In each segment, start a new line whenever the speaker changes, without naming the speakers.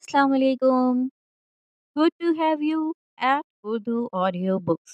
Assalamu alaikum. Good to have you at Urdu Audio Books.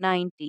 90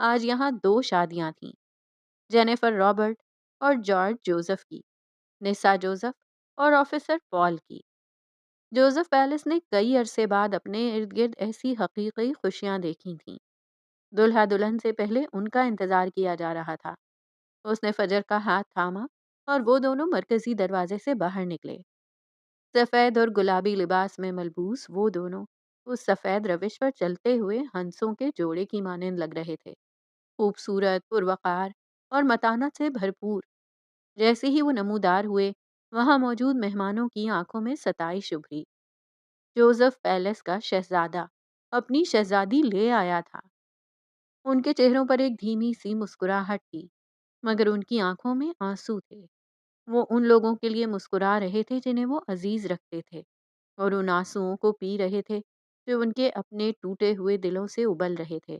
آج یہاں 2 شادیاں تھیں، جینیفر رابرٹ اور جارج جوزف کی، نسا جوزف اور آفیسر پال کی۔ جوزف پیلس نے کئی عرصے بعد اپنے ارد گرد ایسی حقیقی خوشیاں دیکھی تھیں۔ دلہا دلہن سے پہلے ان کا انتظار کیا جا رہا تھا۔ اس نے فجر کا ہاتھ تھاما اور وہ دونوں مرکزی دروازے سے باہر نکلے۔ سفید اور گلابی لباس میں ملبوس وہ دونوں اس سفید روش پر چلتے ہوئے ہنسوں کے جوڑے کی مانند لگ رہے تھے، خوبصورت، پروقار اور متانت سے بھرپور۔ جیسے ہی وہ نمودار ہوئے، وہاں موجود مہمانوں کی آنکھوں میں ستائش ابھری۔ جوزف پیلس کا شہزادہ اپنی شہزادی لے آیا تھا۔ ان کے چہروں پر ایک دھیمی سی مسکراہٹ تھی، مگر ان کی آنکھوں میں آنسو تھے۔ وہ ان لوگوں کے لیے مسکرا رہے تھے جنہیں وہ عزیز رکھتے تھے، اور ان آنسوؤں کو پی رہے تھے جو ان کے اپنے ٹوٹے ہوئے دلوں سے ابل رہے تھے۔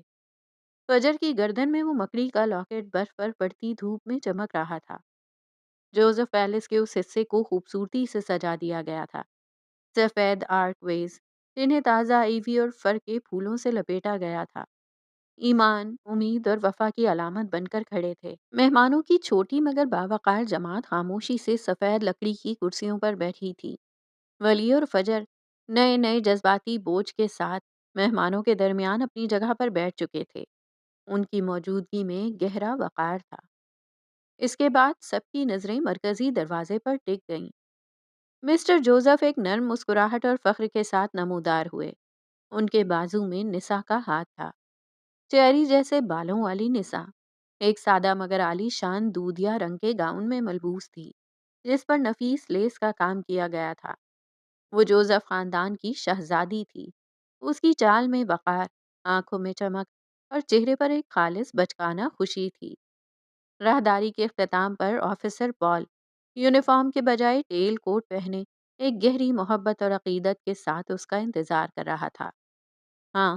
فجر کی گردن میں وہ مکڑی کا لاکٹ برف پر پڑتی دھوپ میں چمک رہا تھا۔ جوزف پیلس کے اس حصے کو خوبصورتی سے سجا دیا گیا تھا۔ سفید آرک ویز جنہیں تازہ ایوی اور فر کے پھولوں سے لپیٹا گیا تھا، ایمان، امید اور وفا کی علامت بن کر کھڑے تھے۔ مہمانوں کی چھوٹی مگر باوقار جماعت خاموشی سے سفید لکڑی کی کرسیوں پر بیٹھی تھی۔ ولی اور فجر نئے نئے جذباتی بوجھ کے ساتھ مہمانوں کے درمیان اپنی جگہ پر بیٹھ چکے تھے۔ ان کی موجودگی میں گہرا وقار تھا۔ اس کے بعد سب کی نظریں مرکزی دروازے پر ٹک گئیں۔ مسٹر جوزف ایک نرم مسکراہٹ اور فخر کے ساتھ نمودار ہوئے۔ ان کے بازو میں نسا کا ہاتھ تھا، چیری جیسے بالوں والی نسا، ایک سادہ مگر عالی شان دودھیا رنگ کے گاؤن میں ملبوس تھی، جس پر نفیس لیس کا کام کیا گیا تھا۔ وہ جوزف خاندان کی شہزادی تھی۔ اس کی چال میں وقار، آنکھوں میں چمک اور چہرے پر ایک خالص بچکانہ خوشی تھی۔ راہداری کے اختتام پر آفیسر پال یونیفارم کے بجائے ٹیل کوٹ پہنے ایک گہری محبت اور عقیدت کے ساتھ اس کا انتظار کر رہا تھا۔ ہاں،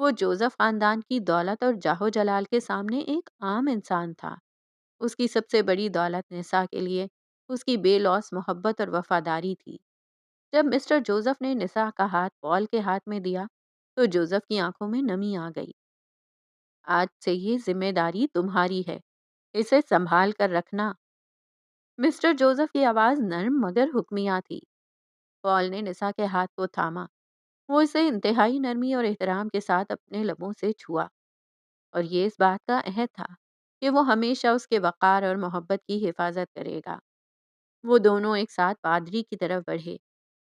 وہ جوزف خاندان کی دولت اور جاہو جلال کے سامنے ایک عام انسان تھا۔ اس کی سب سے بڑی دولت نسا کے لیے اس کی بے لوث محبت اور وفاداری تھی۔ جب مسٹر جوزف نے نسا کا ہاتھ پال کے ہاتھ میں دیا تو جوزف کی آنکھوں میں نمی آ گئی۔ آج سے یہ ذمہ داری تمہاری ہے، اسے سنبھال کر رکھنا۔ مسٹر جوزف کی آواز نرم مگر حکمیہ تھی۔ پال نے نسا کے ہاتھ کو تھاما۔ وہ اسے انتہائی نرمی اور احترام کے ساتھ اپنے لبوں سے چھوا، اور یہ اس بات کا عہد تھا کہ وہ ہمیشہ اس کے وقار اور محبت کی حفاظت کرے گا۔ وہ دونوں ایک ساتھ پادری کی طرف بڑھے۔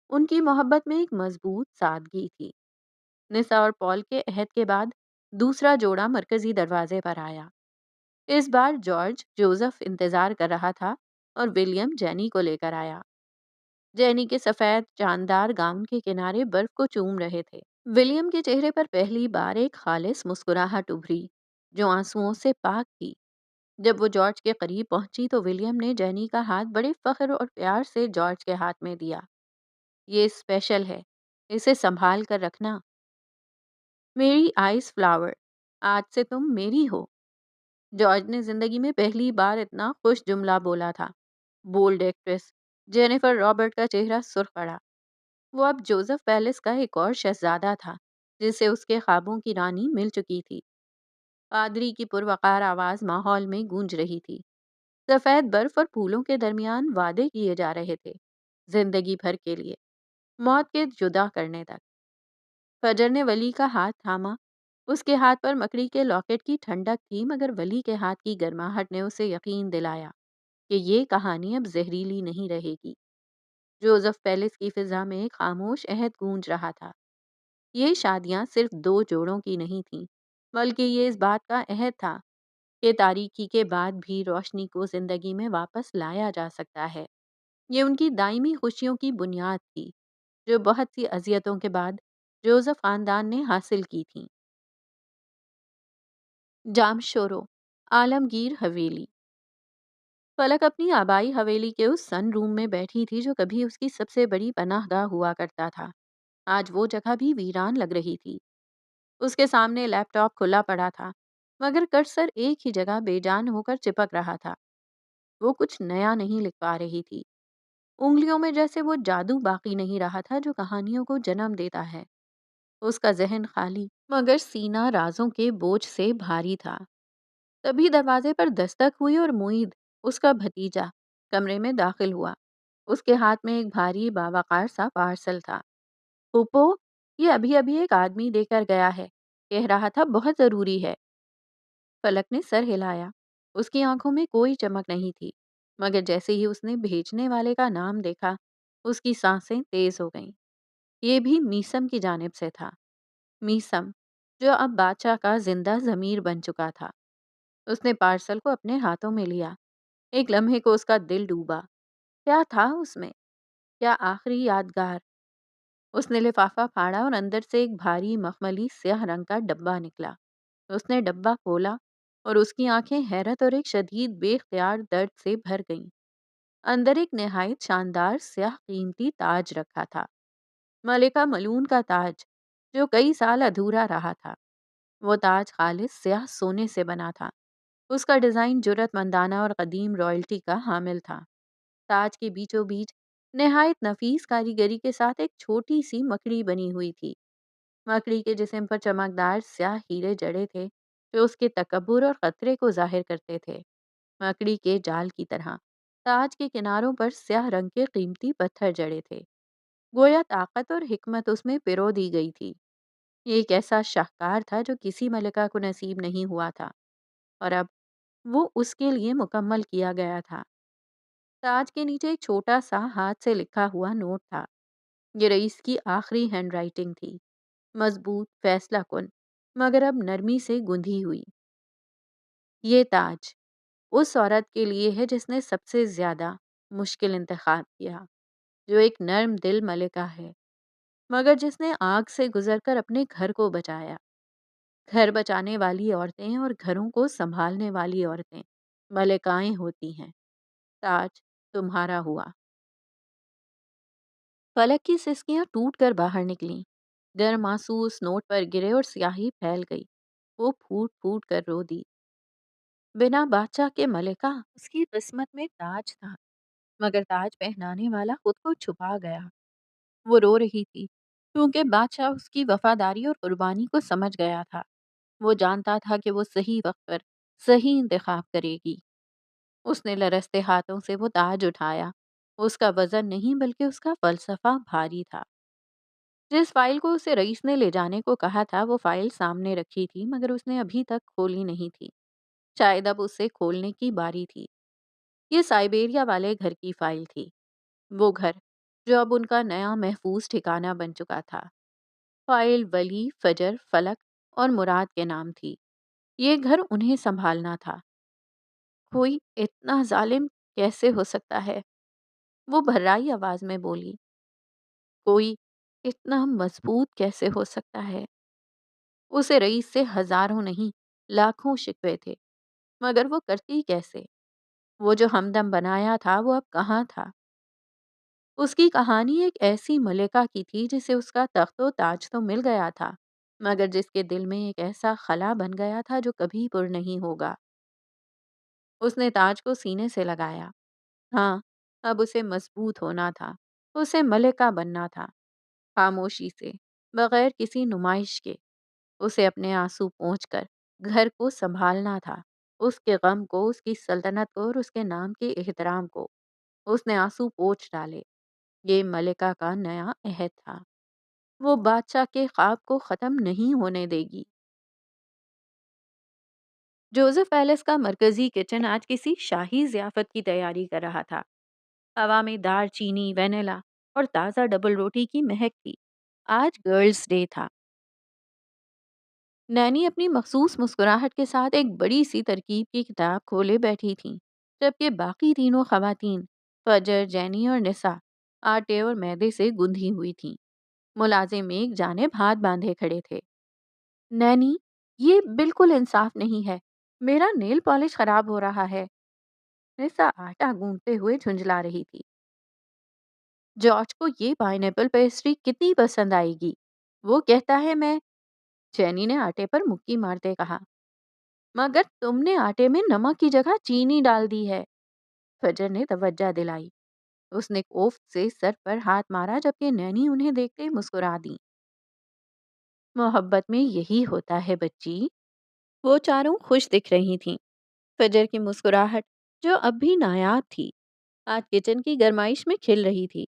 ان کی محبت میں ایک مضبوط سادگی تھی۔ نسا اور پال کے عہد کے بعد دوسرا جوڑا مرکزی دروازے پر آیا۔ اس بار جارج جوزف انتظار کر رہا تھا اور ولیم جینی کو لے کر آیا۔ جینی کے سفید چاندار گاؤن کے کنارے برف کو چوم رہے تھے۔ ولیم کے چہرے پر پہلی بار ایک خالص مسکراہٹ ابھری جو آنسوؤں سے پاک تھی۔ جب وہ جارج کے قریب پہنچی تو ولیم نے جینی کا ہاتھ بڑے فخر اور پیار سے جارج کے ہاتھ میں دیا۔ یہ اسپیشل ہے، اسے سنبھال کر رکھنا۔ میری آئس فلاور، آج سے تم میری ہو۔ جارج نے زندگی میں پہلی بار اتنا خوش جملہ بولا تھا۔ بولڈ ایکٹریس جینیفر رابرٹ کا چہرہ سرخ پڑا۔ وہ اب جوزف پیلس کا ایک اور شہزادہ تھا جسے اس کے خوابوں کی رانی مل چکی تھی۔ پادری کی پروقار آواز ماحول میں گونج رہی تھی۔ سفید برف اور پھولوں کے درمیان وعدے کیے جا رہے تھے، زندگی بھر کے لیے، موت کے جدا کرنے تک۔ فجر نے ولی کا ہاتھ تھاما۔ اس کے ہاتھ پر مکڑی کے لاکٹ کی ٹھنڈک تھی، مگر ولی کے ہاتھ کی گرماہٹ نے اسے یقین دلایا کہ یہ کہانی اب زہریلی نہیں رہے گی۔ جوزف پیلس کی فضا میں ایک خاموش عہد گونج رہا تھا۔ یہ شادیاں صرف 2 جوڑوں کی نہیں تھیں، بلکہ یہ اس بات کا عہد تھا کہ تاریکی کے بعد بھی روشنی کو زندگی میں واپس لایا جا سکتا ہے۔ یہ ان کی دائمی خوشیوں کی بنیاد تھی جو بہت سی اذیتوں کے بعد جوزف خاندان نے حاصل کی تھیں۔ جام شورو، عالمگیر حویلی۔ فلک اپنی آبائی حویلی کے اس سن روم میں بیٹھی تھی جو کبھی اس کی سب سے بڑی پناہ گاہ ہوا کرتا تھا۔ آج وہ جگہ بھی ویران لگ رہی تھی۔ اس کے سامنے لیپ ٹاپ کھلا پڑا تھا، مگر کرسر ایک ہی جگہ بے جان ہو کر چپک رہا تھا۔ وہ کچھ نیا نہیں لکھ پا رہی تھی۔ انگلیوں میں جیسے وہ جادو باقی نہیں رہا تھا جو کہانیوں کو جنم دیتا ہے۔ اس کا ذہن خالی مگر سینہ رازوں کے بوجھ سے بھاری تھا۔ تبھی دروازے پر دستک ہوئی اور معید، اس کا بھتیجا، کمرے میں داخل ہوا۔ اس کے ہاتھ میں ایک بھاری باوقار سا پارسل تھا۔ پھوپھو، یہ ابھی ابھی ایک آدمی دے کر گیا ہے، کہہ رہا تھا بہت ضروری ہے۔ فلک نے سر ہلایا۔ اس کی آنکھوں میں کوئی چمک نہیں تھی، مگر جیسے ہی اس نے بھیجنے والے کا نام دیکھا، اس کی سانسیں تیز ہو گئیں۔ یہ بھی میسم کی جانب سے تھا۔ میسم، جو اب بادشاہ کا زندہ ضمیر بن چکا تھا۔ اس نے پارسل کو اپنے ہاتھوں میں لیا۔ ایک لمحے کو اس کا دل ڈوبا۔ کیا تھا اس میں؟ کیا آخری یادگار؟ اس نے لفافہ پھاڑا اور اندر سے ایک بھاری مخملی سیاہ رنگ کا ڈبہ نکلا۔ اس نے ڈبہ کھولا اور اس کی آنکھیں حیرت اور ایک شدید بے اختیار درد سے بھر گئیں۔ اندر ایک نہایت شاندار سیاہ قیمتی تاج رکھا تھا۔ ملکہ ملون کا تاج، جو کئی سال ادھورا رہا تھا۔ وہ تاج خالص سیاہ سونے سے بنا تھا۔ اس کا ڈیزائن جرأت مندانہ اور قدیم رائلٹی کا حامل تھا۔ تاج کے بیچوں بیچ نہایت نفیس کاریگری کے ساتھ ایک چھوٹی سی مکڑی بنی ہوئی تھی۔ مکڑی کے جسم پر چمکدار سیاہ ہیرے جڑے تھے، جو اس کے تکبر اور خطرے کو ظاہر کرتے تھے۔ مکڑی کے جال کی طرح تاج کے کناروں پر سیاہ رنگ کے قیمتی پتھر جڑے تھے۔ گویا طاقت اور حکمت اس میں پرو دی گئی تھی۔ یہ ایک ایسا شاہکار تھا جو کسی ملکہ کو نصیب نہیں ہوا تھا، اور اب وہ اس کے لیے مکمل کیا گیا تھا۔ تاج کے نیچے ایک چھوٹا سا ہاتھ سے لکھا ہوا نوٹ تھا۔ یہ رئیس کی آخری ہینڈ رائٹنگ تھی، مضبوط، فیصلہ کن، مگر اب نرمی سے گندھی ہوئی۔ یہ تاج اس عورت کے لیے ہے جس نے سب سے زیادہ مشکل انتخاب کیا، جو ایک نرم دل ملکہ ہے، مگر جس نے آگ سے گزر کر اپنے گھر کو بچایا۔ گھر بچانے والی عورتیں اور گھروں کو سنبھالنے والی عورتیں ملکائیں ہوتی ہیں۔ تاج تمہارا ہوا۔ فلک کی سسکیاں ٹوٹ کر باہر نکلیں۔ گرم آنسو اس نوٹ پر گرے اور سیاہی پھیل گئی۔ وہ پھوٹ پھوٹ کر رو دی۔ بنا بادشاہ کے ملکہ، اس کی قسمت میں تاج تھا، مگر تاج پہنانے والا خود کو چھپا گیا۔ وہ رو رہی تھی کیونکہ بادشاہ اس کی وفاداری اور قربانی کو سمجھ گیا تھا۔ وہ جانتا تھا کہ وہ صحیح وقت پر صحیح انتخاب کرے گی۔ اس نے لرزتے ہاتھوں سے وہ تاج اٹھایا۔ اس کا وزن نہیں بلکہ اس کا فلسفہ بھاری تھا۔ جس فائل کو اسے رئیس نے لے جانے کو کہا تھا، وہ فائل سامنے رکھی تھی، مگر اس نے ابھی تک کھولی نہیں تھی۔ شاید اب اسے کھولنے کی باری تھی۔ یہ سائبیریا والے گھر کی فائل تھی۔ وہ گھر جو اب ان کا نیا محفوظ ٹھکانہ بن چکا تھا۔ فائل ولی، فجر، فلک اور مراد کے نام تھی۔ یہ گھر انہیں سنبھالنا تھا۔ کوئی اتنا ظالم کیسے ہو سکتا ہے؟ وہ بھرائی آواز میں بولی۔ کوئی اتنا مضبوط کیسے ہو سکتا ہے؟ اسے رئیس سے ہزاروں نہیں، لاکھوں شکوے تھے، مگر وہ کرتی کیسے؟ وہ جو ہمدم بنایا تھا، وہ اب کہاں تھا؟ اس کی کہانی ایک ایسی ملکہ کی تھی جسے اس کا تخت و تاج تو مل گیا تھا، مگر جس کے دل میں ایک ایسا خلا بن گیا تھا جو کبھی پر نہیں ہوگا۔ اس نے تاج کو سینے سے لگایا۔ ہاں، اب اسے مضبوط ہونا تھا، اسے ملکہ بننا تھا، خاموشی سے، بغیر کسی نمائش کے۔ اسے اپنے آنسو پونچھ کر گھر کو سنبھالنا تھا، اس کے غم کو، اس کی سلطنت کو اور اس کے نام کے احترام کو۔ اس نے آنسو پوچھ ڈالے۔ یہ ملکہ کا نیا عہد تھا۔ وہ بادشاہ کے خواب کو ختم نہیں ہونے دے گی۔ جوزف پیلس کا مرکزی کچن آج کسی شاہی ضیافت کی تیاری کر رہا تھا۔ ہوا میں دار چینی، وینیلا اور تازہ ڈبل روٹی کی مہک تھی۔ آج گرلز ڈے تھا۔ نینی اپنی مخصوص مسکراہٹ کے ساتھ ایک بڑی سی ترکیب کی کتاب کھولے بیٹھی تھیں، جبکہ باقی تینوں خواتین، فجر، جینی اور نسا، آٹے اور میدے سے گندھی ہوئی تھیں۔ ملازم ایک جانب ہاتھ باندھے کھڑے تھے۔ نینی، یہ بالکل انصاف نہیں ہے۔ میرا نیل پالش خراب ہو رہا ہے۔ نسا آٹا گوندتے ہوئے جھنجلا رہی تھی۔ جارج کو یہ پائنیپل پیسٹری کتنی پسند آئے گی؟ وہ کہتا ہے میں… جینی نے آٹے پر مکی مارتے کہا۔ مگر تم نے آٹے میں نمک کی جگہ چینی ڈال دی ہے۔ فجر نے توجہ دلائی۔ اس نے کوفت سے سر پر ہاتھ مارا، جبکہ نینی انہیں دیکھتے مسکرا دی۔ محبت میں یہی ہوتا ہے بچی۔ وہ چاروں خوش دکھ رہی تھیں۔ فجر کی مسکراہٹ جو اب بھی نایاب تھی، آج کچن کی گرمائش میں کھل رہی تھی۔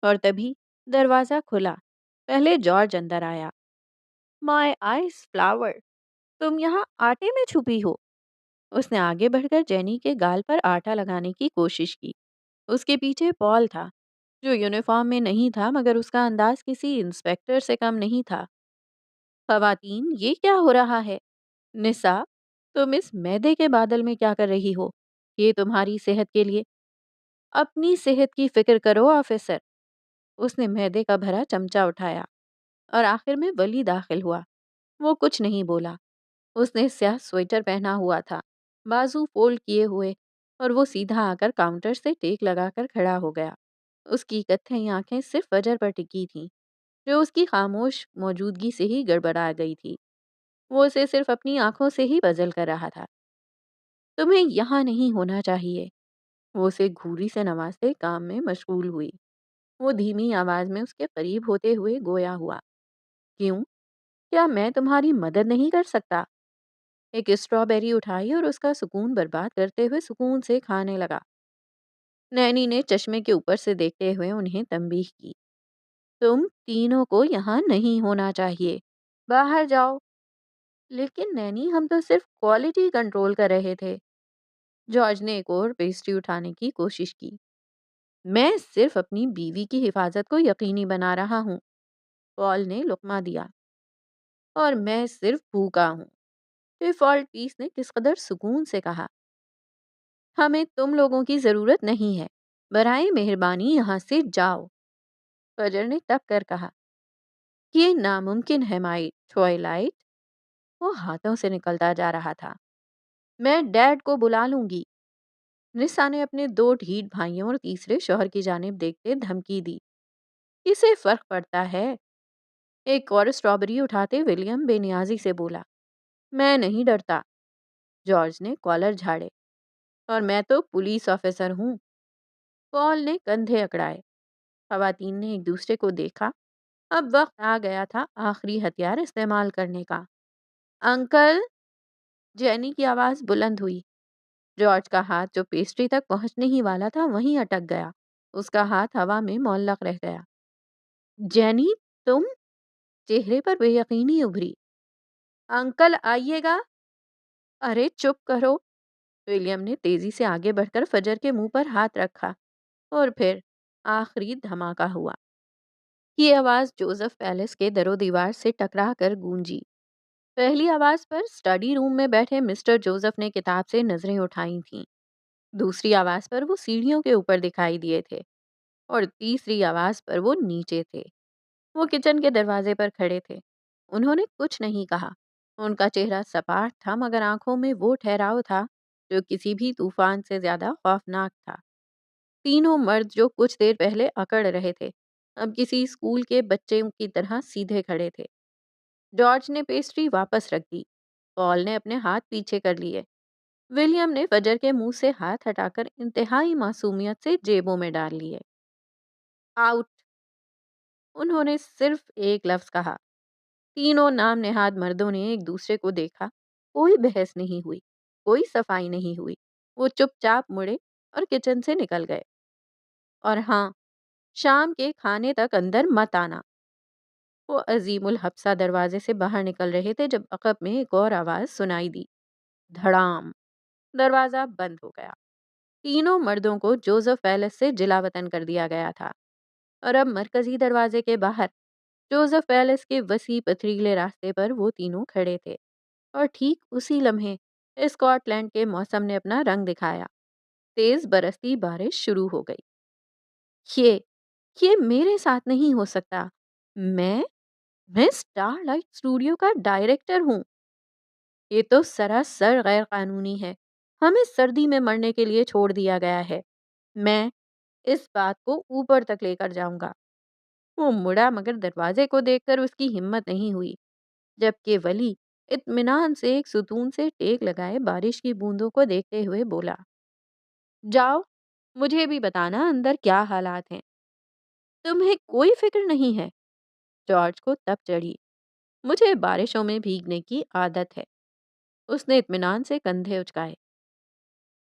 اور تبھی دروازہ کھلا۔ پہلے جارج اندر آیا۔ مائی آئیز فلاور، تم یہاں آٹے میں چھپی ہو؟ اس نے آگے بڑھ کر جینی کے گال پر آٹا لگانے کی کوشش کی۔ اس کے پیچھے پال تھا، جو یونیفارم میں نہیں تھا مگر اس کا انداز کسی انسپیکٹر سے کم نہیں تھا۔ خواتین، یہ کیا ہو رہا ہے؟ نسا، تم اس میدے کے بادل میں کیا کر رہی ہو؟ یہ تمہاری صحت کے لیے۔ اپنی صحت کی فکر کرو آفیسر۔ اس نے میدے کا بھرا چمچہ اٹھایا اور آخر میں ولی داخل ہوا۔ وہ کچھ نہیں بولا۔ اس نے سیاہ سویٹر پہنا ہوا تھا، بازو فولڈ کیے ہوئے، اور وہ سیدھا آ کر کاؤنٹر سے ٹیک لگا کر کھڑا ہو گیا۔ اس کی کتھئی آنکھیں صرف فجر پر ٹکی تھیں، جو اس کی خاموش موجودگی سے ہی گڑبڑا گئی تھی۔ وہ اسے صرف اپنی آنکھوں سے ہی پزل کر رہا تھا۔ تمہیں یہاں نہیں ہونا چاہیے۔ وہ اسے گھوری سے نوازتے کام میں مشغول ہوئی۔ وہ دھیمی آواز میں اس کے قریب ہوتے ہوئے گویا ہوا۔ کیوں؟ کیا میں تمہاری مدد نہیں کر سکتا؟ ایک اسٹرابیری اٹھائی اور اس کا سکون برباد کرتے ہوئے سکون سے کھانے لگا۔ نینی نے چشمے کے اوپر سے دیکھتے ہوئے انہیں تنبیہ کی۔ تم تینوں کو یہاں نہیں ہونا چاہیے، باہر جاؤ۔ لیکن نینی، ہم تو صرف کوالٹی کنٹرول کر رہے تھے۔ جارج نے ایک اور پیسٹری اٹھانے کی کوشش کی۔ میں صرف اپنی بیوی کی حفاظت کو یقینی بنا رہا ہوں، پال نے لقمہ دیا۔ اور میں صرف بھوکا ہوں، ڈیفالٹ پیس نے کس قدر سکون سے کہا۔ ہمیں تم لوگوں کی ضرورت نہیں ہے، برائے مہربانی یہاں سے جاؤ، فجر نے ٹپ کر کہا۔ یہ ناممکن ہے مائی ٹوائلائٹ۔ وہ ہاتھوں سے نکلتا جا رہا تھا۔ میں ڈیڈ کو بلا لوں گی۔ نسا نے اپنے دو ڈھیٹ بھائیوں اور تیسرے شوہر کی جانب دیکھتے دھمکی دی۔ کسے فرق پڑتا ہے؟ ایک اور اسٹرابری اٹھاتے ولیم بے نیازی سے بولا۔ میں نہیں ڈرتا۔ جارج نے کالر جھاڑے۔ اور میں تو پولیس آفیسر ہوں۔ پال نے کندھے اکڑائے۔ خواتین نے ایک دوسرے کو دیکھا۔ اب وقت آ گیا تھا آخری ہتھیار استعمال کرنے کا۔ انکل! جینی کی آواز بلند ہوئی۔ جارج کا ہاتھ جو پیسٹری تک پہنچنے ہی والا تھا وہیں اٹک گیا۔ اس کا ہاتھ ہوا میں معلق رہ گیا۔ جینی، تم؟ چہرے پر بے یقینی ابھری۔ انکل آئیے گا۔ ارے چپ کرو! ولیم نے تیزی سے آگے بڑھ کر فجر کے منہ پر ہاتھ رکھا، اور پھر آخری دھماکہ ہوا۔ یہ آواز جوزف پیلس کے در و دیوار سے ٹکرا کر گونجی۔ پہلی آواز پر اسٹڈی روم میں بیٹھے مسٹر جوزف نے کتاب سے نظریں اٹھائی تھیں۔ دوسری آواز پر وہ سیڑھیوں کے اوپر دکھائی دیے تھے، اور تیسری آواز پر وہ نیچے تھے۔ وہ کچن کے دروازے پر کھڑے تھے۔ انہوں نے کچھ نہیں کہا۔ ان کا چہرہ سپاٹ تھا مگر آنکھوں میں وہ ٹھہراؤ تھا جو کسی بھی طوفان سے زیادہ خوفناک تھا۔ تینوں مرد جو کچھ دیر پہلے اکڑ رہے تھے، اب کسی اسکول کے بچے کی طرح سیدھے کھڑے تھے۔ جارج نے پیسٹری واپس رکھ دی۔ پال نے اپنے ہاتھ پیچھے کر لیے۔ ولیم نے فجر کے منہ سے ہاتھ ہٹا کر انتہائی معصومیت سے جیبوں میں ڈال لیے۔ آؤٹ! انہوں نے صرف ایک لفظ کہا۔ تینوں نام نہاد مردوں نے ایک دوسرے کو دیکھا۔ کوئی بحث نہیں ہوئی، کوئی صفائی نہیں ہوئی۔ وہ چپ چاپ مڑے اور کچن سے نکل گئے۔ اور ہاں، شام کے کھانے تک اندر مت آنا۔ وہ عظیم الحبسہ دروازے سے باہر نکل رہے تھے جب عقب میں ایک اور آواز سنائی دی۔ دھڑام! دروازہ بند ہو گیا۔ تینوں مردوں کو جوزف پیلس سے جلا وطن کر دیا گیا تھا، اور اب مرکزی دروازے کے باہر جوزف پیلس کے وسیع پتھریلے راستے پر وہ تینوں کھڑے تھے۔ اور ٹھیک اسی لمحے اسکاٹ لینڈ کے موسم نے اپنا رنگ دکھایا۔ تیز برستی بارش شروع ہو گئی۔ یہ یہ میرے ساتھ نہیں ہو سکتا۔ میں اسٹار لائٹ اسٹوڈیو کا ڈائریکٹر ہوں۔ یہ تو سراسر غیر قانونی ہے۔ ہمیں سردی میں مرنے کے لیے چھوڑ دیا گیا ہے۔ میں اس بات کو اوپر تک لے کر جاؤں گا۔ وہ مڑا مگر دروازے کو دیکھ کر اس کی ہمت نہیں ہوئی، جبکہ ولی اطمینان سے ایک ستون سے ٹیک لگائے بارش کی بوندوں کو دیکھتے ہوئے بولا۔ جاؤ، مجھے بھی بتانا اندر کیا حالات ہیں۔ تمہیں کوئی فکر نہیں ہے؟ جارج کو تب چڑھی۔ مجھے بارشوں میں بھیگنے کی عادت ہے۔ اس نے اطمینان سے کندھے اچکائے۔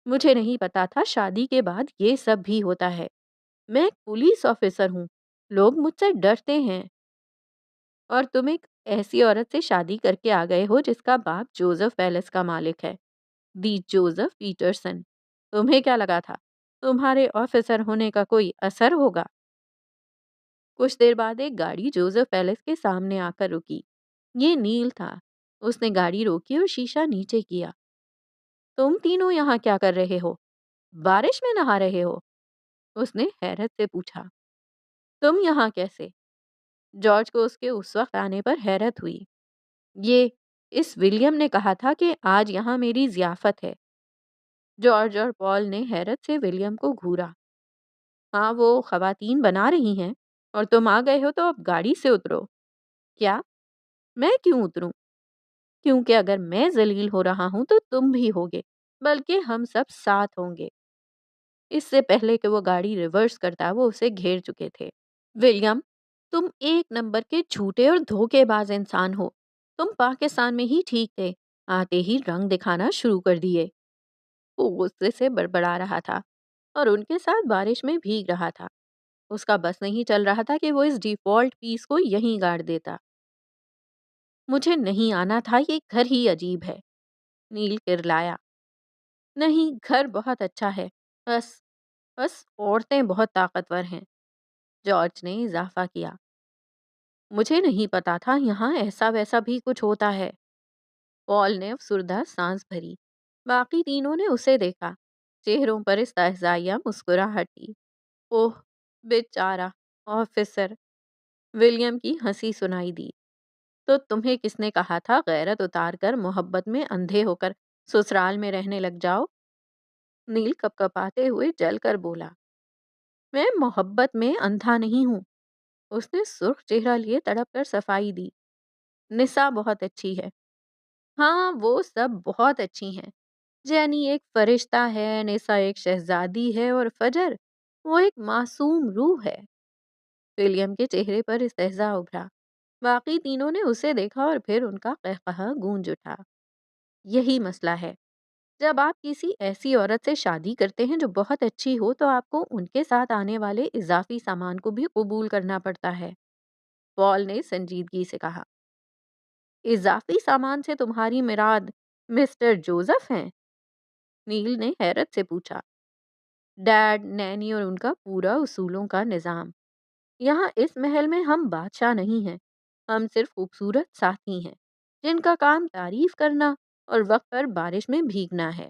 مجھے نہیں پتا تھا شادی کے بعد یہ سب بھی ہوتا ہے۔ میں ایک پولیس آفیسر ہوں، لوگ مجھ سے ڈرتے ہیں، اور تم ایک ایسی عورت سے شادی کر کے آ گئے ہو جس کا باپ جوزف پیلس کا مالک ہے، دی جوزف پیٹرسن۔ تمہیں کیا لگا تھا تمہارے آفیسر ہونے کا کوئی اثر ہوگا؟ کچھ دیر بعد ایک گاڑی جوزف پیلس کے سامنے آ کر رکی۔ یہ نیل تھا۔ اس نے گاڑی روکی اور شیشہ نیچے کیا۔ تم تینوں یہاں کیا کر رہے ہو؟ بارش میں نہا رہے ہو؟ اس نے حیرت سے پوچھا۔ تم یہاں کیسے؟ جارج کو اس کے اس وقت آنے پر حیرت ہوئی۔ یہ اس ولیم نے کہا تھا کہ آج یہاں میری ضیافت ہے۔ جارج اور پال نے حیرت سے ولیم کو گھورا۔ ہاں، وہ خواتین بنا رہی ہیں اور تم آ گئے ہو تو اب گاڑی سے اترو۔ کیا؟ میں کیوں اتروں؟ کیونکہ اگر میں ذلیل ہو رہا ہوں تو تم بھی ہوگے، بلکہ ہم سب ساتھ ہوں گے۔ اس سے پہلے کہ وہ گاڑی ریورس کرتا وہ اسے گھیر چکے تھے۔ ولیم، تم ایک نمبر کے جھوٹے اور دھوکے باز انسان ہو۔ تم پاکستان میں ہی ٹھیک تھے، آتے ہی رنگ دکھانا شروع کر دیے۔ وہ غصے سے بڑبڑا رہا تھا اور ان کے ساتھ بارش میں بھیگ رہا تھا۔ اس کا بس نہیں چل رہا تھا کہ وہ اس ڈیفالٹ پیس کو یہیں گاڑ دیتا۔ مجھے نہیں آنا تھا، یہ گھر ہی عجیب ہے، نیل کرلایا۔ نہیں، گھر بہت اچھا ہے، بس بس عورتیں بہت طاقتور ہیں، جارج نے اضافہ کیا۔ مجھے نہیں پتا تھا یہاں ایسا ویسا بھی کچھ ہوتا ہے۔ پال نے افسردہ سانس بھری۔ باقی تینوں نے اسے دیکھا۔ چہروں پر استہزائیہ مسکراہٹ تھی۔ اوہ بیچارہ آفیسر، ولیم کی ہنسی سنائی دی۔ تو تمہیں کس نے کہا تھا غیرت اتار کر محبت میں اندھے ہو کر سسرال میں رہنے لگ جاؤ؟ نیل کپ کپاتے ہوئے جل کر بولا۔ میں محبت میں اندھا نہیں ہوں۔ اس نے سرخ چہرہ لیے تڑپ کر صفائی دی۔ نسا بہت اچھی ہے۔ ہاں، وہ سب بہت اچھی ہیں۔ جینی ایک فرشتہ ہے، نسا ایک شہزادی ہے، اور فجر وہ ایک معصوم روح ہے۔ ولیم کے چہرے پر استہزاء ابھرا۔ باقی تینوں نے اسے دیکھا اور پھر ان کا قہقہہ گونج اٹھا۔ یہی مسئلہ ہے، جب آپ کسی ایسی عورت سے شادی کرتے ہیں جو بہت اچھی ہو تو آپ کو ان کے ساتھ آنے والے اضافی سامان کو بھی قبول کرنا پڑتا ہے، پال نے سنجیدگی سے کہا۔ اضافی سامان سے تمہاری مراد مسٹر جوزف ہیں؟ نیل نے حیرت سے پوچھا۔ ڈیڈ، نینی اور ان کا پورا اصولوں کا نظام۔ یہاں اس محل میں ہم بادشاہ نہیں ہیں، ہم صرف خوبصورت ساتھی ہیں جن کا کام تعریف کرنا اور وقت پر بارش میں بھیگنا ہے۔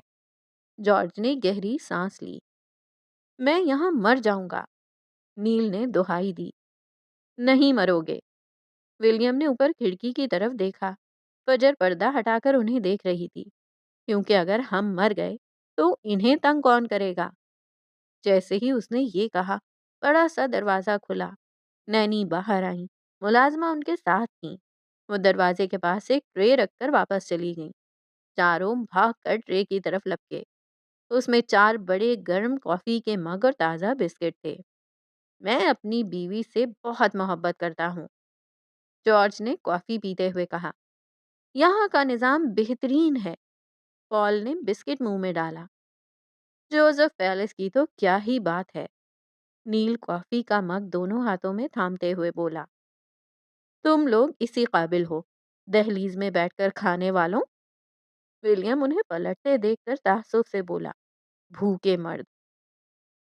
جارج نے گہری سانس لی۔ میں یہاں مر جاؤں گا، نیل نے دہائی دی۔ نہیں مرو گے۔ ولیم نے اوپر کھڑکی کی طرف دیکھا۔ فجر پردہ ہٹا کر انہیں دیکھ رہی تھی۔ کیونکہ اگر ہم مر گئے تو انہیں تنگ کون کرے گا؟ جیسے ہی اس نے یہ کہا، بڑا سا دروازہ کھلا۔ نینی باہر آئیں، ملازمہ ان کے ساتھ تھیں۔ وہ دروازے کے پاس ایک ٹرے رکھ کر واپس چلی گئیں۔ چاروں بھاگ کر ٹرے کی طرف لپکے۔ اس میں 4 بڑے گرم کافی کے مگ اور تازہ بسکٹ تھے۔ میں اپنی بیوی سے بہت محبت کرتا ہوں، جارج نے کافی پیتے ہوئے کہا۔ یہاں کا نظام بہترین ہے، پال نے بسکٹ منہ میں ڈالا۔ جوزف پیلس کی تو کیا ہی بات ہے، نیل کافی کا مگ دونوں ہاتھوں میں تھامتے ہوئے بولا۔ تم لوگ اسی قابل ہو، دہلیز میں بیٹھ کر کھانے والوں۔ ولیم انہیں پلٹتے دیکھ کر تعصب سے بولا، بھوکے مرد۔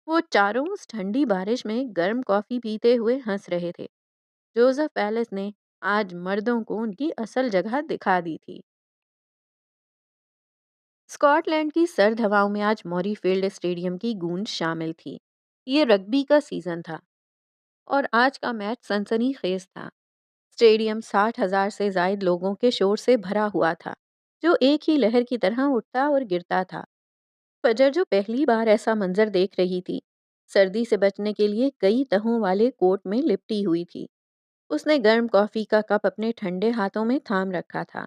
وہ چاروں اس ٹھنڈی بارش میں گرم کافی پیتے ہوئے ہنس رہے تھے۔ جوزف پیلس نے آج مردوں کو ان کی اصل جگہ دکھا دی تھی۔ اسکاٹ لینڈ کی سرد ہواؤں میں آج موری فیلڈ اسٹیڈیم کی گونج شامل تھی۔ یہ رگبی کا سیزن تھا اور آج کا میچ سنسنی خیز تھا۔ اسٹیڈیم 60,000 سے زائد لوگوں کے شور سے بھرا ہوا تھا جو ایک ہی لہر کی طرح اٹھتا اور گرتا تھا۔ فجر جو پہلی بار ایسا منظر دیکھ رہی تھی، سردی سے بچنے کے لیے کئی تہوں والے کوٹ میں لپٹی ہوئی تھی۔ اس نے گرم کافی کا کپ اپنے ٹھنڈے ہاتھوں میں تھام رکھا تھا،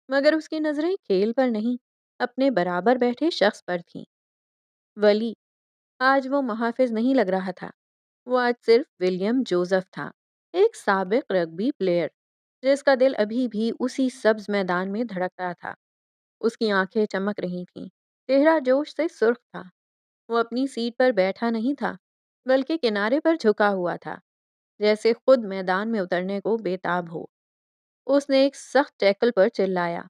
مگر اس کی نظریں کھیل پر نہیں، اپنے برابر بیٹھے شخص پر تھیں۔ ولی آج وہ محافظ نہیں لگ رہا تھا، وہ آج صرف ولیم جوزف تھا، ایک سابق رگبی پلیئر۔ جس کا دل ابھی بھی اسی سبز میدان میں دھڑکتا تھا۔ اس کی آنکھیں چمک رہی تھیں، چہرہ جوش سے سرخ تھا۔ وہ اپنی سیٹ پر بیٹھا نہیں تھا، بلکہ کنارے پر جھکا ہوا تھا، جیسے خود میدان میں اترنے کو بےتاب ہو۔ اس نے ایک سخت ٹیکل پر چلایا،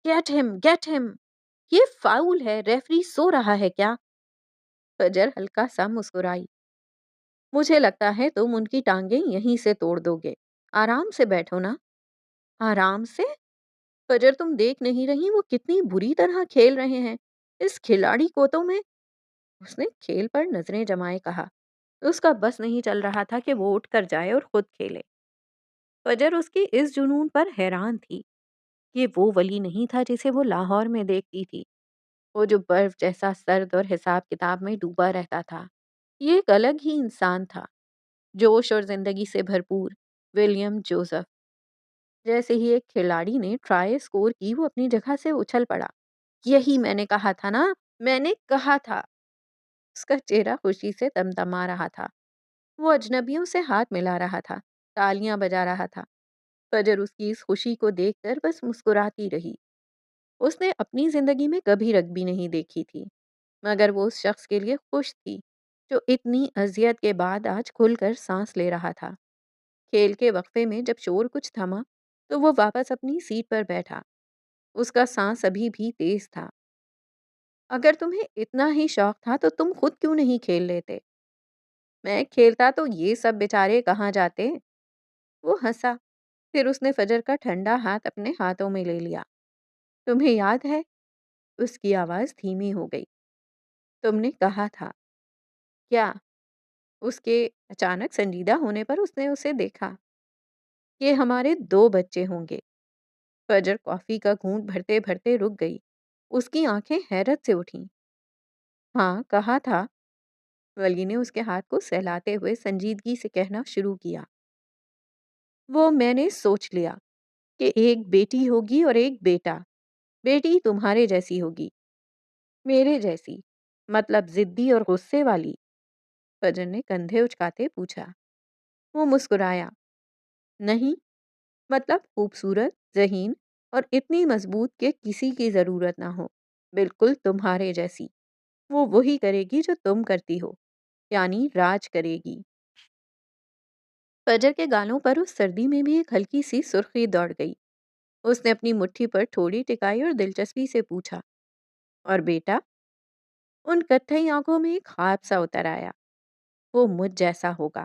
گیٹ ہم گیٹ ہم! یہ فاؤل ہے، ریفری سو رہا ہے کیا؟ فجر ہلکا سا مسکرائی۔ مجھے لگتا ہے تم ان کی ٹانگیں یہیں سے توڑ دو گے۔ آرام سے بیٹھو نا۔ آرام سے؟ فجر تم دیکھ نہیں رہی وہ کتنی بری طرح کھیل رہے ہیں؟ اس کھلاڑی کو تو میں… اس نے کھیل پر نظریں جمائے کہا۔ اس کا بس نہیں چل رہا تھا کہ وہ اٹھ کر جائے اور خود کھیلے۔ فجر اس کی اس جنون پر حیران تھی۔ یہ وہ ولی نہیں تھا جسے وہ لاہور میں دیکھتی تھی، وہ جو برف جیسا سرد اور حساب کتاب میں ڈوبا رہتا تھا۔ یہ ایک الگ ہی انسان تھا، جوش اور زندگی سے بھرپور ولیم جوزف۔ جیسے ہی ایک کھلاڑی نے ٹرائی اسکور کی، وہ اپنی جگہ سے اچھل پڑا۔ یہی میں نے کہا تھا نا، میں نے کہا تھا۔ اس کا چہرہ خوشی سے تمتما رہا تھا۔ وہ اجنبیوں سے ہاتھ ملا رہا تھا، تالیاں بجا رہا تھا۔ فجر اس کی اس خوشی کو دیکھ کر بس مسکراتی رہی۔ اس نے اپنی زندگی میں کبھی رگبی نہیں دیکھی تھی، مگر وہ اس شخص کے لیے خوش تھی جو اتنی اذیت کے بعد آج کھل کر سانس لے رہا تھا۔ کھیل کے وقفے میں جب شور کچھ تھما تو وہ واپس اپنی سیٹ پر بیٹھا۔ اس کا سانس ابھی بھی تیز تھا۔ اگر تمہیں اتنا ہی شوق تھا تو تم خود کیوں نہیں کھیل لیتے؟ میں کھیلتا تو یہ سب بیچارے کہاں جاتے؟ وہ ہنسا، پھر اس نے فجر کا ٹھنڈا ہاتھ اپنے ہاتھوں میں لے لیا۔ تمہیں یاد ہے؟ اس کی آواز دھیمی ہو گئی۔ تم نے کہا تھا کیا؟ اس کے اچانک سنجیدہ ہونے پر اس نے اسے دیکھا۔ یہ ہمارے 2 بچے ہوں گے۔ فجر کافی کا گھونٹ بھرتے بھرتے رک گئی۔ اس کی آنکھیں حیرت سے اٹھیں۔ ہاں کہا تھا، ولی نے اس کے ہاتھ کو سہلاتے ہوئے سنجیدگی سے کہنا شروع کیا۔ وہ میں نے سوچ لیا کہ ایک بیٹی ہوگی اور ایک بیٹا۔ بیٹی تمہارے جیسی ہوگی، میرے جیسی، مطلب ضدی اور غصے والی۔ فجر نے کندھے اچکاتے پوچھا۔ وہ مسکرایا، نہیں، مطلب خوبصورت، ذہین اور اتنی مضبوط کہ کسی کی ضرورت نہ ہو، بالکل تمہارے جیسی۔ وہ وہی کرے گی جو تم کرتی ہو، یعنی راج کرے گی۔ فجر کے گالوں پر اس سردی میں بھی ایک ہلکی سی سرخی دوڑ گئی۔ اس نے اپنی مٹھی پر تھوڑی ٹکائی اور دلچسپی سے پوچھا، اور بیٹا؟ ان کتھئی آنکھوں میں ایک خواب سا اتر آیا۔ وہ مجھ جیسا ہوگا،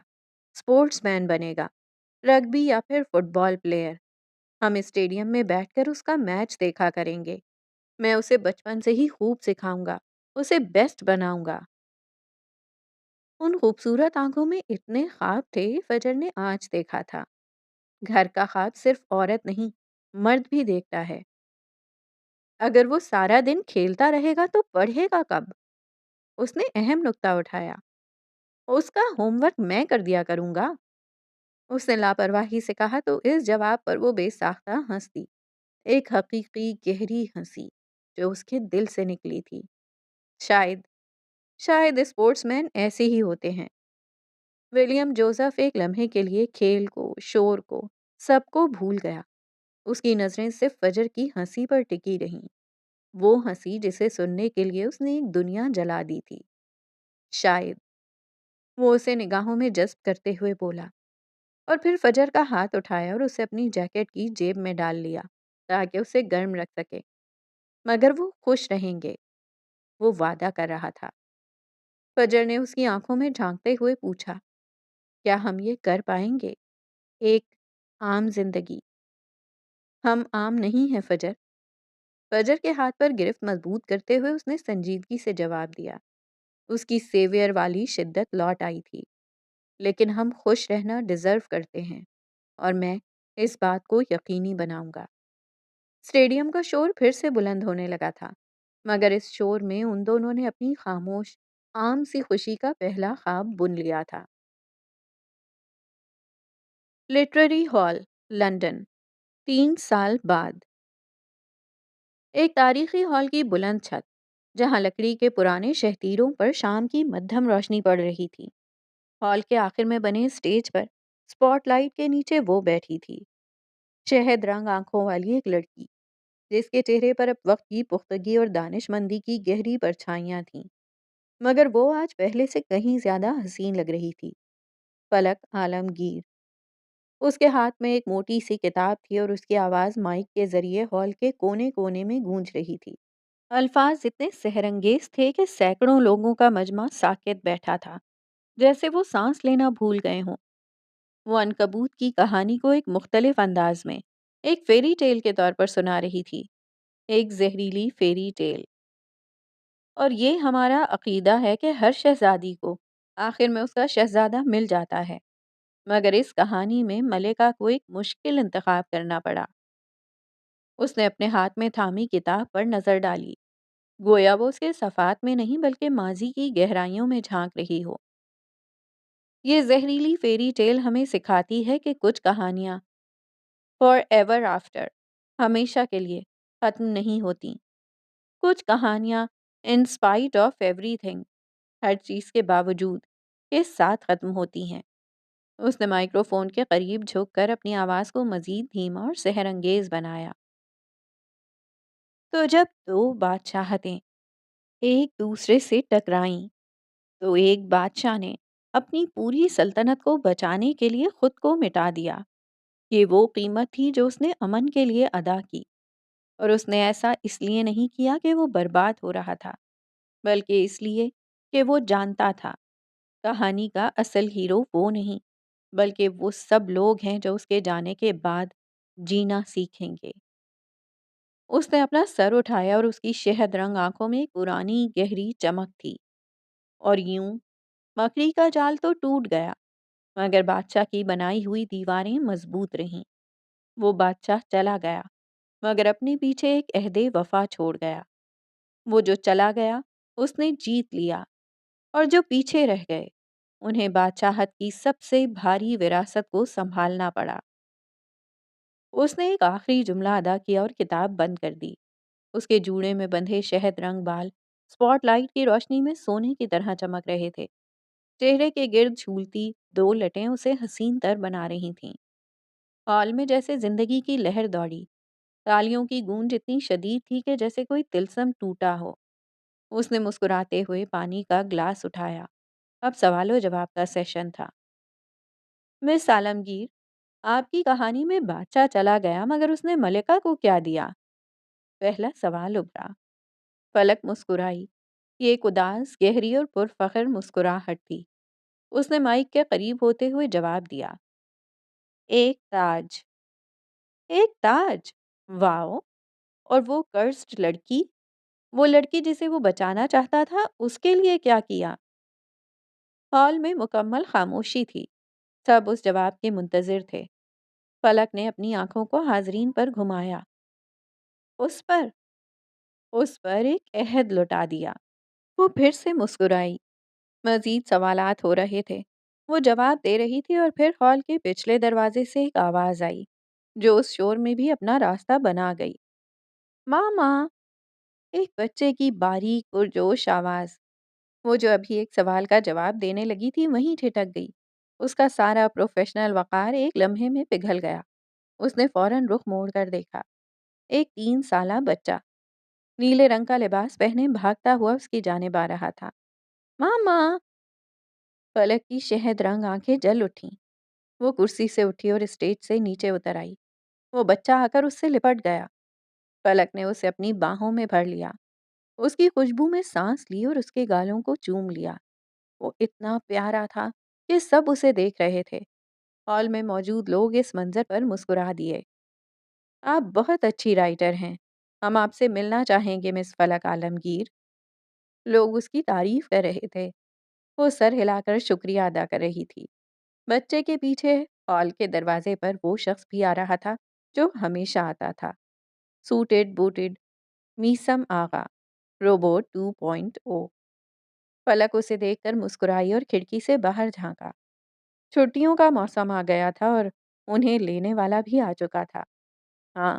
اسپورٹس مین بنے گا، رگبی یا پھر فٹ بال پلیئر۔ ہم اسٹیڈیم میں بیٹھ کر اس کا میچ دیکھا کریں گے۔ میں اسے بچپن سے ہی خوب سکھاؤں گا، اسے بیسٹ بناؤں گا۔ ان خوبصورت آنکھوں میں اتنے خواب تھے، فجر نے آج دیکھا تھا۔ گھر کا خواب صرف عورت نہیں، مرد بھی دیکھتا ہے۔ اگر وہ سارا دن کھیلتا رہے گا تو پڑھے گا کب؟ اس نے اہم نکتہ اٹھایا۔ اس کا ہوم ورک میں کر دیا کروں گا، اس نے لاپرواہی سے کہا تو اس جواب پر وہ بے ساختہ ہنس دی، ایک حقیقی گہری ہنسی جو اس کے دل سے نکلی تھی۔ شاید شاید اسپورٹس مین ایسے ہی ہوتے ہیں۔ ولیم جوزف ایک لمحے کے لیے کھیل کو، شور کو، سب کو بھول گیا۔ اس کی نظریں صرف فجر کی ہنسی پر ٹکی رہیں، وہ ہنسی جسے سننے کے لیے اس نے ایک دنیا جلا دی تھی۔ شاید۔ وہ اسے نگاہوں میں جذب کرتے ہوئے بولا، اور پھر فجر کا ہاتھ اٹھایا اور اسے اپنی جیکٹ کی جیب میں ڈال لیا تاکہ اسے گرم رکھ سکے۔ مگر وہ خوش رہیں گے، وہ وعدہ کر رہا تھا۔ فجر نے اس کی آنکھوں میں جھانکتے ہوئے پوچھا، کیا ہم یہ کر پائیں گے؟ ایک عام زندگی۔ ہم عام نہیں ہیں فجر۔ فجر کے ہاتھ پر گرفت مضبوط کرتے ہوئے اس نے سنجیدگی سے جواب دیا۔ اس کی سیویئر والی شدت لوٹ آئی تھی۔ لیکن ہم خوش رہنا ڈیزرو کرتے ہیں، اور میں اس بات کو یقینی بناؤں گا۔ اسٹیڈیم کا شور پھر سے بلند ہونے لگا تھا، مگر اس شور میں ان دونوں نے اپنی خاموش، عام سی خوشی کا پہلا خواب بن لیا تھا۔ لٹریری ہال، لندن، 3 سال بعد۔ ایک تاریخی ہال کی بلند چھت، جہاں لکڑی کے پرانے شہتیروں پر شام کی مدھم روشنی پڑ رہی تھی۔ ہال کے آخر میں بنے اسٹیج پر اسپاٹ لائٹ کے نیچے وہ بیٹھی تھی، شہد رنگ آنکھوں والی ایک لڑکی جس کے چہرے پر اب وقت کی پختگی اور دانش مندی کی گہری پرچھائیاں تھیں، مگر وہ آج پہلے سے کہیں زیادہ حسین لگ رہی تھی۔ فلک عالمگیر۔ اس کے ہاتھ میں ایک موٹی سی کتاب تھی اور اس کی آواز مائک کے ذریعے ہال کے کونے کونے میں گونج رہی تھی۔ الفاظ اتنے سحرنگیز تھے کہ سینکڑوں لوگوں کا مجمع ساکت بیٹھا تھا، جیسے وہ سانس لینا بھول گئے ہوں۔ وہ عنکبوت کی کہانی کو ایک مختلف انداز میں ایک فیری ٹیل کے طور پر سنا رہی تھی، ایک زہریلی فیری ٹیل۔ اور یہ ہمارا عقیدہ ہے کہ ہر شہزادی کو آخر میں اس کا شہزادہ مل جاتا ہے، مگر اس کہانی میں ملکہ کو ایک مشکل انتخاب کرنا پڑا۔ اس نے اپنے ہاتھ میں تھامی کتاب پر نظر ڈالی، گویا وہ اس کے صفحات میں نہیں بلکہ ماضی کی گہرائیوں میں جھانک رہی ہو۔ یہ زہریلی فیری ٹیل ہمیں سکھاتی ہے کہ کچھ کہانیاں فار ایور آفٹر، ہمیشہ کے لیے ختم نہیں ہوتی۔ کچھ کہانیاں in spite of everything, ہر چیز کے باوجود، کے ساتھ ختم ہوتی ہیں۔ اس نے مائکرو فون کے قریب جھک کر اپنی آواز کو مزید دھیما اور سحر انگیز بنایا۔ تو جب دو بادشاہتیں ایک دوسرے سے ٹکرائیں تو ایک بادشاہ نے اپنی پوری سلطنت کو بچانے کے لیے خود کو مٹا دیا۔ یہ وہ قیمت تھی جو اس نے امن کے لیے ادا کی، اور اس نے ایسا اس لیے نہیں کیا کہ وہ برباد ہو رہا تھا، بلکہ اس لیے کہ وہ جانتا تھا کہانی کا اصل ہیرو وہ نہیں، بلکہ وہ سب لوگ ہیں جو اس کے جانے کے بعد جینا سیکھیں گے۔ اس نے اپنا سر اٹھایا اور اس کی شہد رنگ آنکھوں میں ایک پرانی گہری چمک تھی، اور یوں مکڑی کا جال تو ٹوٹ گیا، مگر بادشاہ کی بنائی ہوئی دیواریں مضبوط رہیں۔ وہ بادشاہ چلا گیا، مگر اپنے پیچھے ایک عہد وفا چھوڑ گیا۔ وہ جو چلا گیا اس نے جیت لیا، اور جو پیچھے رہ گئے انہیں بادشاہت کی سب سے بھاری وراثت کو سنبھالنا پڑا۔ اس نے ایک آخری جملہ ادا کیا اور کتاب بند کر دی۔ اس کے جوڑے میں بندھے شہد رنگ بال اسپاٹ لائٹ کی روشنی میں سونے کی طرح چمک رہے تھے۔ چہرے کے گرد جھولتی دو لٹیں اسے حسین تر بنا رہی تھیں۔ ہال میں جیسے زندگی کی لہر دوڑی، تالیوں کی گونج اتنی شدید تھی کہ جیسے کوئی طلسم ٹوٹا ہو۔ اس نے مسکراتے ہوئے پانی کا گلاس اٹھایا۔ اب سوال و جواب کا سیشن تھا۔ مس عالمگیر، آپ کی کہانی میں بادشاہ چلا گیا مگر اس نے ملکہ کو کیا دیا؟ پہلا سوال ابھرا۔ فلک مسکرائی۔ یہ ایک اداس، گہری اور پرفخر مسکراہٹ تھی۔ اس نے مائک کے قریب ہوتے ہوئے جواب دیا، ایک تاج۔ ایک تاج؟ واؤ! اور وہ کرسڈ لڑکی، وہ لڑکی جسے وہ بچانا چاہتا تھا، اس کے لیے کیا کیا؟ ہال میں مکمل خاموشی تھی۔ سب اس جواب کے منتظر تھے۔ فلک نے اپنی آنکھوں کو حاضرین پر گھمایا۔ اس پر ایک عہد لوٹا دیا۔ وہ پھر سے مسکرائی۔ مزید سوالات ہو رہے تھے۔ وہ جواب دے رہی تھی اور پھر ہال کے پچھلے دروازے سے ایک آواز آئی جو اس شور میں بھی اپنا راستہ بنا گئی۔ ماما! ایک بچے کی باریک پرجوش آواز۔ وہ جو ابھی ایک سوال کا جواب دینے لگی تھی وہیں ٹھٹک گئی۔ اس کا سارا پروفیشنل وقار ایک لمحے میں پگھل گیا۔ اس نے فوراً رخ موڑ کر دیکھا۔ ایک 3 سالہ بچہ نیلے رنگ کا لباس پہنے بھاگتا ہوا اس کی جانب آ رہا تھا۔ ماما! فلک کی شہد رنگ آنکھیں جل اٹھیں۔ وہ کرسی سے اٹھی اور اسٹیج سے نیچے اتر آئی۔ وہ بچہ آ کر اس سے لپٹ گیا۔ فلک نے اسے اپنی باہوں میں بھر لیا، اس کی خوشبو میں سانس لی اور اس کے گالوں کو چوم لیا۔ وہ اتنا پیارا تھا کہ سب اسے دیکھ رہے تھے۔ ہال میں موجود لوگ اس منظر پر مسکرا دیے۔ آپ بہت اچھی رائٹر ہیں، ہم آپ سے ملنا چاہیں گے مس فلک عالمگیر۔ لوگ اس کی تعریف کر رہے تھے۔ وہ سر ہلا کر شکریہ ادا کر رہی تھی۔ بچے کے پیچھے ہال کے دروازے پر وہ شخص بھی آ رہا تھا جو ہمیشہ آتا تھا، سوٹڈ بوٹڈ میسم آغا، روبوٹ 2.0۔ فلک اسے دیکھ کر مسکرائی اور کھڑکی سے باہر جھانکا۔ چھٹیوں کا موسم آ گیا تھا اور انہیں لینے والا بھی آ چکا تھا۔ ہاں،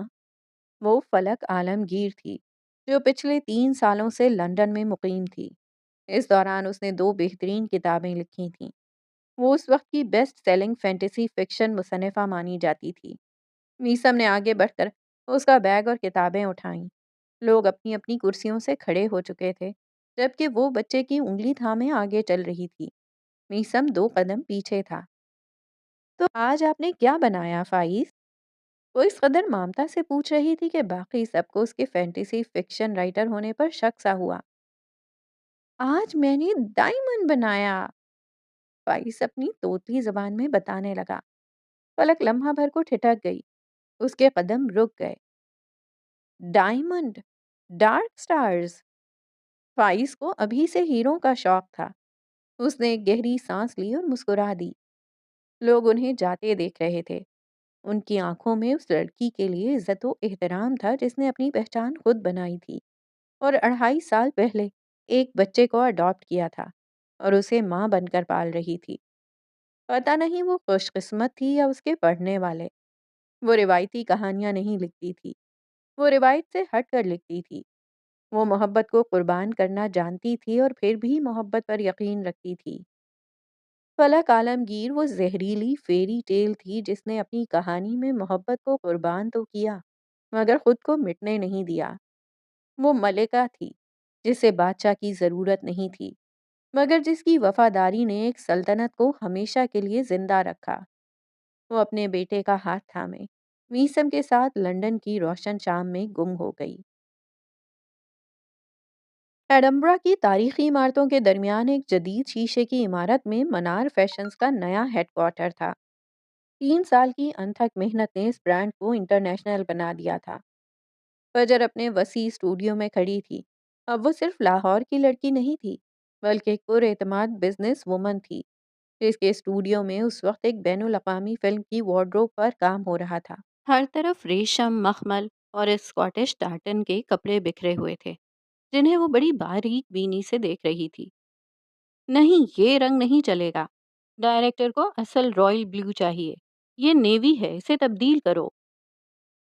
وہ فلک عالمگیر تھی جو پچھلے 3 سالوں سے لندن میں مقیم تھی۔ اس دوران اس نے 2 بہترین کتابیں لکھی تھیں۔ وہ اس وقت کی بیسٹ سیلنگ فینٹیسی فکشن مصنفہ مانی جاتی تھی۔ میسم نے آگے بڑھ کر اس کا بیگ اور کتابیں اٹھائیں۔ لوگ اپنی اپنی کرسیوں سے کھڑے ہو چکے تھے، جبکہ وہ بچے کی انگلی تھامے آگے چل رہی تھی۔ میسم 2 قدم پیچھے تھا۔ تو آج آپ نے کیا بنایا فائز؟ وہ اس قدر مامتا سے پوچھ رہی تھی کہ باقی سب کو اس کے فینٹیسی فکشن رائٹر ہونے پر شک سا ہوا۔ آج میں نے ڈائمنڈ بنایا، فائز اپنی توتلی زبان میں بتانے لگا۔ فلک لمحہ بھر کو ٹھٹک گئی، اس کے قدم رک گئے۔ Diamond, dark stars. فائز کو ابھی سے ہیروں کا شوق تھا۔ اس نے ایک گہری سانس لی اور مسکرا دی۔ لوگ انہیں جاتے دیکھ رہے تھے۔ ان کی آنکھوں میں اس لڑکی کے لیے عزت و احترام تھا جس نے اپنی پہچان خود بنائی تھی اور 2.5 سال پہلے ایک بچے کو اڈاپٹ کیا تھا اور اسے ماں بن کر پال رہی تھی۔ پتہ نہیں وہ خوش قسمت تھی یا اس کے پڑھنے والے۔ وہ روایتی کہانیاں نہیں لکھتی تھی، وہ روایت سے ہٹ کر لکھتی تھی۔ وہ محبت کو قربان کرنا جانتی تھی اور پھر بھی محبت پر یقین رکھتی تھی۔ فلک عالمگیر وہ زہریلی فیری ٹیل تھی جس نے اپنی کہانی میں محبت کو قربان تو کیا مگر خود کو مٹنے نہیں دیا۔ وہ ملکہ تھی جسے بادشاہ کی ضرورت نہیں تھی مگر جس کی وفاداری نے ایک سلطنت کو ہمیشہ کے لیے زندہ رکھا۔ وہ اپنے بیٹے کا ہاتھ تھامے میسم کے ساتھ لندن کی روشن شام میں گم ہو گئی۔ ایڈنبرا کی تاریخی عمارتوں کے درمیان ایک جدید شیشے کی عمارت میں منار فیشنز کا نیا ہیڈ کوارٹر تھا۔ 3 سال کی انتھک محنت نے اس برانڈ کو انٹرنیشنل بنا دیا تھا۔ فجر اپنے وسیع اسٹوڈیو میں کھڑی تھی۔ اب وہ صرف لاہور کی لڑکی نہیں تھی بلکہ ایک پر اعتماد بزنس وومن تھی جس کے اسٹوڈیو میں اس وقت ایک بین الاقوامی فلم کی وارڈروب پر کام ہو رہا تھا۔ ہر طرف ریشم، مخمل اور اسکاٹش ٹارٹن کے کپڑے بکھرے ہوئے تھے جنہیں وہ بڑی باریک بینی سے دیکھ رہی تھی۔ نہیں، یہ رنگ نہیں چلے گا۔ ڈائریکٹر کو اصل رائل بلو چاہیے۔ یہ نیوی ہے، اسے تبدیل کرو۔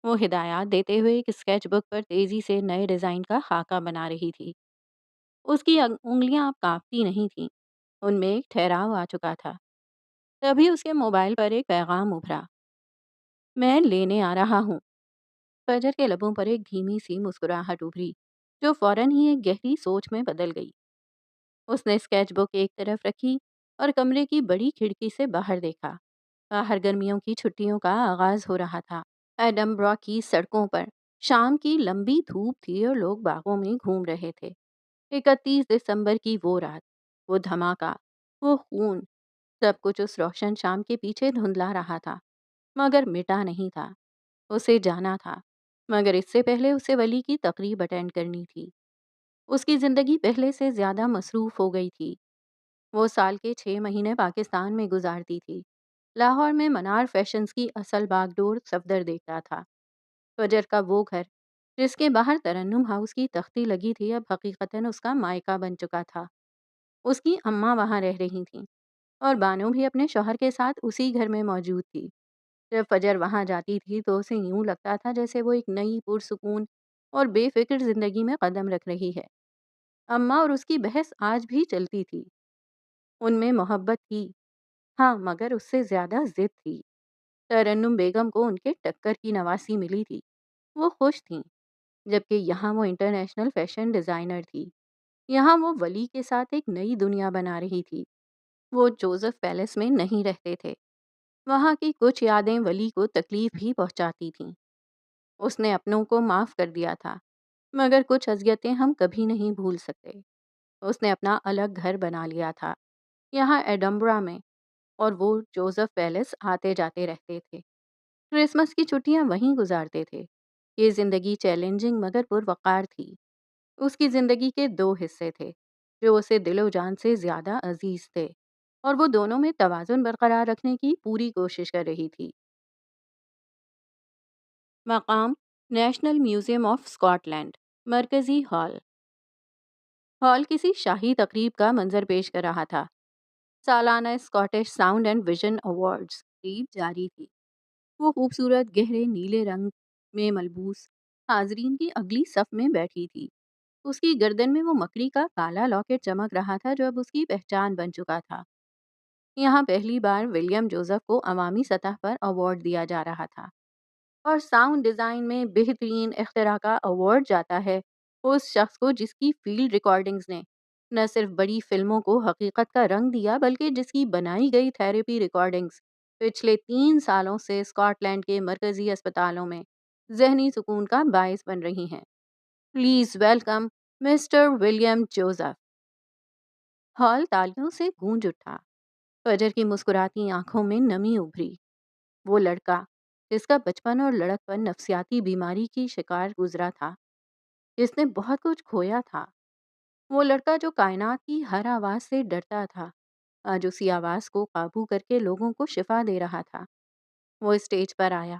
وہ ہدایات دیتے ہوئے ایک اسکیچ بک پر تیزی سے نئے ڈیزائن کا خاکہ بنا رہی تھی۔ اس کی انگلیاں اب کانپتی نہیں تھیں، ان میں ایک ٹھہراؤ آ چکا تھا۔ تبھی اس کے موبائل پر ایک پیغام ابھرا۔ میں لینے آ رہا ہوں۔ فجر کے لبوں پر ایک دھیمی سی مسکراہٹ ابھری جو فوراً ہی ایک گہری سوچ میں بدل گئی۔ اس نے اسکیچ بک ایک طرف رکھی اور کمرے کی بڑی کھڑکی سے باہر دیکھا۔ باہر گرمیوں کی چھٹیوں کا آغاز ہو رہا تھا۔ ایڈنبرا کی سڑکوں پر شام کی لمبی دھوپ تھی اور لوگ باغوں میں گھوم رہے تھے۔ 31 دسمبر کی وہ رات، وہ دھماکہ، وہ خون، سب کچھ اس روشن شام کے پیچھے دھندلا رہا تھا مگر مٹا نہیں تھا۔ اسے جانا تھا مگر اس سے پہلے اسے ولی کی تقریب اٹینڈ کرنی تھی۔ اس کی زندگی پہلے سے زیادہ مصروف ہو گئی تھی۔ وہ سال کے 6 مہینے پاکستان میں گزارتی تھی۔ لاہور میں منار فیشنز کی اصل باغ ڈور صفدر دیکھتا تھا۔ فجر کا وہ گھر جس کے باہر ترنم ہاؤس کی تختی لگی تھی اب حقیقتاً اس کا مائکہ بن چکا تھا۔ اس کی اماں وہاں رہ رہی تھیں اور بانو بھی اپنے شوہر کے ساتھ اسی گھر میں موجود تھی۔ جب فجر وہاں جاتی تھی تو اسے یوں لگتا تھا جیسے وہ ایک نئی پرسکون اور بے فکر زندگی میں قدم رکھ رہی ہے۔ اماں اور اس کی بحث آج بھی چلتی تھی۔ ان میں محبت تھی، ہاں، مگر اس سے زیادہ ضد تھی۔ ترنم بیگم کو ان کے ٹکر کی نواسی ملی تھی۔ وہ خوش تھیں، جبکہ یہاں وہ انٹرنیشنل فیشن ڈیزائنر تھی۔ یہاں وہ ولی کے ساتھ ایک نئی دنیا بنا رہی تھی۔ وہ جوزف پیلس میں نہیں رہتے تھے۔ وہاں کی کچھ یادیں ولی کو تکلیف بھی پہنچاتی تھیں۔ اس نے اپنوں کو معاف کر دیا تھا مگر کچھ اذیتیں ہم کبھی نہیں بھول سکتے۔ اس نے اپنا الگ گھر بنا لیا تھا یہاں ایڈنبرا میں، اور وہ جوزف پیلس آتے جاتے رہتے تھے۔ کرسمس کی چھٹیاں وہیں گزارتے تھے۔ یہ زندگی چیلنجنگ مگر پروقار تھی۔ اس کی زندگی کے 2 حصے تھے جو اسے دل و جان سے زیادہ عزیز تھے اور وہ دونوں میں توازن برقرار رکھنے کی پوری کوشش کر رہی تھی۔ مقام national museum of Scotland, مرکزی ہال۔ ہال کسی شاہی تقریب کا منظر پیش کر رہا تھا۔ سالانہ Scottish sound and vision awards تقریب جاری تھی۔ وہ خوبصورت گہرے نیلے رنگ میں ملبوس حاضرین کی اگلی صف میں بیٹھی تھی۔ اس کی گردن میں وہ مکڑی کا کالا لاکٹ چمک رہا تھا جو اب اس کی پہچان بن چکا تھا۔ یہاں پہلی بار ولیم جوزف کو عوامی سطح پر ایوارڈ دیا جا رہا تھا۔ اور ساؤنڈ ڈیزائن میں بہترین اختراع کا ایوارڈ جاتا ہے اس شخص کو جس کی فیلڈ ریکارڈنگز نے نہ صرف بڑی فلموں کو حقیقت کا رنگ دیا بلکہ جس کی بنائی گئی تھراپی ریکارڈنگز پچھلے 3 سالوں سے اسکاٹ لینڈ کے مرکزی اسپتالوں میں ذہنی سکون کا باعث بن رہی ہیں۔ Please welcome mister William Joseph. ہال تالیوں سے گونج اٹھا۔ فجر کی مسکراتی آنکھوں میں نمی ابھری۔ وہ لڑکا جس کا بچپن اور لڑکپن نفسیاتی بیماری کی شکار گزرا تھا، جس نے بہت کچھ کھویا تھا، وہ لڑکا جو کائنات کی ہر آواز سے ڈرتا تھا، آج اسی آواز کو قابو کر کے لوگوں کو شفا دے رہا تھا۔ وہ اسٹیج پر آیا۔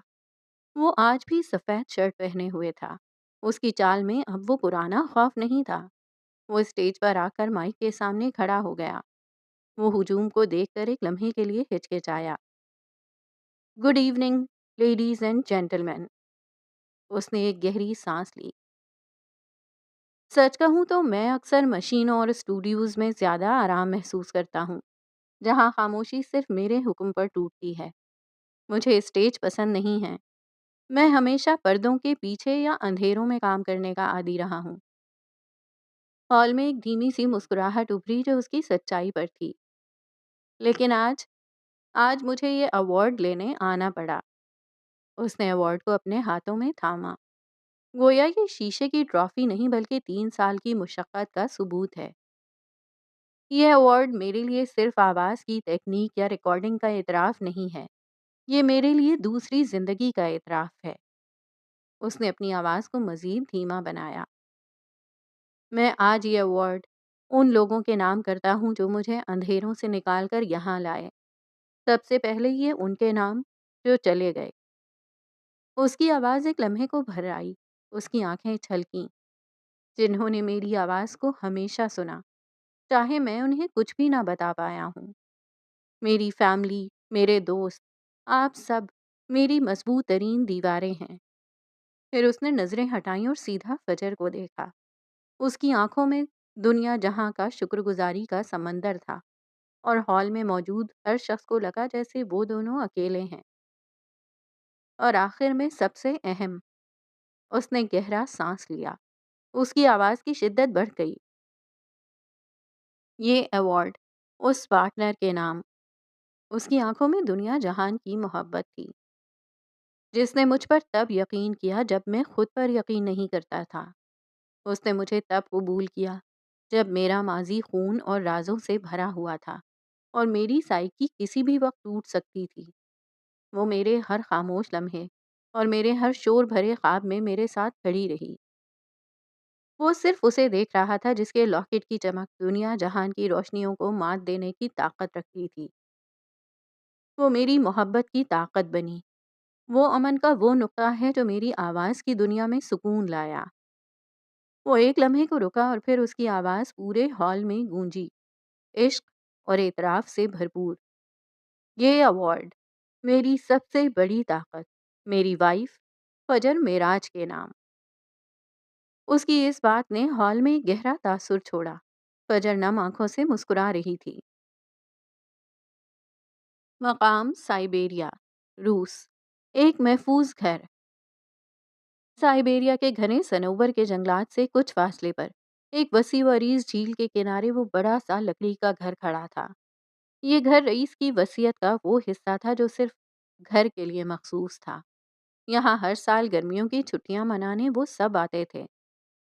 وہ آج بھی سفید شرٹ پہنے ہوئے تھا۔ اس کی چال میں اب وہ پرانا خوف نہیں تھا۔ وہ اسٹیج پر آ کر مائک کے سامنے کھڑا ہو گیا۔ وہ ہجوم کو دیکھ کر ایک لمحے کے لیے ہچکچایا۔ Good evening ladies and gentlemen. اس نے ایک گہری سانس لی۔ سچ کہوں تو میں اکثر مشینوں اور اسٹوڈیوز میں زیادہ آرام محسوس کرتا ہوں، جہاں خاموشی صرف میرے حکم پر ٹوٹتی ہے۔ مجھے اسٹیج پسند نہیں ہے۔ میں ہمیشہ پردوں کے پیچھے یا اندھیروں میں کام کرنے کا عادی رہا ہوں۔ ہال میں ایک دھیمی سی مسکراہٹ ابھری جو اس کی سچائی پر تھی۔ لیکن آج مجھے یہ ایوارڈ لینے آنا پڑا۔ اس نے ایوارڈ کو اپنے ہاتھوں میں تھاما، گویا یہ شیشے کی ٹرافی نہیں بلکہ 3 سال کی مشقت کا ثبوت ہے۔ یہ ایوارڈ میرے لیے صرف آواز کی تکنیک یا ریکارڈنگ کا اعتراف نہیں ہے، یہ میرے لیے دوسری زندگی کا اعتراف ہے۔ اس نے اپنی آواز کو مزید دھیما بنایا۔ میں آج یہ ایوارڈ ان لوگوں کے نام کرتا ہوں جو مجھے اندھیروں سے نکال کر یہاں لائے۔ سب سے پہلے یہ ان کے نام جو چلے گئے۔ اس کی آواز ایک لمحے کو بھر آئی، اس کی آنکھیں چھلکیں۔ جنہوں نے میری آواز کو ہمیشہ سنا، چاہے میں انہیں کچھ بھی نہ بتا پایا ہوں۔ میری فیملی، میرے دوست، آپ سب میری مضبوط ترین دیواریں ہیں۔ پھر اس نے نظریں ہٹائیں اور سیدھا فجر کو دیکھا۔ اس کی آنکھوں میں دنیا جہاں کا شکر گزاری کا سمندر تھا، اور ہال میں موجود ہر شخص کو لگا جیسے وہ دونوں اکیلے ہیں۔ اور آخر میں سب سے اہم، اس نے گہرا سانس لیا۔ اس کی آواز کی شدت بڑھ گئی۔ یہ ایوارڈ اس پارٹنر کے نام، اس کی آنکھوں میں دنیا جہان کی محبت تھی، جس نے مجھ پر تب یقین کیا جب میں خود پر یقین نہیں کرتا تھا۔ اس نے مجھے تب قبول کیا جب میرا ماضی خون اور رازوں سے بھرا ہوا تھا، اور میری سائیکی کسی بھی وقت ٹوٹ سکتی تھی۔ وہ میرے ہر خاموش لمحے اور میرے ہر شور بھرے خواب میں میرے ساتھ کھڑی رہی۔ وہ صرف اسے دیکھ رہا تھا جس کے لاکٹ کی چمک دنیا جہان کی روشنیوں کو مات دینے کی طاقت رکھتی تھی۔ وہ میری محبت کی طاقت بنی۔ وہ امن کا وہ نقطہ ہے جو میری آواز کی دنیا میں سکون لایا۔ وہ ایک لمحے کو رکا اور پھر اس کی آواز پورے ہال میں گونجی، عشق اور اعتراف سے بھرپور۔ یہ ایوارڈ میری سب سے بڑی طاقت، میری وائف فجر معراج کے نام۔ اس کی اس بات نے ہال میں گہرا تاثر چھوڑا۔ فجر نم آنکھوں سے مسکرا رہی تھی۔ مقام سائبیریا، روس۔ ایک محفوظ گھر۔ سائبیریا کے گھنے صنوبر کے جنگلات سے کچھ فاصلے پر ایک وسیع و عریض جھیل کے کنارے وہ بڑا سا لکڑی کا گھر کھڑا تھا۔ یہ گھر رئیس کی وصیت کا وہ حصہ تھا جو صرف گھر کے لیے مخصوص تھا۔ یہاں ہر سال گرمیوں کی چھٹیاں منانے وہ سب آتے تھے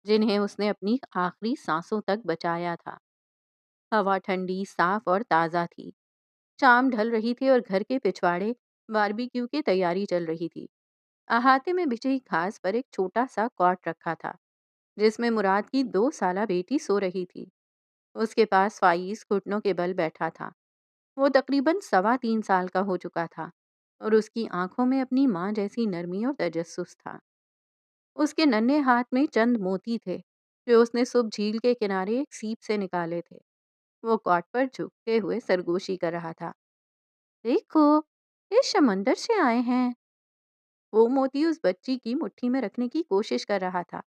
جنہیں اس نے اپنی آخری سانسوں تک بچایا تھا۔ ہوا ٹھنڈی، صاف اور تازہ تھی۔ شام ڈھل رہی تھی اور گھر کے پچھواڑے باربیکیو کی تیاری چل رہی تھی۔ احاطے میں بچھی گھاس پر ایک چھوٹا سا کاٹ رکھا تھا جس میں مراد کی 2 سالہ بیٹی سو رہی تھی۔ اس کے پاس فائز گھٹنوں کے بل بیٹھا تھا۔ وہ تقریباً 3.25 سال کا ہو چکا تھا اور اس کی آنکھوں میں اپنی ماں جیسی نرمی اور تجسس تھا۔ اس کے ننھے ہاتھ میں چند موتی تھے جو اس نے صبح جھیل کے کنارے ایک سیپ سے نکالے تھے۔ وہ کاٹ پر جھکتے ہوئے سرگوشی کر رہا تھا۔ دیکھو، یہ سمندر سے آئے ہیں۔ وہ موتی اس بچی کی مٹھی میں رکھنے کی کوشش کر رہا تھا۔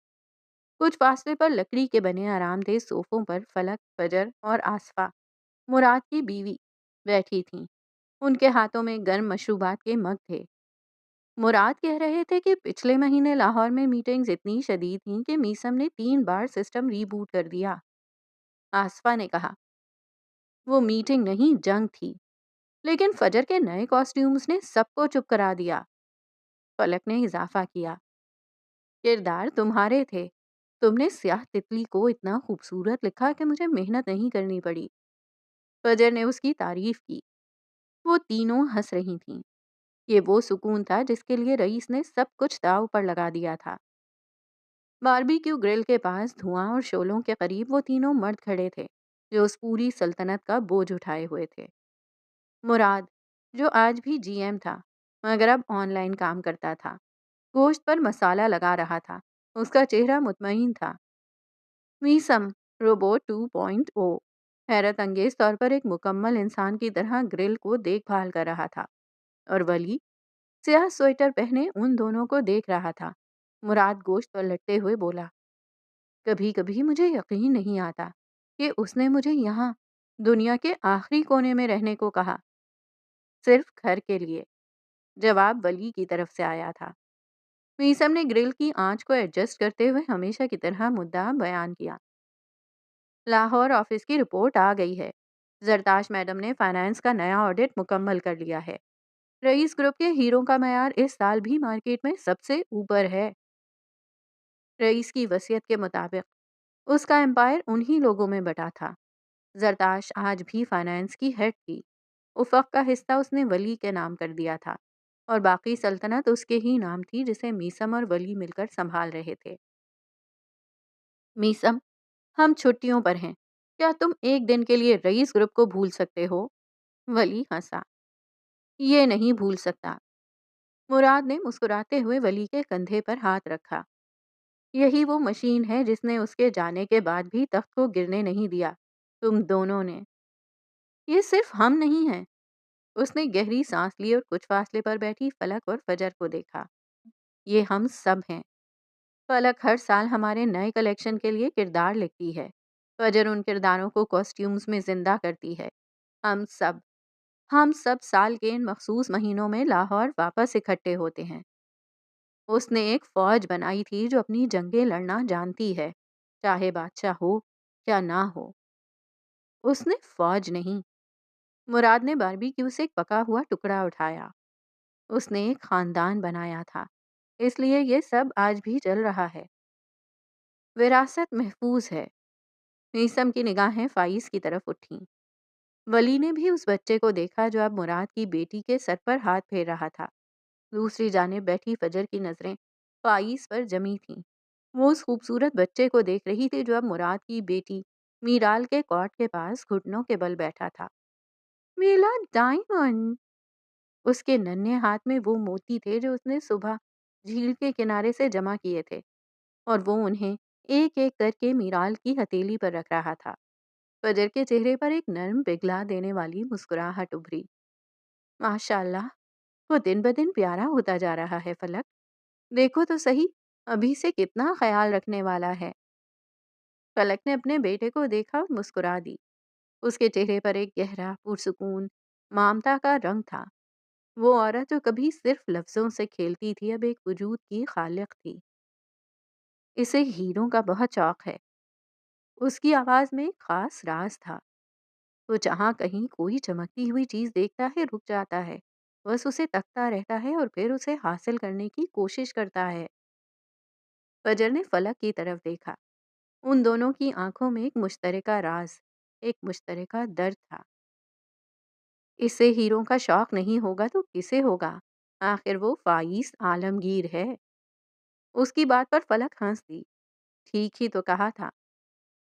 کچھ فاصلے پر لکڑی کے بنے آرام دہ صوفوں پر فلک، فجر اور آصفہ، مراد کی بیوی، بیٹھی تھیں۔ ان کے ہاتھوں میں گرم مشروبات کے مگ تھے۔ مراد کہہ رہے تھے کہ پچھلے مہینے لاہور میں میٹنگز اتنی شدید تھیں کہ میسم نے 3 بار سسٹم ری بوٹ کر دیا۔ آصفہ نے کہا، وہ میٹنگ نہیں جنگ تھی، لیکن فجر کے نئے کاسٹیومز نے سب کو چپ کرا دیا۔ فلک نے اضافہ کیا، کردار تمہارے تھے، تم نے سیاہ تتلی کو اتنا خوبصورت لکھا کہ مجھے محنت نہیں کرنی پڑی۔ فجر نے اس کی تعریف کی۔ وہ تینوں ہنس رہی تھیں۔ یہ وہ سکون تھا جس کے لیے رئیس نے سب کچھ داؤ پر لگا دیا تھا۔ باربی کیو گرل کے پاس دھواں اور شعلوں کے قریب وہ تینوں مرد کھڑے تھے جو اس پوری سلطنت کا بوجھ اٹھائے ہوئے تھے۔ مراد، جو آج بھی جی ایم تھا مگر اب آن لائن کام کرتا تھا، گوشت پر مسالہ لگا رہا تھا، اس کا چہرہ مطمئن تھا۔ میسم، روبوٹ 2.0، حیرت انگیز طور پر ایک مکمل انسان کی طرح گرل کو دیکھ بھال کر رہا تھا، اور ولی سیاہ سویٹر پہنے ان دونوں کو دیکھ رہا تھا۔ مراد گوشت پر لٹتے ہوئے بولا، کبھی کبھی مجھے یقین نہیں آتا کہ اس نے مجھے یہاں دنیا کے آخری کونے میں رہنے کو کہا، صرف گھر کے لیے۔ جواب ولی کی طرف سے آیا تھا۔ میسم نے گرل کی آنچ کو ایڈجسٹ کرتے ہوئے ہمیشہ کی طرح مدعا بیان کیا۔ لاہور آفس کی رپورٹ آ گئی ہے۔ زرتاش میڈم نے فائنانس کا نیا آڈٹ مکمل کر لیا ہے۔ رئیس گروپ کے ہیروں کا معیار اس سال بھی مارکیٹ میں سب سے اوپر ہے۔ رئیس کی وصیت کے مطابق اس کا امپائر انہی لوگوں میں بٹا تھا۔ زرتاش آج بھی فائنانس کی ہیڈ تھی۔ افق کا حصہ اس نے ولی کے نام کر دیا تھا اور باقی سلطنت اس کے ہی نام تھی جسے میسم اور ولی مل کر سنبھال رہے تھے۔ میسم، ہم چھٹیوں پر ہیں، کیا تم ایک دن کے لیے رئیس گروپ کو بھول سکتے ہو؟ ولی ہنسا، یہ نہیں بھول سکتا۔ مراد نے مسکراتے ہوئے ولی کے کندھے پر ہاتھ رکھا۔ یہی وہ مشین ہے جس نے اس کے جانے کے بعد بھی تخت کو گرنے نہیں دیا، تم دونوں نے۔ یہ صرف ہم نہیں ہیں۔ اس نے گہری سانس لی اور کچھ فاصلے پر بیٹھی فلک اور فجر کو دیکھا۔ یہ ہم سب ہیں۔ فلک ہر سال ہمارے نئے کلیکشن کے لیے کردار لکھتی ہے، فجر ان کرداروں کو کاسٹیومز میں زندہ کرتی ہے۔ ہم سب سال کے ان مخصوص مہینوں میں لاہور واپس اکٹھے ہوتے ہیں۔ اس نے ایک فوج بنائی تھی جو اپنی جنگیں لڑنا جانتی ہے، چاہے بادشاہ ہو یا نہ ہو۔ اس نے فوج نہیں، مراد نے باربی کیو سے ایک پکا ہوا ٹکڑا اٹھایا، اس نے ایک خاندان بنایا تھا، اس لیے یہ سب آج بھی چل رہا ہے۔ وراثت محفوظ ہے۔ میسم کی نگاہیں فائز کی طرف اٹھیں۔ ولی نے بھی اس بچے کو دیکھا جو اب مراد کی بیٹی کے سر پر ہاتھ پھیر رہا تھا۔ دوسری جانب بیٹھی فجر کی نظریں فائز پر جمی تھیں۔ وہ اس خوبصورت بچے کو دیکھ رہی تھی جو اب مراد کی بیٹی میرال کے کارٹ کے پاس گھٹنوں کے بل بیٹھا تھا۔ میلا ڈائمنڈ! اس کے ننھے ہاتھ میں وہ موتی تھے جو اس نے صبح جھیل کے کنارے سے جمع کیے تھے، اور وہ انہیں ایک ایک کر کے میرال کی ہتھیلی پر رکھ رہا تھا۔ فجر کے چہرے پر ایک نرم پگھلا دینے والی مسکراہٹ ابھری۔ ماشاء اللہ، وہ دن بدن پیارا ہوتا جا رہا ہے فلک۔ دیکھو تو صحیح، ابھی سے کتنا خیال رکھنے والا ہے۔ فلک نے اپنے بیٹے کو دیکھا اور مسکرا دی۔ اس کے چہرے پر ایک گہرا پرسکون مامتا کا رنگ تھا۔ وہ عورت جو کبھی صرف لفظوں سے کھیلتی تھی اب ایک وجود کی خالق تھی۔ اسے ہیروں کا بہت شوق ہے۔ اس کی آواز میں ایک خاص راز تھا۔ وہ جہاں کہیں کوئی چمکتی ہوئی چیز دیکھتا ہے رک جاتا ہے، بس اسے تکتا رہتا ہے اور پھر اسے حاصل کرنے کی کوشش کرتا ہے۔ فجر نے فلک کی طرف دیکھا۔ ان دونوں کی آنکھوں میں ایک مشترکہ راز، ایک مشترکہ درد تھا۔ اسے ہیروں کا شوق نہیں ہوگا تو کسے ہوگا؟ آخر وہ فائز عالمگیر ہے۔ اس کی بات پر فلک ہنس دی۔ ٹھیک ہی تو کہا تھا۔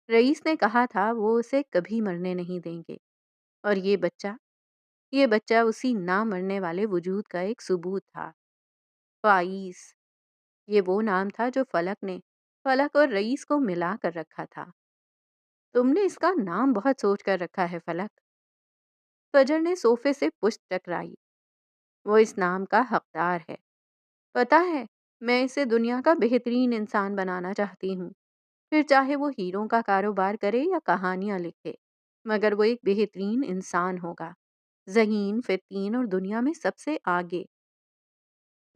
رئیس نے کہا تھا وہ اسے کبھی مرنے نہیں دیں گے، اور یہ بچہ اسی نہ مرنے والے وجود کا ایک ثبوت تھا۔ فائز، یہ وہ نام تھا جو فلک اور رئیس کو ملا کر رکھا تھا۔ تم نے اس کا نام بہت سوچ کر رکھا ہے فلک۔ فجر نے صوفے سے پشت ٹکرائی۔ وہ اس نام کا حقدار ہے۔ پتہ ہے، میں اسے دنیا کا بہترین انسان بنانا چاہتی ہوں، پھر چاہے وہ ہیروں کا کاروبار کرے یا کہانیاں لکھے، مگر وہ ایک بہترین انسان ہوگا، ذہین، فتین اور دنیا میں سب سے آگے۔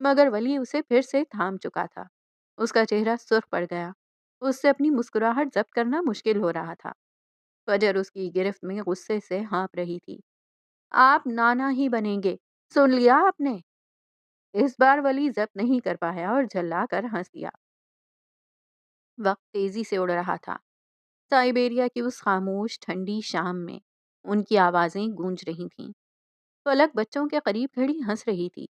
مگر ولی اسے پھر سے تھام چکا تھا۔ اس کا چہرہ سرخ پڑ گیا۔ اس سے اپنی مسکراہٹ ضبط کرنا مشکل ہو رہا تھا۔ فجر اس کی گرفت میں غصے سے ہانپ رہی تھی۔ آپ نانا ہی بنیں گے، سن لیا آپ نے؟ اس بار ولی ضبط نہیں کر پایا اور جھلا کر ہنس دیا۔ وقت تیزی سے اڑ رہا تھا۔ سائبیریا کی اس خاموش ٹھنڈی شام میں ان کی آوازیں گونج رہی تھیں۔ فلک بچوں کے قریب کھڑی ہنس رہی تھی۔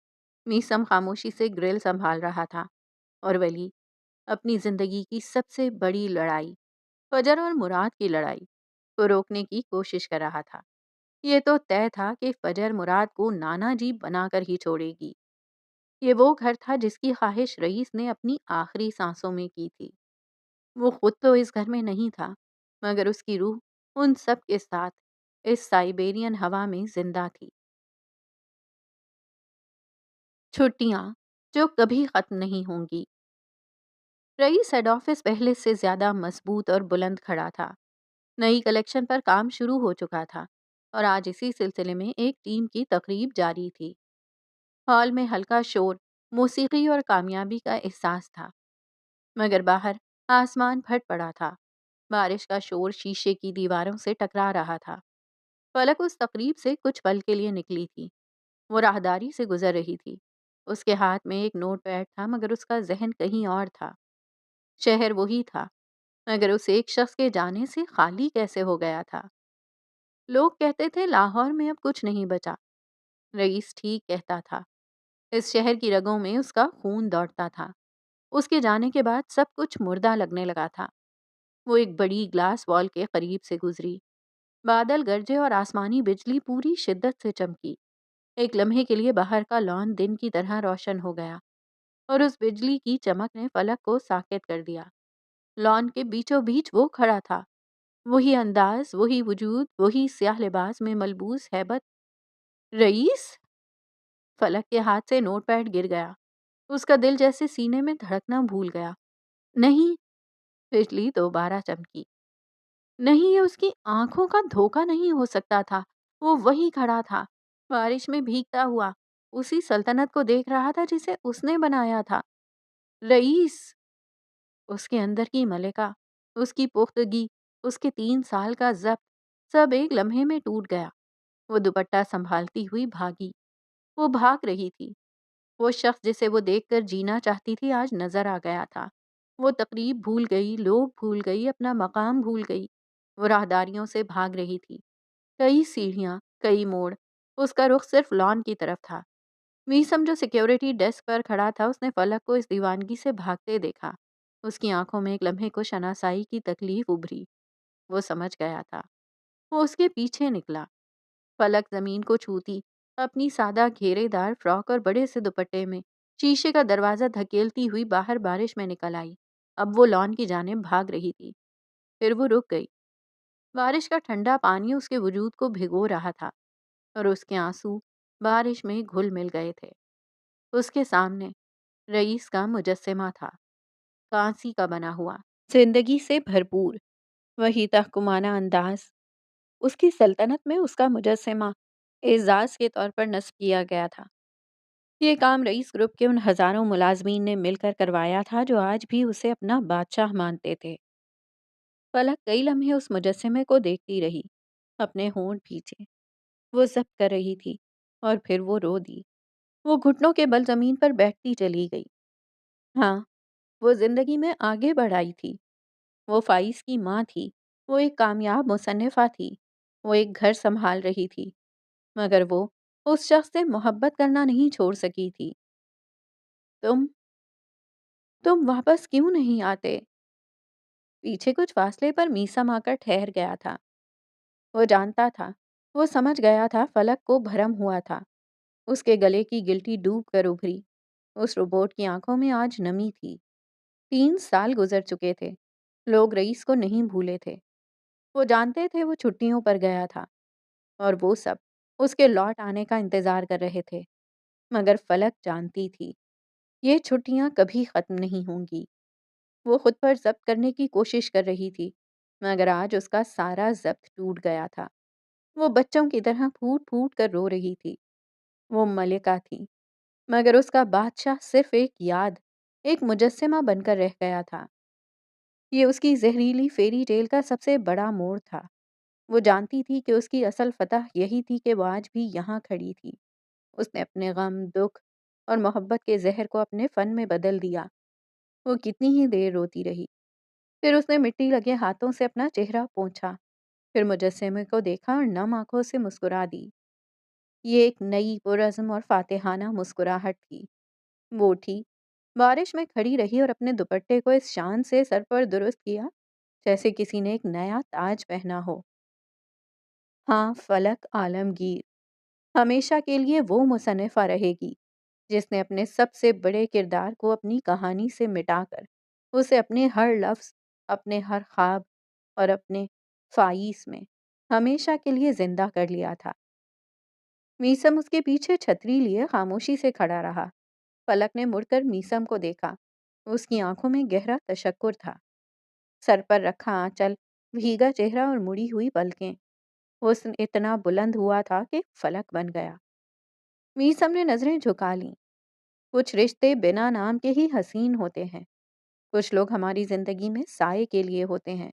میسم خاموشی سے گرل سنبھال رہا تھا اور ولی اپنی زندگی کی سب سے بڑی لڑائی، فجر اور مراد کی لڑائی کو روکنے کی کوشش کر رہا تھا۔ یہ تو طے تھا کہ فجر مراد کو نانا جی بنا کر ہی چھوڑے گی۔ یہ وہ گھر تھا جس کی خواہش رئیس نے اپنی آخری سانسوں میں کی تھی۔ وہ خود تو اس گھر میں نہیں تھا، مگر اس کی روح ان سب کے ساتھ اس سائبیرین ہوا میں زندہ تھی۔ چھٹیاں جو کبھی ختم نہیں ہوں گی۔ رئیس ہیڈ آفس پہلے سے زیادہ مضبوط اور بلند کھڑا تھا۔ نئی کلیکشن پر کام شروع ہو چکا تھا اور آج اسی سلسلے میں ایک ٹیم کی تقریب جاری تھی۔ ہال میں ہلکا شور، موسیقی اور کامیابی کا احساس تھا، مگر باہر آسمان پھٹ پڑا تھا۔ بارش کا شور شیشے کی دیواروں سے ٹکرا رہا تھا۔ فلک اس تقریب سے کچھ پل کے لیے نکلی تھی۔ وہ راہداری سے گزر رہی تھی۔ اس کے ہاتھ میں ایک نوٹ پیڈ تھا، مگر اس کا ذہن کہیں اور تھا۔ شہر وہی تھا، مگر اس ایک شخص کے جانے سے خالی کیسے ہو گیا تھا؟ لوگ کہتے تھے لاہور میں اب کچھ نہیں بچا۔ رئیس ٹھیک کہتا تھا۔ اس شہر کی رگوں میں اس کا خون دوڑتا تھا۔ اس کے جانے کے بعد سب کچھ مردہ لگنے لگا تھا۔ وہ ایک بڑی گلاس وال کے قریب سے گزری۔ بادل گرجے اور آسمانی بجلی پوری شدت سے چمکی۔ ایک لمحے کے لیے باہر کا لان دن کی طرح روشن ہو گیا اور اس بجلی کی چمک نے فلک کو ساکت کر دیا۔ لان کے بیچوں بیچ وہ کھڑا تھا، وہی انداز، وہی وجود، وہی سیاہ لباس میں ملبوس ہیبت۔ رئیس؟ فلک کے ہاتھ سے نوٹ پیڈ گر گیا۔ اس کا دل جیسے سینے میں دھڑکنا بھول گیا۔ نہیں، بجلی دوبارہ چمکی۔ نہیں، یہ اس کی آنکھوں کا دھوکا نہیں ہو سکتا تھا۔ وہ وہی کھڑا تھا، بارش میں بھیگتا ہوا، اسی سلطنت کو دیکھ رہا تھا جسے اس نے بنایا تھا۔ رئیس! اس کے اندر کی ملکہ، اس کی پختگی، اس کے 3 سال کا ضبط، سب ایک لمحے میں ٹوٹ گیا۔ وہ دوپٹہ سنبھالتی ہوئی بھاگی۔ وہ بھاگ رہی تھی۔ وہ شخص جسے وہ دیکھ کر جینا چاہتی تھی آج نظر آ گیا تھا۔ وہ تقریب بھول گئی، لوگ بھول گئی، اپنا مقام بھول گئی۔ وہ راہداریوں سے بھاگ رہی تھی۔ کئی سیڑھیاں، کئی موڑ، اس کا رخ صرف لان کی طرف تھا۔ میسم جو سیکیورٹی ڈیسک پر کھڑا تھا، اس نے فلک کو اس دیوانگی سے بھاگتے دیکھا۔ اس کی آنکھوں میں ایک لمحے کو شناسائی کی تکلیف ابھری۔ وہ سمجھ گیا تھا۔ وہ اس کے پیچھے نکلا۔ فلک زمین کو چھوتی، اپنی سادہ گھیرے دار فراک اور بڑے سے دوپٹے میں شیشے کا دروازہ دھکیلتی ہوئی باہر بارش میں نکل آئی۔ اب وہ لان کی جانب بھاگ رہی تھی۔ پھر وہ رک گئی۔ بارش کا ٹھنڈا پانی اس کے وجود کو بھگو رہا تھا اور اس کے آنسو بارش میں گھل مل گئے تھے۔ اس کے سامنے رئیس کا مجسمہ تھا، کانسی کا بنا ہوا، زندگی سے بھرپور، وہی تحکمانہ انداز۔ اس کی سلطنت میں اس کا مجسمہ اعزاز کے طور پر نصب کیا گیا تھا۔ یہ کام رئیس گروپ کے ان ہزاروں ملازمین نے مل کر کروایا تھا جو آج بھی اسے اپنا بادشاہ مانتے تھے۔ فلک کئی لمحے اس مجسمے کو دیکھتی رہی، اپنے ہونٹ بھیجے۔ وہ ضبط کر رہی تھی اور پھر وہ رو دی۔ وہ گھٹنوں کے بل زمین پر بیٹھتی چلی گئی۔ ہاں، وہ زندگی میں آگے بڑھ آئی تھی۔ وہ فائز کی ماں تھی، وہ ایک کامیاب مصنفہ تھی، وہ ایک گھر سنبھال رہی تھی، مگر وہ اس شخص سے محبت کرنا نہیں چھوڑ سکی تھی۔ تم تم واپس کیوں نہیں آتے؟ پیچھے کچھ فاصلے پر میسم آ کر ٹھہر گیا تھا۔ وہ جانتا تھا، وہ سمجھ گیا تھا فلک کو بھرم ہوا تھا۔ اس کے گلے کی گلٹی ڈوب کر ابھری۔ اس روبوٹ کی آنکھوں میں آج نمی تھی۔ 3 سال گزر چکے تھے۔ لوگ رئیس کو نہیں بھولے تھے۔ وہ جانتے تھے وہ چھٹیوں پر گیا تھا اور وہ سب اس کے لوٹ آنے کا انتظار کر رہے تھے، مگر فلک جانتی تھی یہ چھٹیاں کبھی ختم نہیں ہوں گی۔ وہ خود پر ضبط کرنے کی کوشش کر رہی تھی، مگر آج اس کا سارا ضبط ٹوٹ گیا تھا۔ وہ بچوں کی طرح پھوٹ پھوٹ کر رو رہی تھی۔ وہ ملکہ تھی، مگر اس کا بادشاہ صرف ایک یاد، ایک مجسمہ بن کر رہ گیا تھا۔ یہ اس کی زہریلی فیری ٹیل کا سب سے بڑا موڑ تھا۔ وہ جانتی تھی کہ اس کی اصل فتح یہی تھی کہ وہ آج بھی یہاں کھڑی تھی۔ اس نے اپنے غم، دکھ اور محبت کے زہر کو اپنے فن میں بدل دیا۔ وہ کتنی ہی دیر روتی رہی، پھر اس نے مٹی لگے ہاتھوں سے اپنا چہرہ پونچھا، پھر مجسمے کو دیکھا اور نم آنکھوں سے مسکرا دی۔ یہ ایک نئی پرعزم اور فاتحانہ مسکراہٹ تھی۔ وہ اٹھی، بارش میں کھڑی رہی اور اپنے دوپٹے کو اس شان سے سر پر درست کیا جیسے کسی نے ایک نیا تاج پہنا ہو۔ ہاں، فلک عالمگیر ہمیشہ کے لیے وہ مصنفہ رہے گی جس نے اپنے سب سے بڑے کردار کو اپنی کہانی سے مٹا کر اسے اپنے ہر لفظ، اپنے ہر خواب اور اپنے فائیس میں ہمیشہ کے لیے زندہ کر لیا تھا۔ میسم اس کے پیچھے چھتری لیے خاموشی سے کھڑا رہا۔ فلک نے مڑ کر میسم کو دیکھا۔ اس کی آنکھوں میں گہرا تشکر تھا، سر پر رکھا آنچل، بھیگا چہرہ اور مڑی ہوئی پلکیں۔ حسن اتنا بلند ہوا تھا کہ فلک بن گیا۔ میسم نے نظریں جھکا لیں۔ کچھ رشتے بنا نام کے ہی حسین ہوتے ہیں۔ کچھ لوگ ہماری زندگی میں سائے کے لیے ہوتے ہیں۔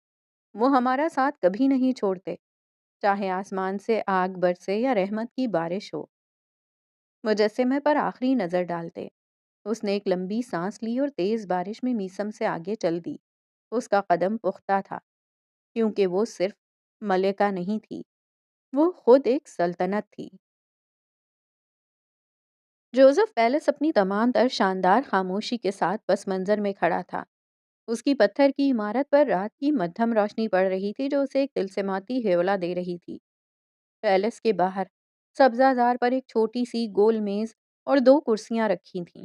وہ ہمارا ساتھ کبھی نہیں چھوڑتے، چاہے آسمان سے آگ برسے یا رحمت کی بارش ہو۔ مجسمے پر آخری نظر ڈالتے اس نے ایک لمبی سانس لی اور تیز بارش میں میسم سے آگے چل دی۔ اس کا قدم پختہ تھا، کیونکہ وہ صرف ملکہ نہیں تھی، وہ خود ایک سلطنت تھی۔ جوزف پیلس اپنی تمام تر شاندار خاموشی کے ساتھ پس منظر میں کھڑا تھا۔ اس کی پتھر کی عمارت پر رات کی مدھم روشنی پڑ رہی تھی جو اسے ایک تلسماتی ہیولا دے رہی تھی۔ پیلس کے باہر سبزہ زار پر ایک چھوٹی سی گول میز اور دو کرسیاں رکھی تھیں۔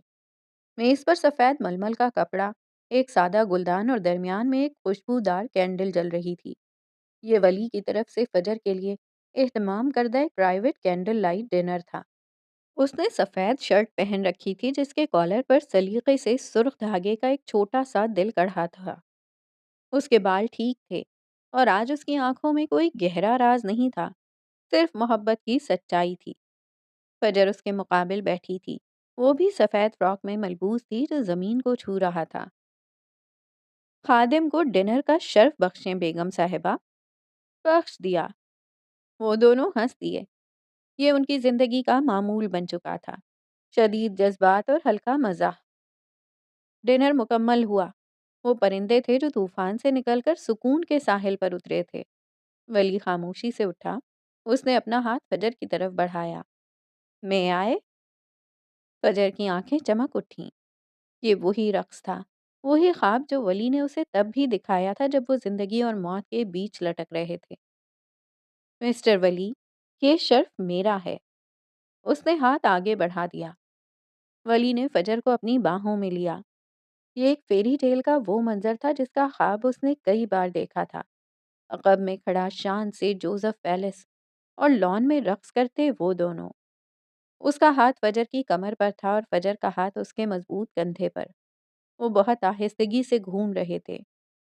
میز پر سفید ململ کا کپڑا، ایک سادہ گلدان اور درمیان میں ایک خوشبودار کینڈل جل رہی تھی۔ یہ ولی کی طرف سے فجر کے لیے اہتمام کردہ ایک پرائیویٹ کینڈل لائٹ ڈنر تھا۔ اس نے سفید شرٹ پہن رکھی تھی جس کے کالر پر سلیقے سے سرخ دھاگے کا ایک چھوٹا سا دل کڑھا تھا۔ اس کے بال ٹھیک تھے اور آج اس کی آنکھوں میں کوئی گہرا راز نہیں تھا، صرف محبت کی سچائی تھی۔ فجر اس کے مقابل بیٹھی تھی، وہ بھی سفید فراک میں ملبوس تھی جو زمین کو چھو رہا تھا۔ خادم کو ڈنر کا شرف بخشیں بیگم صاحبہ۔ بخش دیا۔ وہ دونوں ہنس دیے۔ یہ ان کی زندگی کا معمول بن چکا تھا، شدید جذبات اور ہلکا مزاح۔ ڈنر مکمل ہوا۔ وہ پرندے تھے جو طوفان سے نکل کر سکون کے ساحل پر اترے تھے۔ ولی خاموشی سے اٹھا، اس نے اپنا ہاتھ فجر کی طرف بڑھایا۔ میں آئے؟ فجر کی آنکھیں چمک اٹھیں۔ یہ وہی رقص تھا، وہی خواب جو ولی نے اسے تب بھی دکھایا تھا جب وہ زندگی اور موت کے بیچ لٹک رہے تھے۔ مسٹر ولی، یہ شرف میرا ہے۔ اس نے ہاتھ آگے بڑھا دیا۔ ولی نے فجر کو اپنی باہوں میں لیا۔ یہ ایک فیری ٹیل کا وہ منظر تھا جس کا خواب اس نے کئی بار دیکھا تھا۔ عقب میں کھڑا شان سے جوزف پیلس اور لان میں رقص کرتے وہ دونوں۔ اس کا ہاتھ فجر کی کمر پر تھا اور فجر کا ہاتھ اس کے مضبوط کندھے پر۔ وہ بہت آہستگی سے گھوم رہے تھے۔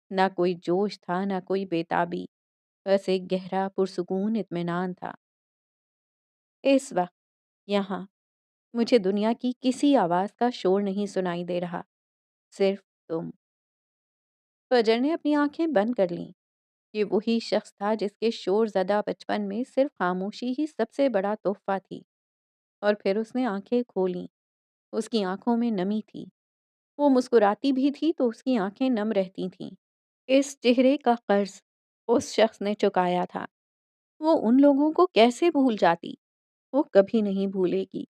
نہ کوئی جوش تھا، نہ کوئی بیتابی، بس ایک گہرا پرسکون اطمینان تھا۔ اس وقت یہاں مجھے دنیا کی کسی آواز کا شور نہیں سنائی دے رہا، صرف تم۔ فجر نے اپنی آنکھیں بند کر لیں۔ یہ وہی شخص تھا جس کے شور زدہ بچپن میں صرف خاموشی ہی سب سے بڑا تحفہ تھی۔ اور پھر اس نے آنکھیں کھولیں۔ اس کی آنکھوں میں نمی تھی۔ وہ مسکراتی بھی تھی تو اس کی آنکھیں نم رہتی تھیں۔ اس چہرے کا قرض اس شخص نے چکایا تھا۔ وہ ان لوگوں کو کیسے بھول جاتی؟ وہ کبھی نہیں بھولے گی۔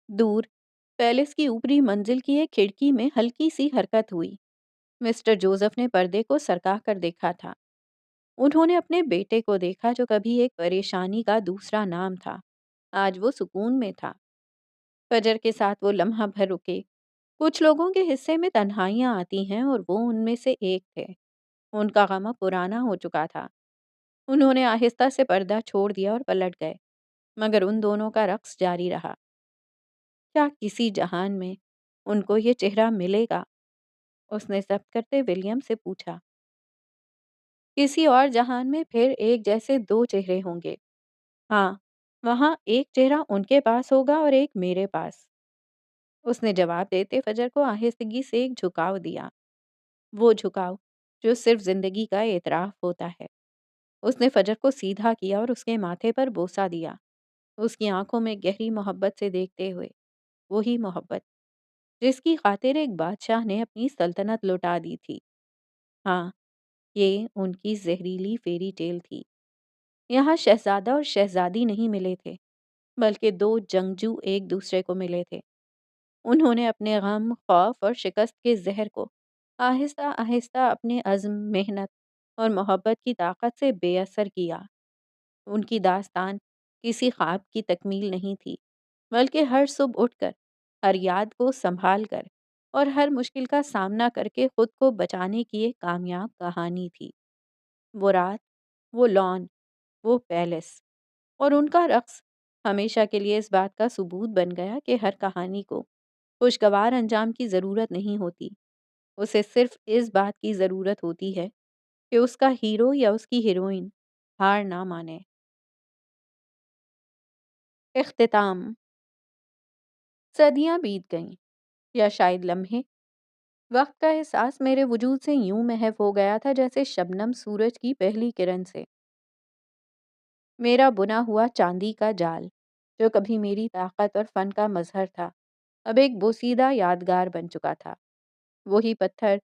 دور پیلس کی اوپری منزل کی ایک کھڑکی میں ہلکی سی حرکت ہوئی۔ مسٹر جوزف نے پردے کو سرکا کر دیکھا تھا۔ انہوں نے اپنے بیٹے کو دیکھا جو کبھی ایک پریشانی کا دوسرا نام تھا، آج وہ سکون میں تھا۔ فجر کے ساتھ وہ لمحہ بھر رکے۔ کچھ لوگوں کے حصے میں تنہائیاں آتی ہیں اور وہ ان میں سے ایک تھے۔ ان کا غم اب پرانا ہو چکا تھا۔ انہوں نے آہستہ سے پردہ چھوڑ دیا اور پلٹ گئے، مگر ان دونوں کا رقص جاری رہا۔ کیا کسی جہان میں ان کو یہ چہرہ ملے گا؟ اس نے ضبط کرتے ولیم سے پوچھا۔ کسی اور جہان میں پھر ایک جیسے دو چہرے ہوں گے۔ ہاں، وہاں ایک چہرہ ان کے پاس ہوگا اور ایک میرے پاس۔ اس نے جواب دیتے فجر کو آہستگی سے ایک جھکاؤ دیا، وہ جھکاؤ جو صرف زندگی کا اعتراف ہوتا ہے۔ اس نے فجر کو سیدھا کیا اور اس کے ماتھے پر بوسہ دیا، اس کی آنکھوں میں گہری محبت سے دیکھتے ہوئے، وہی محبت جس کی خاطر ایک بادشاہ نے اپنی سلطنت لوٹا دی تھی۔ ہاں، یہ ان کی زہریلی فیری ٹیل تھی۔ یہاں شہزادہ اور شہزادی نہیں ملے تھے، بلکہ دو جنگجو ایک دوسرے کو ملے تھے۔ انہوں نے اپنے غم، خوف اور شکست کے زہر کو آہستہ آہستہ اپنے عزم، محنت اور محبت کی طاقت سے بے اثر کیا۔ ان کی داستان کسی خواب کی تکمیل نہیں تھی، بلکہ ہر صبح اٹھ کر، ہر یاد کو سنبھال کر اور ہر مشکل کا سامنا کر کے خود کو بچانے کی ایک کامیاب کہانی تھی۔ وہ رات، وہ لان، وہ پیلس اور ان کا رقص ہمیشہ کے لیے اس بات کا ثبوت بن گیا کہ ہر کہانی کو خوشگوار انجام کی ضرورت نہیں ہوتی، اسے صرف اس بات کی ضرورت ہوتی ہے کہ اس کا ہیرو یا اس کی ہیروئن ہار نہ مانے۔ اختتام۔ صدیاں بیت گئیں، یا شاید لمحے۔ وقت کا احساس میرے وجود سے یوں محو ہو گیا تھا جیسے شبنم سورج کی پہلی کرن سے۔ میرا بنا ہوا چاندی کا جال، جو کبھی میری طاقت اور فن کا مظہر تھا، اب ایک بوسیدہ یادگار بن چکا تھا۔ وہی پتھر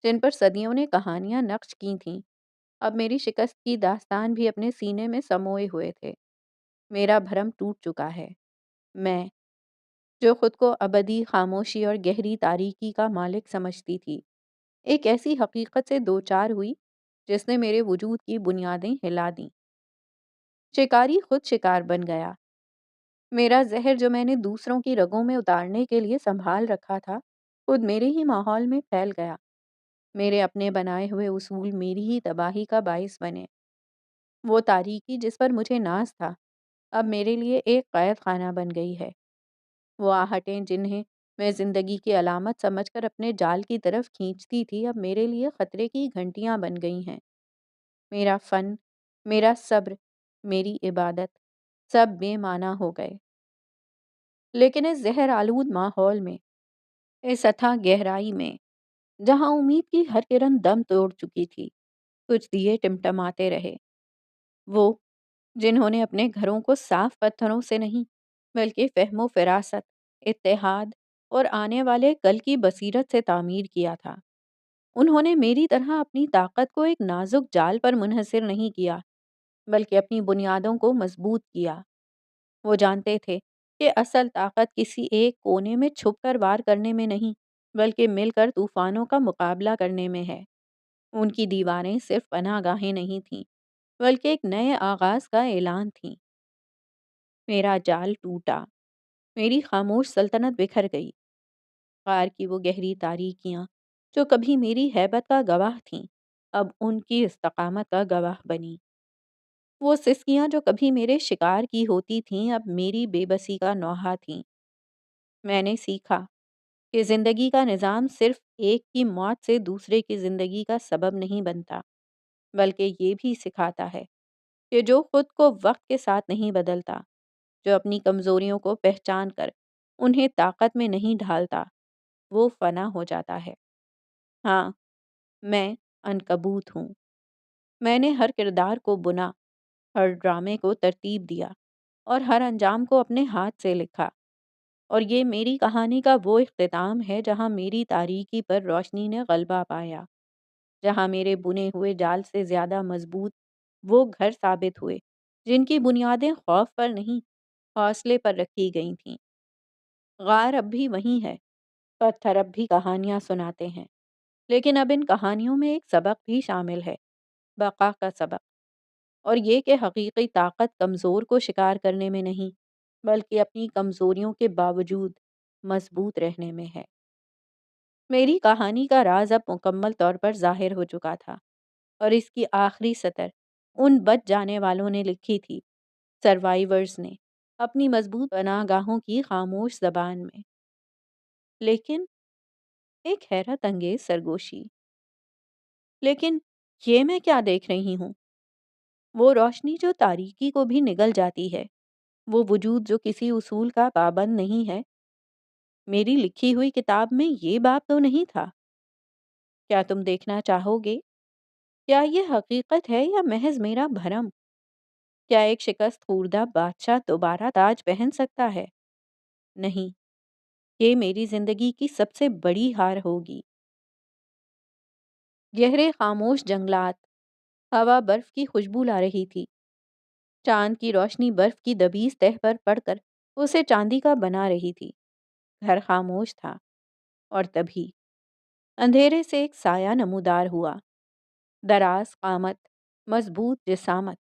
جن پر صدیوں نے کہانیاں نقش کی تھیں، اب میری شکست کی داستان بھی اپنے سینے میں سموئے ہوئے تھے۔ میرا بھرم ٹوٹ چکا ہے۔ میں، جو خود کو ابدی خاموشی اور گہری تاریکی کا مالک سمجھتی تھی، ایک ایسی حقیقت سے دوچار ہوئی جس نے میرے وجود کی بنیادیں ہلا دیں۔ شکاری خود شکار بن گیا۔ میرا زہر جو میں نے دوسروں کی رگوں میں اتارنے کے لیے سنبھال رکھا تھا، خود میرے ہی ماحول میں پھیل گیا۔ میرے اپنے بنائے ہوئے اصول میری ہی تباہی کا باعث بنے۔ وہ تاریکی جس پر مجھے ناز تھا، اب میرے لیے ایک قید خانہ بن گئی ہے۔ وہ آہٹیں جنہیں میں زندگی کی علامت سمجھ کر اپنے جال کی طرف کھینچتی تھی، اب میرے لیے خطرے کی گھنٹیاں بن گئی ہیں۔ میرا فن، میرا صبر، میری عبادت، سب بے معنی ہو گئے۔ لیکن اس زہر آلود ماحول میں، اس اتھاہ گہرائی میں، جہاں امید کی ہر کرن دم توڑ چکی تھی، کچھ دیے ٹمٹماتے رہے۔ وہ جنہوں نے اپنے گھروں کو صاف پتھروں سے نہیں، بلکہ فہم و فراست، اتحاد اور آنے والے کل کی بصیرت سے تعمیر کیا تھا، انہوں نے میری طرح اپنی طاقت کو ایک نازک جال پر منحصر نہیں کیا، بلکہ اپنی بنیادوں کو مضبوط کیا۔ وہ جانتے تھے کہ اصل طاقت کسی ایک کونے میں چھپ کر وار کرنے میں نہیں، بلکہ مل کر طوفانوں کا مقابلہ کرنے میں ہے۔ ان کی دیواریں صرف پناہ گاہیں نہیں تھیں، بلکہ ایک نئے آغاز کا اعلان تھیں۔ میرا جال ٹوٹا، میری خاموش سلطنت بکھر گئی۔ غار کی وہ گہری تاریکیاں جو کبھی میری ہیبت کا گواہ تھیں، اب ان کی استقامت کا گواہ بنی۔ وہ سسکیاں جو کبھی میرے شکار کی ہوتی تھیں، اب میری بے بسی کا نوحہ تھیں۔ میں نے سیکھا کہ زندگی کا نظام صرف ایک کی موت سے دوسرے کی زندگی کا سبب نہیں بنتا، بلکہ یہ بھی سکھاتا ہے کہ جو خود کو وقت کے ساتھ نہیں بدلتا، جو اپنی کمزوریوں کو پہچان کر انہیں طاقت میں نہیں ڈھالتا، وہ فنا ہو جاتا ہے۔ ہاں، میں عنکبوت ہوں۔ میں نے ہر کردار کو بنا، ہر ڈرامے کو ترتیب دیا اور ہر انجام کو اپنے ہاتھ سے لکھا، اور یہ میری کہانی کا وہ اختتام ہے جہاں میری تاریکی پر روشنی نے غلبہ پایا، جہاں میرے بنے ہوئے جال سے زیادہ مضبوط وہ گھر ثابت ہوئے جن کی بنیادیں خوف پر نہیں، حوصلے پر رکھی گئی تھیں۔ غار اب بھی وہیں ہے، پتھر اب بھی کہانیاں سناتے ہیں، لیکن اب ان کہانیوں میں ایک سبق بھی شامل ہے، بقا کا سبق، اور یہ کہ حقیقی طاقت کمزور کو شکار کرنے میں نہیں، بلکہ اپنی کمزوریوں کے باوجود مضبوط رہنے میں ہے۔ میری کہانی کا راز اب مکمل طور پر ظاہر ہو چکا تھا، اور اس کی آخری سطر ان بچ جانے والوں نے لکھی تھی، سروائیورز نے، اپنی مضبوط پناہ گاہوں کی خاموش زبان میں۔ لیکن ایک حیرت انگیز سرگوشی، لیکن یہ میں کیا دیکھ رہی ہوں؟ وہ روشنی جو تاریکی کو بھی نگل جاتی ہے، وہ وجود جو کسی اصول کا پابند نہیں ہے، میری لکھی ہوئی کتاب میں یہ باب تو نہیں تھا۔ کیا تم دیکھنا چاہو گے؟ کیا یہ حقیقت ہے یا محض میرا بھرم؟ کیا ایک شکست خوردہ بادشاہ دوبارہ تاج پہن سکتا ہے؟ نہیں، یہ میری زندگی کی سب سے بڑی ہار ہوگی۔ گہرے خاموش جنگلات، ہوا برف کی خوشبو لا رہی تھی۔ چاند کی روشنی برف کی دبیز تہ پر پڑ کر اسے چاندی کا بنا رہی تھی۔ گھر خاموش تھا، اور تبھی اندھیرے سے ایک سایہ نمودار ہوا، دراز قامت، مضبوط جسامت۔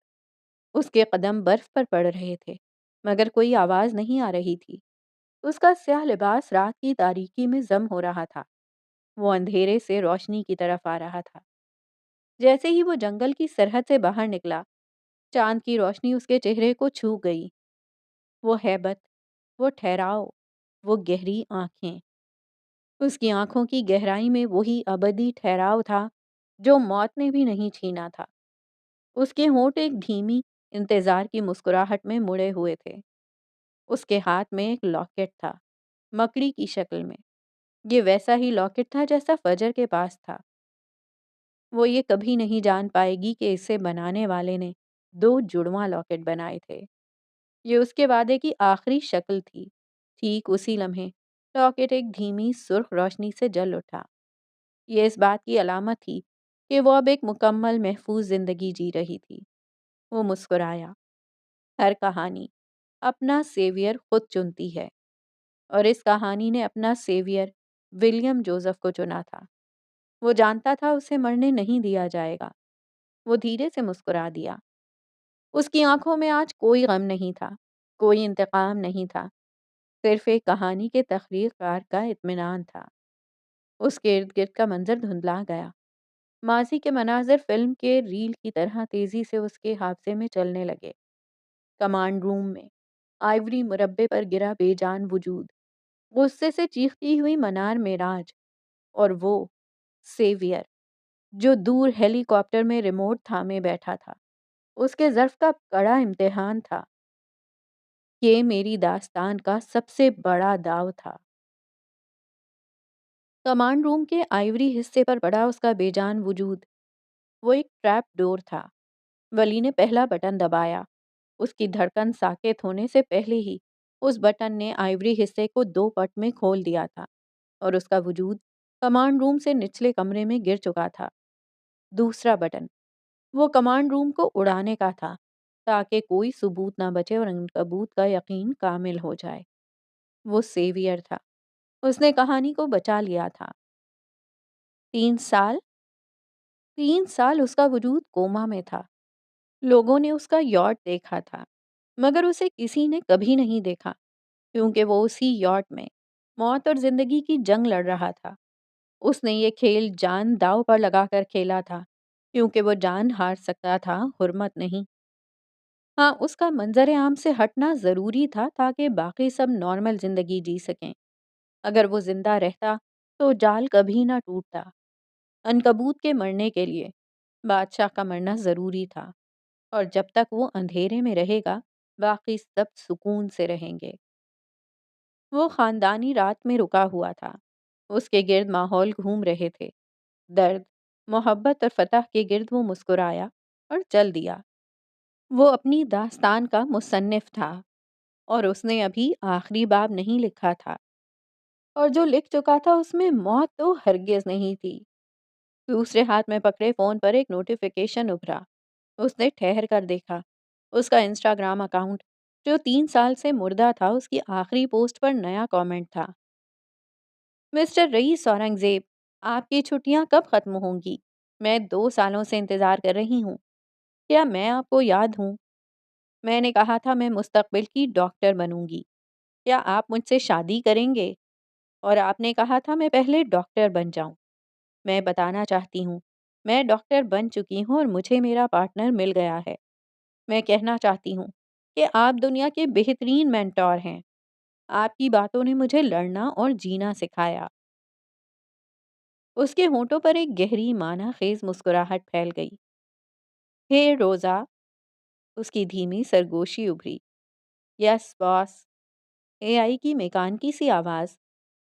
اس کے قدم برف پر پڑ رہے تھے، مگر کوئی آواز نہیں آ رہی تھی۔ اس کا سیاہ لباس رات کی تاریکی میں ضم ہو رہا تھا۔ وہ اندھیرے سے روشنی کی طرف آ رہا تھا۔ جیسے ہی وہ جنگل کی سرحد سے باہر نکلا، چاند کی روشنی اس کے چہرے کو چھو گئی۔ وہ ہیبت، وہ ٹھہراؤ، وہ گہری آنکھیں۔ اس کی آنکھوں کی گہرائی میں وہی ابدی ٹھہراؤ تھا جو موت نے بھی نہیں چھینا تھا۔ اس کے ہونٹ ایک دھیمی انتظار کی مسکراہٹ میں مڑے ہوئے تھے۔ اس کے ہاتھ میں ایک لاکٹ تھا، مکڑی کی شکل میں۔ یہ ویسا ہی لاکٹ تھا جیسا فجر کے پاس تھا۔ وہ یہ کبھی نہیں جان پائے گی کہ اسے بنانے والے نے دو جڑواں لاکٹ بنائے تھے۔ یہ اس کے وعدے کی آخری شکل تھی۔ ٹھیک اسی لمحے لاکٹ ایک دھیمی سرخ روشنی سے جل اٹھا۔ یہ اس بات کی علامت تھی کہ وہ اب ایک مکمل محفوظ زندگی جی رہی تھی۔ وہ مسکرایا۔ ہر کہانی اپنا سیویئر خود چنتی ہے، اور اس کہانی نے اپنا سیویئر ولیم جوزف کو چنا تھا۔ وہ جانتا تھا اسے مرنے نہیں دیا جائے گا۔ وہ دھیرے سے مسکرا دیا۔ اس کی آنکھوں میں آج کوئی غم نہیں تھا، کوئی انتقام نہیں تھا، صرف ایک کہانی کے تخلیق کار کا اطمینان تھا۔ اس کے ارد گرد کا منظر دھندلا گیا۔ ماضی کے مناظر فلم کے ریل کی طرح تیزی سے اس کے حافظے میں چلنے لگے۔ کمانڈ روم میں آئیوری مربے پر گرا بے جان وجود، غصے سے چیختی ہوئی منار معراج، اور وہ سیویئر جو دور ہیلی کاپٹر میں ریموٹ تھامے بیٹھا تھا۔ اس کے ظرف کا کڑا امتحان تھا۔ یہ میری داستان کا سب سے بڑا داؤ تھا۔ کمانڈ روم کے آئیوری حصے پر پڑا اس کا بے جان وجود، وہ ایک ٹریپ ڈور تھا۔ ولی نے پہلا بٹن دبایا۔ اس کی دھڑکن ساکت ہونے سے پہلے ہی اس بٹن نے آئیوری حصے کو دو پٹ میں کھول دیا تھا، اور اس کا وجود کمانڈ روم سے نچلے کمرے میں گر چکا تھا۔ دوسرا بٹن، وہ کمانڈ روم کو اڑانے کا تھا، تاکہ کوئی ثبوت نہ بچے اور عنکبوت کا یقین کامل ہو جائے۔ وہ سیویئر تھا۔ اس نے کہانی کو بچا لیا تھا۔ 3 سال، 3 سال اس کا وجود کوما میں تھا۔ لوگوں نے اس کا یاٹ دیکھا تھا، مگر اسے کسی نے کبھی نہیں دیکھا، کیونکہ وہ اسی یاٹ میں موت اور زندگی کی جنگ لڑ رہا تھا۔ اس نے یہ کھیل جان داؤ پر لگا کر کھیلا تھا، کیونکہ وہ جان ہار سکتا تھا، حرمت نہیں۔ ہاں، اس کا منظر عام سے ہٹنا ضروری تھا تاکہ باقی سب نارمل زندگی جی سکیں۔ اگر وہ زندہ رہتا تو جال کبھی نہ ٹوٹتا۔ عنکبوت کے مرنے کے لیے بادشاہ کا مرنا ضروری تھا، اور جب تک وہ اندھیرے میں رہے گا باقی سب سکون سے رہیں گے۔ وہ خاندانی رات میں رکا ہوا تھا۔ اس کے گرد ماحول گھوم رہے تھے، درد، محبت اور فتح کے گرد وہ مسکرایا اور چل دیا۔ وہ اپنی داستان کا مصنف تھا، اور اس نے ابھی آخری باب نہیں لکھا تھا، اور جو لکھ چکا تھا اس میں موت تو ہرگز نہیں تھی۔ دوسرے ہاتھ میں پکڑے فون پر ایک نوٹیفیکیشن ابھرا۔ اس نے ٹھہر کر دیکھا۔ اس کا انسٹاگرام اکاؤنٹ جو 3 سال سے مردہ تھا، اس کی آخری پوسٹ پر نیا کامنٹ تھا۔ مسٹر رئیس اورنگزیب، آپ کی چھٹیاں کب ختم ہوں گی؟ میں 2 سالوں سے انتظار کر رہی ہوں۔ کیا میں آپ کو یاد ہوں؟ میں نے کہا تھا میں مستقبل کی ڈاکٹر بنوں گی۔ کیا آپ مجھ سے شادی کریں گے؟ اور آپ نے کہا تھا میں پہلے ڈاکٹر بن جاؤں۔ میں بتانا چاہتی ہوں، میں ڈاکٹر بن چکی ہوں اور مجھے میرا پارٹنر مل گیا ہے۔ میں کہنا چاہتی ہوں کہ آپ دنیا کے بہترین مینٹور ہیں۔ آپ کی باتوں نے مجھے لڑنا اور جینا سکھایا۔ اس کے ہونٹوں پر ایک گہری معنی خیز مسکراہٹ پھیل گئی۔ ہے روزا، اس کی دھیمی سرگوشی ابھری۔ یس باس، اے آئی کی میکان کی سی آواز۔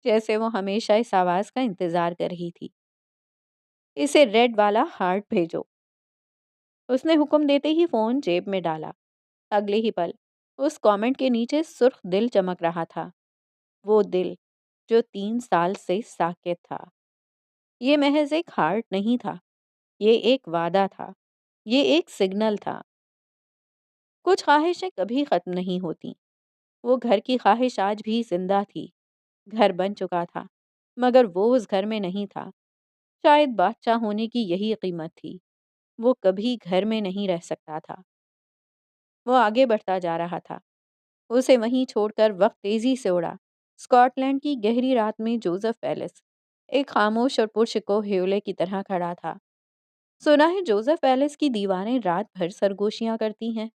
جیسے وہ ہمیشہ اس آواز کا انتظار کر رہی تھی۔ اسے ریڈ والا ہارٹ بھیجو۔ اس نے حکم دیتے ہی فون جیب میں ڈالا۔ اگلے ہی پل اس کامنٹ کے نیچے سرخ دل چمک رہا تھا، وہ دل جو 3 سال سے ساکت تھا۔ یہ محض ایک ہارٹ نہیں تھا، یہ ایک وعدہ تھا، یہ ایک سگنل تھا۔ کچھ خواہشیں کبھی ختم نہیں ہوتی۔ وہ گھر کی خواہش آج بھی زندہ تھی۔ گھر بن چکا تھا مگر وہ اس گھر میں نہیں تھا۔ شاید بادشاہ ہونے کی یہی قیمت تھی۔ وہ کبھی گھر میں نہیں رہ سکتا تھا۔ وہ آگے بڑھتا جا رہا تھا۔ اسے وہیں چھوڑ کر وقت تیزی سے اڑا۔ اسکاٹ لینڈ کی گہری رات میں جوزف پیلس ایک خاموش اور پرسکون ہیولے کی طرح کھڑا تھا۔ سنا ہے جوزف پیلس کی دیواریں رات بھر سرگوشیاں کرتی ہیں،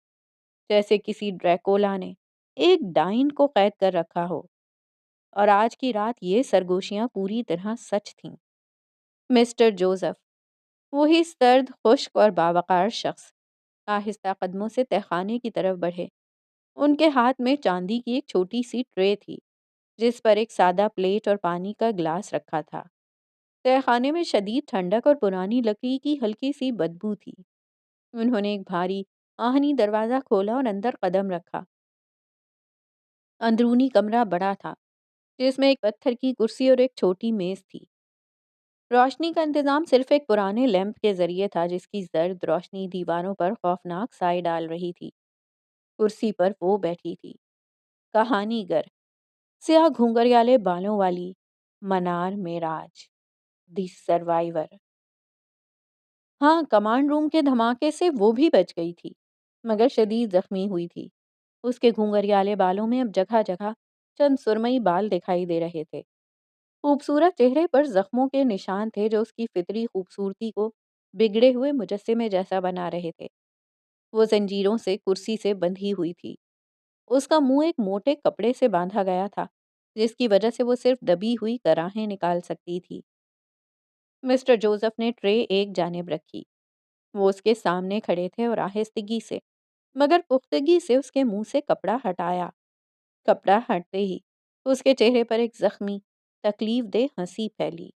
جیسے کسی ڈریکولا نے ایک ڈائن کو قید کر رکھا ہو، اور آج کی رات یہ سرگوشیاں پوری طرح سچ تھیں۔ مسٹر جوزف، وہی سرد، خشک اور باوقار شخص، آہستہ قدموں سے تہخانے کی طرف بڑھے۔ ان کے ہاتھ میں چاندی کی ایک چھوٹی سی ٹرے تھی جس پر ایک سادہ پلیٹ اور پانی کا گلاس رکھا تھا۔ تہخانے میں شدید ٹھنڈک اور پرانی لکڑی کی ہلکی سی بدبو تھی۔ انہوں نے ایک بھاری آہنی دروازہ کھولا اور اندر قدم رکھا۔ اندرونی کمرہ بڑا تھا، جس میں ایک پتھر کی کرسی اور ایک چھوٹی میز تھی۔ روشنی کا انتظام صرف ایک پرانے لیمپ کے ذریعے تھا جس کی زرد روشنی دیواروں پر خوفناک سائے ڈال رہی تھی۔ کرسی پر وہ بیٹھی تھی، کہانی گر، سیاہ گھنگریالے بالوں والی منار معراج، دی سروائیور۔ ہاں، کمانڈ روم کے دھماکے سے وہ بھی بچ گئی تھی، مگر شدید زخمی ہوئی تھی۔ اس کے گھنگریالے بالوں میں اب جگہ جگہ چند سرمئی بال دکھائی دے رہے تھے۔ خوبصورت چہرے پر زخموں کے نشان تھے جو اس کی فطری خوبصورتی کو بگڑے ہوئے مجسمے جیسا بنا رہے تھے۔ وہ زنجیروں سے کرسی سے بندھی ہوئی تھی۔ اس کا منہ ایک موٹے کپڑے سے باندھا گیا تھا جس کی وجہ سے وہ صرف دبی ہوئی کراہیں نکال سکتی تھی۔ مسٹر جوزف نے ٹرے ایک جانب رکھی۔ وہ اس کے سامنے کھڑے تھے اور آہستگی سے مگر پختگی سے اس کے منہ سے کپڑا ہٹایا۔ کپڑا ہٹتے ہی اس کے چہرے پر ایک زخمی، تکلیف دہ ہنسی پھیلی۔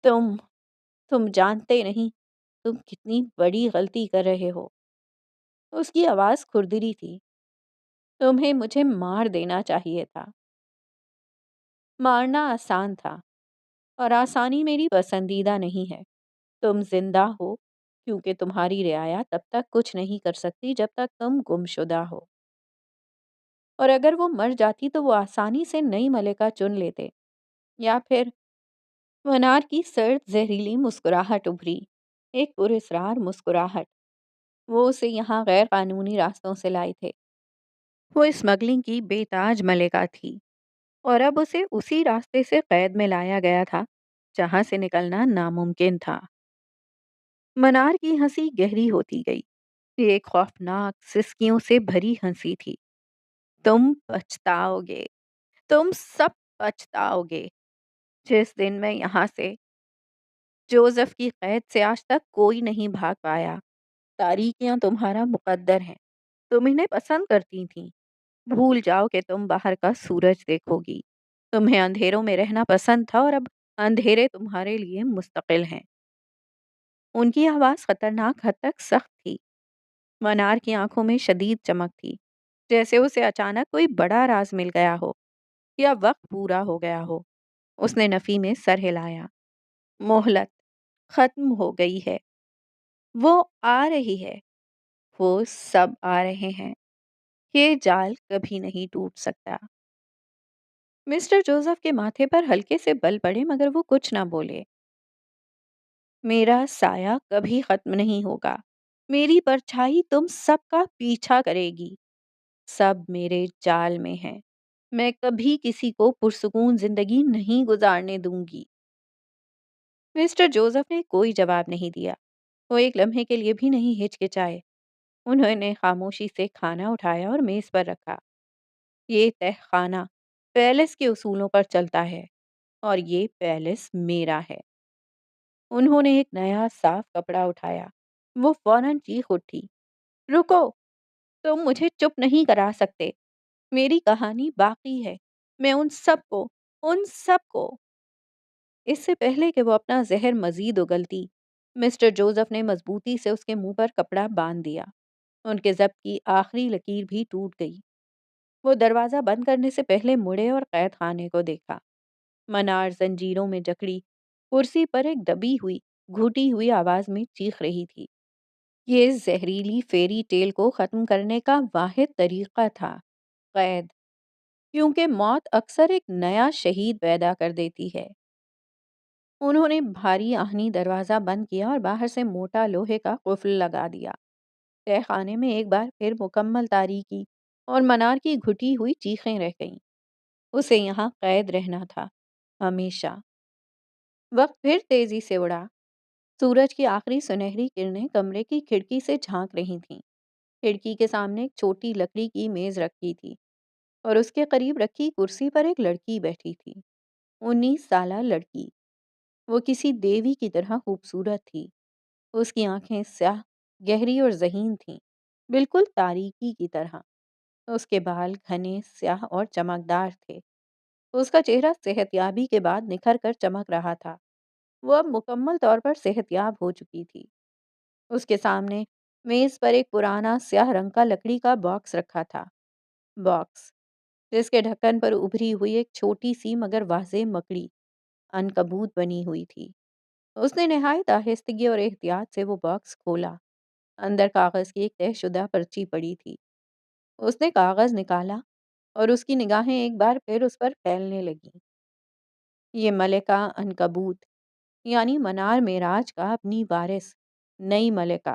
تم جانتے نہیں تم کتنی بڑی غلطی کر رہے ہو۔ اس کی آواز کھردری تھی۔ تمہیں مجھے مار دینا چاہیے تھا۔ مارنا آسان تھا، اور آسانی میری پسندیدہ نہیں ہے۔ تم زندہ ہو کیونکہ تمہاری رعایا تب تک کچھ نہیں کر سکتی جب تک تم گمشدہ ہو، اور اگر وہ مر جاتی تو وہ آسانی سے نئی ملکہ چن لیتے۔ یا پھر منار کی سرد زہریلی مسکراہٹ ابھری، ایک پراسرار مسکراہٹ۔ وہ اسے یہاں غیر قانونی راستوں سے لائے تھے۔ وہ اسمگلنگ کی بے تاج ملکہ تھی، اور اب اسے اسی راستے سے قید میں لایا گیا تھا جہاں سے نکلنا ناممکن تھا۔ منار کی ہنسی گہری ہوتی گئی۔ یہ ایک خوفناک سسکیوں سے بھری ہنسی تھی۔ تم پچھتاؤ گے، تم سب پچھتاؤ گے۔ جس دن میں یہاں سے جوزف کی قید سے آج تک کوئی نہیں بھاگ پایا۔ تاریکیاں تمہارا مقدر ہیں، تم انہیں پسند کرتی تھیں۔ بھول جاؤ کہ تم باہر کا سورج دیکھو گی۔ تمہیں اندھیروں میں رہنا پسند تھا اور اب اندھیرے تمہارے لیے مستقل ہیں۔ ان کی آواز خطرناک حد تک سخت تھی۔ منار کی آنکھوں میں شدید چمک تھی، جیسے اسے اچانک کوئی بڑا راز مل گیا ہو یا وقت پورا ہو گیا ہو۔ اس نے نفی میں سر ہلایا۔ مہلت ختم ہو گئی ہے۔ وہ آ رہی ہے۔ وہ سب آ رہے ہیں۔ یہ جال کبھی نہیں ٹوٹ سکتا۔ مسٹر جوزف کے ماتھے پر ہلکے سے بل پڑے مگر وہ کچھ نہ بولے۔ میرا سایہ کبھی ختم نہیں ہوگا۔ میری پرچھائی تم سب کا پیچھا کرے گی۔ سب میرے جال میں ہیں۔ میں کبھی کسی کو پرسکون زندگی نہیں گزارنے دوں گی۔ مسٹر جوزف نے کوئی جواب نہیں دیا۔ وہ ایک لمحے کے لیے بھی نہیں ہچکچائے۔ انہوں نے خاموشی سے کھانا اٹھایا اور میز پر رکھا۔ یہ تہ خانہ پیلس کے اصولوں پر چلتا ہے، اور یہ پیلس میرا ہے۔ انہوں نے ایک نیا صاف کپڑا اٹھایا۔ وہ فوراً چیخ اٹھی، رکو، تم مجھے چپ نہیں کرا سکتے۔ میری کہانی باقی ہے۔ میں ان سب کو ان سب کو، اس سے پہلے کہ وہ اپنا زہر مزید اگلتی، مسٹر جوزف نے مضبوطی سے اس کے منہ پر کپڑا باندھ دیا۔ ان کے ضبط کی آخری لکیر بھی ٹوٹ گئی۔ وہ دروازہ بند کرنے سے پہلے مڑے اور قید خانے کو دیکھا۔ منار زنجیروں میں جکڑی کرسی پر ایک دبی ہوئی گھٹی ہوئی آواز میں چیخ رہی تھی۔ یہ زہریلی فیری ٹیل کو ختم کرنے کا واحد طریقہ تھا، قید، کیونکہ موت اکثر ایک نیا شہید پیدا کر دیتی ہے۔ انہوں نے بھاری آہنی دروازہ بند کیا اور باہر سے موٹا لوہے کا قفل لگا دیا۔ تہہ خانے میں ایک بار پھر مکمل تاریکی اور منار کی گھٹی ہوئی چیخیں رہ گئیں۔ اسے یہاں قید رہنا تھا، ہمیشہ۔ وقت پھر تیزی سے اڑا۔ سورج کی آخری سنہری کرنیں کمرے کی کھڑکی سے جھانک رہی تھیں۔ کھڑکی کے سامنے ایک چھوٹی لکڑی کی میز رکھی تھی اور اس کے قریب رکھی کرسی پر ایک لڑکی بیٹھی تھی، 19 سالہ لڑکی۔ وہ کسی دیوی کی طرح خوبصورت تھی۔ اس کی آنکھیں سیاہ، گہری اور ذہین تھیں، بالکل تاریکی کی طرح۔ اس کے بال گھنے، سیاہ اور چمکدار تھے۔ اس کا چہرہ صحت یابی کے بعد نکھر کر چمک رہا تھا۔ وہ اب مکمل طور پر صحت یاب ہو چکی تھی۔ اس کے سامنے میز پر ایک پرانا سیاہ رنگ کا لکڑی کا باکس رکھا تھا، باکس جس کے ڈھکن پر ابھری ہوئی ایک چھوٹی سی مگر واضح مکڑی، عنکبوت بنی ہوئی تھی۔ اس نے نہایت آہستگی اور احتیاط سے وہ باکس کھولا۔ اندر کاغذ کی ایک طے شدہ پرچی پڑی تھی۔ اس نے کاغذ نکالا اور اس کی نگاہیں ایک بار پھر اس پر پھیلنے لگیں۔ یہ ملکہ عنکبوت یعنی منار معراج کا اپنی وارث نئی ملکہ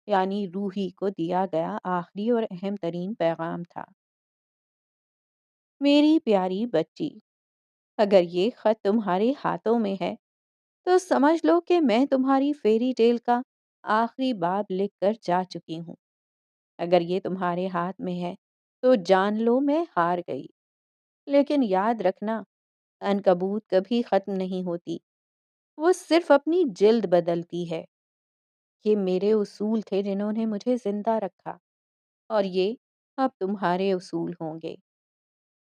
یعنی روحی کو دیا گیا آخری اور اہم ترین پیغام تھا۔ میری پیاری بچی، اگر یہ خط تمہارے ہاتھوں میں ہے تو سمجھ لو کہ میں تمہاری فیری ٹیل کا آخری باب لکھ کر جا چکی ہوں۔ اگر یہ تمہارے ہاتھ میں ہے تو جان لو میں ہار گئی۔ لیکن یاد رکھنا، عنکبوت کبھی ختم نہیں ہوتی، وہ صرف اپنی جلد بدلتی ہے۔ یہ میرے اصول تھے جنہوں نے مجھے زندہ رکھا، اور یہ اب تمہارے اصول ہوں گے۔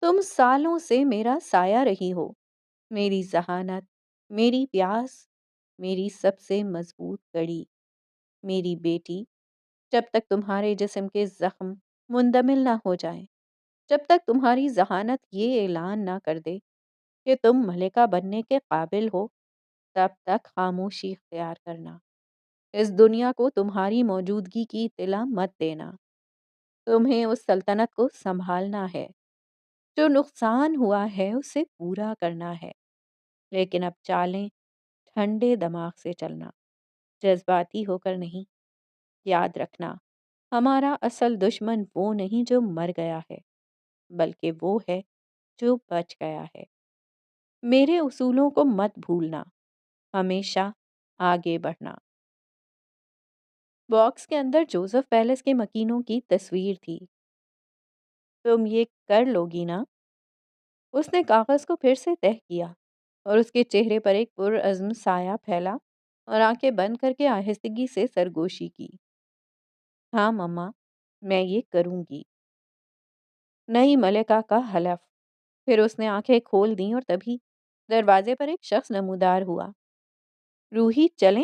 تم سالوں سے میرا سایہ رہی ہو، میری ذہانت، میری پیاس، میری سب سے مضبوط کڑی، میری بیٹی۔ جب تک تمہارے جسم کے زخم مندمل نہ ہو جائیں، جب تک تمہاری ذہانت یہ اعلان نہ کر دے کہ تم ملکہ بننے کے قابل ہو، تب تک خاموشی اختیار کرنا۔ اس دنیا کو تمہاری موجودگی کی اطلاع مت دینا۔ تمہیں اس سلطنت کو سنبھالنا ہے۔ جو نقصان ہوا ہے اسے پورا کرنا ہے۔ لیکن اب چالیں ٹھنڈے دماغ سے چلنا، جذباتی ہو کر نہیں۔ یاد رکھنا، ہمارا اصل دشمن وہ نہیں جو مر گیا ہے، بلکہ وہ ہے جو بچ گیا ہے۔ میرے اصولوں کو مت بھولنا، ہمیشہ آگے بڑھنا۔ باکس کے اندر جوزف پیلس کے مکینوں کی تصویر تھی۔ تم یہ کر لو گی نا؟ اس نے کاغذ کو پھر سے تہہ کیا اور اس کے چہرے پر ایک پرعزم سایہ پھیلا اور آنکھیں بند کر کے آہستگی سے سرگوشی کی۔ ہاں مما، میں یہ کروں گی۔ نئی ملکہ کا حلف۔ پھر اس نے آنکھیں کھول دیں اور تبھی دروازے پر ایک شخص نمودار ہوا۔ روحی چلیں؟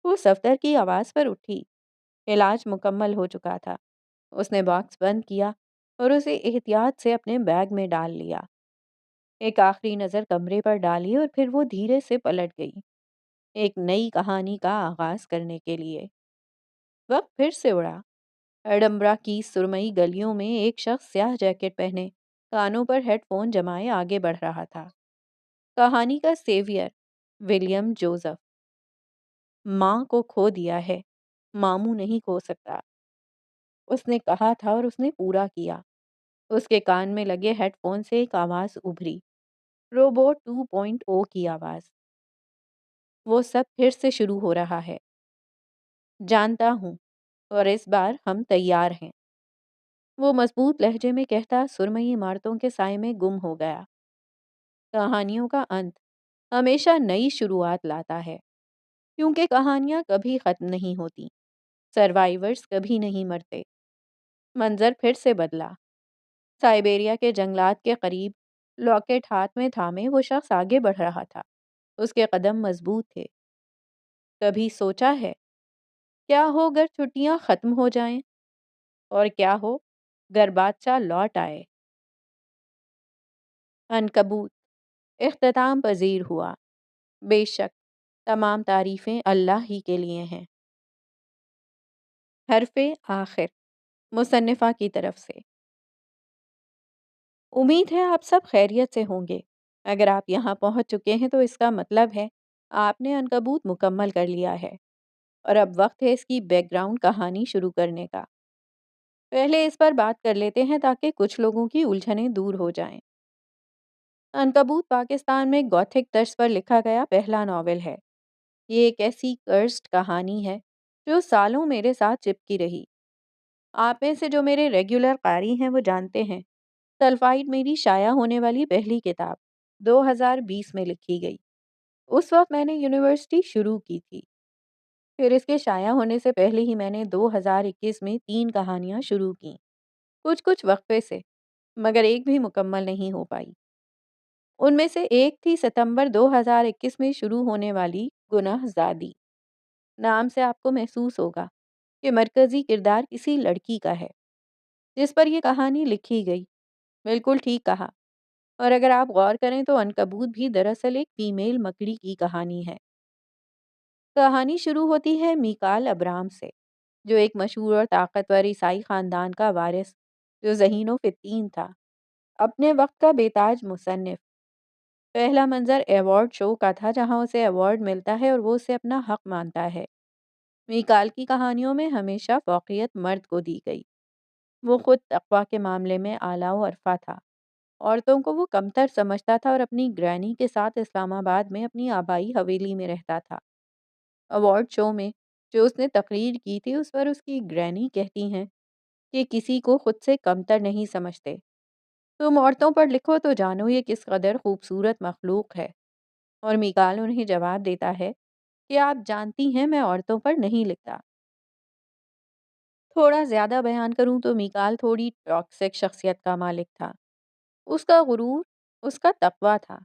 وہ صفدر کی آواز پر اٹھی۔ علاج مکمل ہو چکا تھا۔ اس نے باکس بند کیا اور اسے احتیاط سے اپنے بیگ میں ڈال لیا۔ ایک آخری نظر کمرے پر ڈالی اور پھر وہ دھیرے سے پلٹ گئی، ایک نئی کہانی کا آغاز کرنے کے لیے۔ وقت پھر سے اڑا۔ ایڈمبرا کی سرمئی گلیوں میں ایک شخص سیاہ جیکٹ پہنے، کانوں پر ہیڈ فون جمائے آگے بڑھ رہا تھا۔ کہانی کا سیویئر، ولیم جوزف۔ ماں کو کھو دیا ہے، ماموں نہیں کھو سکتا، اس نے کہا تھا اور اس نے پورا کیا۔ اس کے کان میں لگے ہیڈ فون سے ایک آواز ابھری، روبوٹ 2.0 کی آواز۔ وہ سب پھر سے شروع ہو رہا ہے۔ جانتا ہوں، اور اس بار ہم تیار ہیں۔ وہ مضبوط لہجے میں کہتا سرمئی عمارتوں کے سائے میں گم ہو گیا۔ کہانیوں کا انت ہمیشہ نئی شروعات لاتا ہے، کیونکہ کہانیاں کبھی ختم نہیں ہوتی، سروائیورز کبھی نہیں مرتے۔ منظر پھر سے بدلا۔ سائبیریا کے جنگلات کے قریب لاکٹ ہاتھ میں تھامے وہ شخص آگے بڑھ رہا تھا۔ اس کے قدم مضبوط تھے۔ کبھی سوچا ہے کیا ہو اگر چھٹیاں ختم ہو جائیں؟ اور کیا ہو گر بادشاہ لوٹ آئے؟ عنکبوت اختتام پذیر ہوا۔ بے شک تمام تعریفیں اللہ ہی کے لیے ہیں۔ حرف آخر مصنفہ کی طرف سے۔ امید ہے آپ سب خیریت سے ہوں گے۔ اگر آپ یہاں پہنچ چکے ہیں تو اس کا مطلب ہے آپ نے عنکبوت مکمل کر لیا ہے، اور اب وقت ہے اس کی بیک گراؤنڈ کہانی شروع کرنے کا۔ پہلے اس پر بات کر لیتے ہیں تاکہ کچھ لوگوں کی الجھنیں دور ہو جائیں۔ عنکبوت پاکستان میں گوتھک طرز پر لکھا گیا پہلا ناول ہے۔ یہ ایک ایسی کرسڈ کہانی ہے جو سالوں میرے ساتھ چپکی رہی۔ آپ میں سے جو میرے ریگولر قاری ہیں وہ جانتے ہیں سلفائڈ میری شائع ہونے والی پہلی کتاب 2020 میں لکھی گئی۔ اس وقت میں نے یونیورسٹی شروع کی تھی۔ پھر اس کے شائع ہونے سے پہلے ہی میں نے 2021 میں 3 کہانیاں شروع کیں، کچھ وقفے سے، مگر ایک بھی مکمل نہیں ہو پائی۔ ان میں سے ایک تھی ستمبر 2021 میں شروع ہونے والی گناہ زادی۔ نام سے آپ کو محسوس ہوگا کہ مرکزی کردار کسی لڑکی کا ہے جس پر یہ کہانی لکھی گئی۔ بالکل ٹھیک کہا۔ اور اگر آپ غور کریں تو عنکبوت بھی دراصل ایک فیمیل مکڑی کی کہانی ہے۔ کہانی شروع ہوتی ہے میکال ابرام سے، جو ایک مشہور اور طاقتور عیسائی خاندان کا وارث جو ذہین و فتین تھا، اپنے وقت کا بے تاج مصنف۔ پہلا منظر ایوارڈ شو کا تھا جہاں اسے ایوارڈ ملتا ہے اور وہ اسے اپنا حق مانتا ہے۔ میکال کی کہانیوں میں ہمیشہ فوقیت مرد کو دی گئی۔ وہ خود تقوی کے معاملے میں اعلیٰ و عرفہ تھا۔ عورتوں کو وہ کمتر سمجھتا تھا اور اپنی گرینی کے ساتھ اسلام آباد میں اپنی آبائی حویلی میں رہتا تھا۔ ایوارڈ شو میں جو اس نے تقریر کی تھی اس پر اس کی گرینی کہتی ہیں کہ کسی کو خود سے کمتر نہیں سمجھتے۔ تم عورتوں پر لکھو تو جانو یہ کس قدر خوبصورت مخلوق ہے۔ اور میکال انہیں جواب دیتا ہے کہ آپ جانتی ہیں میں عورتوں پر نہیں لکھتا۔ تھوڑا زیادہ بیان کروں تو میکال تھوڑی ٹاکسک شخصیت کا مالک تھا۔ اس کا غرور اس کا تقویٰ تھا،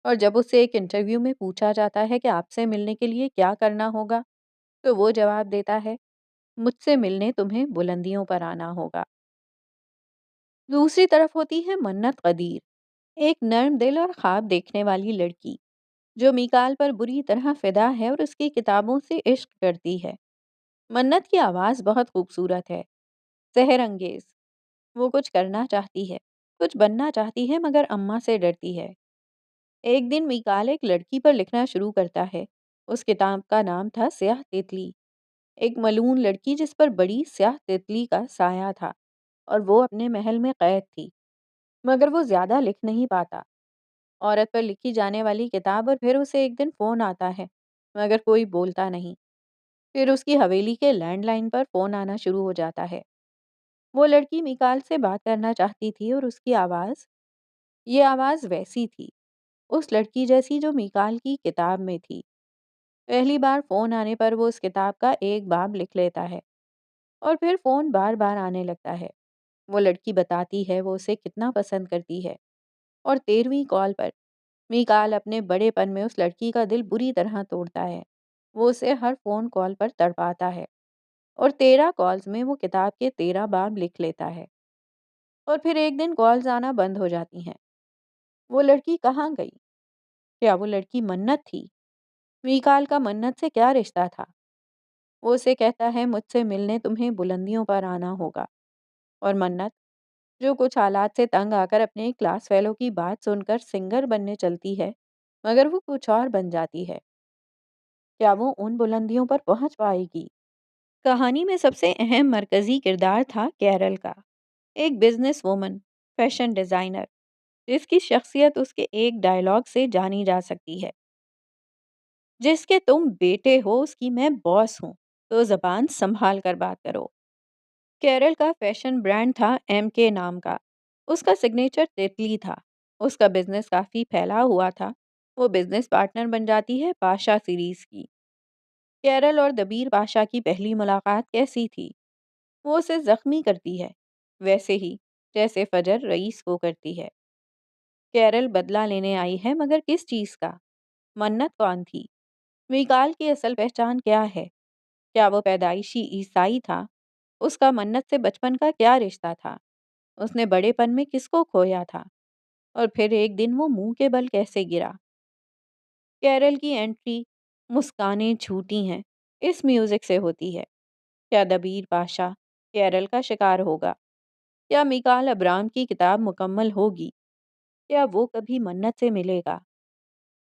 اور جب اس سے ایک انٹرویو میں پوچھا جاتا ہے کہ آپ سے ملنے کے لیے کیا کرنا ہوگا تو وہ جواب دیتا ہے مجھ سے ملنے تمہیں بلندیوں پر آنا ہوگا۔ دوسری طرف ہوتی ہے منت قدیر، ایک نرم دل اور خواب دیکھنے والی لڑکی جو میکال پر بری طرح فدا ہے اور اس کی کتابوں سے عشق کرتی ہے۔ منت کی آواز بہت خوبصورت ہے، سحر انگیز۔ وہ کچھ کرنا چاہتی ہے، کچھ بننا چاہتی ہے مگر اماں سے ڈرتی ہے۔ ایک دن میکال ایک لڑکی پر لکھنا شروع کرتا ہے۔ اس کتاب کا نام تھا سیاہ تتلی، ایک ملعون لڑکی جس پر بڑی سیاہ تتلی کا سایہ تھا اور وہ اپنے محل میں قید تھی، مگر وہ زیادہ لکھ نہیں پاتا۔ عورت پر لکھی جانے والی کتاب، اور پھر اسے ایک دن فون آتا ہے مگر کوئی بولتا نہیں۔ پھر اس کی حویلی کے لینڈ لائن پر فون آنا شروع ہو جاتا ہے۔ وہ لڑکی میکال سے بات کرنا چاہتی تھی اور اس کی آواز، یہ آواز ویسی تھی، اس لڑکی جیسی جو میکال کی کتاب میں تھی۔ پہلی بار فون آنے پر وہ اس کتاب کا ایک باب لکھ لیتا ہے، اور پھر فون بار بار آنے لگتا ہے۔ وہ لڑکی بتاتی ہے وہ اسے کتنا پسند کرتی ہے، اور 13ویں کال پر میکال اپنے بڑے پن میں اس لڑکی کا دل بری طرح توڑتا ہے۔ وہ اسے ہر فون کال پر تڑپاتا ہے، اور 13 کالز میں وہ کتاب کے 13 باب لکھ لیتا ہے۔ اور پھر ایک دن کالز آنا بند ہو جاتی ہیں۔ وہ لڑکی کہاں گئی؟ کیا وہ لڑکی منت تھی؟ میکال کا منت سے کیا رشتہ تھا؟ وہ اسے کہتا ہے مجھ سے ملنے تمہیں بلندیوں پر آنا ہوگا، اور منت جو کچھ حالات سے تنگ آ کر اپنے کلاس فیلو کی بات سن کر سنگر بننے چلتی ہے مگر وہ کچھ اور بن جاتی ہے۔ کیا وہ ان بلندیوں پر پہنچ پائے گی؟ کہانی میں سب سے اہم مرکزی کردار تھا کیرل کا، ایک بزنس وومن، فیشن ڈیزائنر، جس کی شخصیت اس کے ایک ڈائیلاگ سے جانی جا سکتی ہے، جس کے تم بیٹے ہو اس کی میں باس ہوں، تو زبان سنبھال کر بات کرو۔ کیرل کا فیشن برانڈ تھا MK نام کا۔ اس کا سگنیچر تتلی تھا۔ اس کا بزنس کافی پھیلا ہوا تھا۔ وہ بزنس پارٹنر بن جاتی ہے پاشا سیریز کی۔ کیرل اور دبیر پاشا کی پہلی ملاقات کیسی تھی؟ وہ اسے زخمی کرتی ہے، ویسے ہی جیسے فجر رئیس کو کرتی ہے۔ کیرل بدلہ لینے آئی ہے، مگر کس چیز کا؟ منت کون تھی؟ میکال کی اصل پہچان کیا ہے؟ کیا وہ پیدائشی عیسائی تھا؟ اس کا منت سے بچپن کا کیا رشتہ تھا؟ اس نے بڑے پن میں کس کو کھویا تھا؟ اور پھر ایک دن وہ منہ کے بل کیسے گرا؟ کیرل کی انٹری مسکانیں جھوٹی ہیں اس میوزک سے ہوتی ہے۔ کیا دبیر پاشا کیرل کا شکار ہوگا؟ کیا میکال ابرام کی کتاب مکمل ہوگی؟ کیا وہ کبھی منت سے ملے گا؟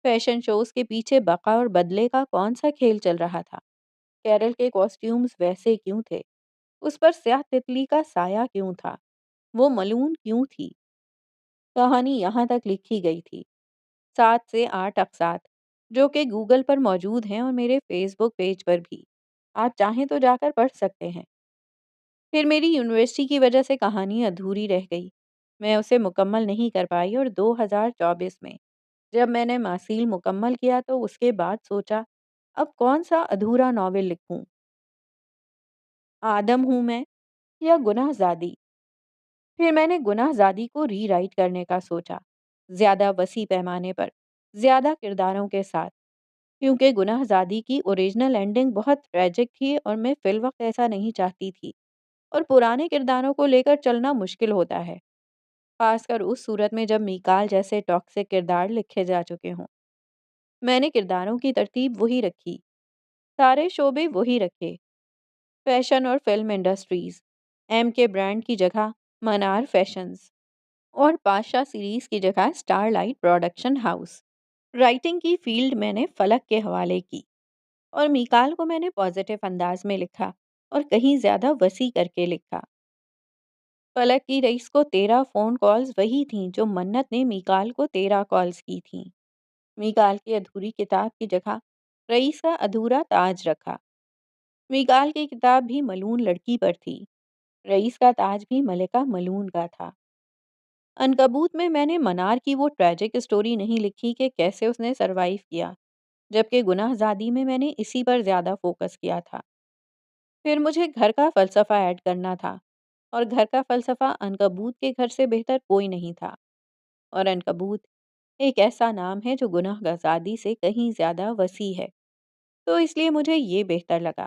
فیشن شوز کے پیچھے بقا اور بدلے کا کون سا کھیل چل رہا تھا؟ کیرل کے کاسٹیومز ویسے کیوں تھے؟ اس پر سیاہ تتلی کا سایہ کیوں تھا؟ وہ ملون کیوں تھی؟ کہانی یہاں تک لکھی گئی تھی، 7 سے 8 اقساط، جو کہ گوگل پر موجود ہیں اور میرے فیس بک پیج پر بھی۔ آپ چاہیں تو جا کر پڑھ سکتے ہیں۔ پھر میری یونیورسٹی کی وجہ سے کہانی ادھوری رہ گئی۔ میں اسے مکمل نہیں کر پائی اور 2024 میں جب میں نے ماسیل مکمل کیا تو اس کے بعد سوچا اب کون سا ادھورا ناول لکھوں؟ آدم ہوں میں یا گناہ زادی؟ پھر میں نے گناہ زادی کو ری رائٹ کرنے کا سوچا، زیادہ وسیع پیمانے پر، زیادہ کرداروں کے ساتھ، کیونکہ گناہ زادی کی اوریجنل اینڈنگ بہت ٹریجک تھی اور میں فی الوقت ایسا نہیں چاہتی تھی، اور پرانے کرداروں کو لے کر چلنا مشکل ہوتا ہے، خاص کر اس صورت میں جب میکال جیسے ٹاکسک کردار لکھے جا چکے ہوں۔ میں نے کرداروں کی ترتیب وہی رکھی، سارے شعبے وہی رکھے، فیشن اور فلم انڈسٹریز، ایم کے برانڈ کی جگہ منار فیشنز، اور پاشا سیریز کی جگہ star light production house. Writing کی فیلڈ میں نے فلک کے حوالے کی، اور میکال کو میں نے پازیٹیو انداز میں لکھا اور کہیں زیادہ وسیع کر کے لکھا۔ فلک کی رئیس کو 13 فون کالز وہی تھیں جو منت نے میکال کو 13 کالز کی تھیں۔ میکال کی ادھوری کتاب کی جگہ رئیس کا ادھورا تاج رکھا۔ میکال کی کتاب بھی ملون لڑکی پر تھی، رئیس کا تاج بھی ملکہ ملون کا تھا۔ عنکبوت میں نے منار کی وہ ٹریجک اسٹوری نہیں لکھی کہ کیسے اس نے سروائیو کیا، جبکہ گناہ زادی میں نے اسی پر زیادہ فوکس کیا تھا۔ پھر مجھے گھر کا فلسفہ ایڈ کرنا تھا، اور گھر کا فلسفہ عنکبوت کے گھر سے بہتر کوئی نہیں تھا، اور عنکبوت ایک ایسا نام ہے جو گناہ زادی سے کہیں زیادہ وسیع ہے، تو اس لیے مجھے یہ بہتر لگا۔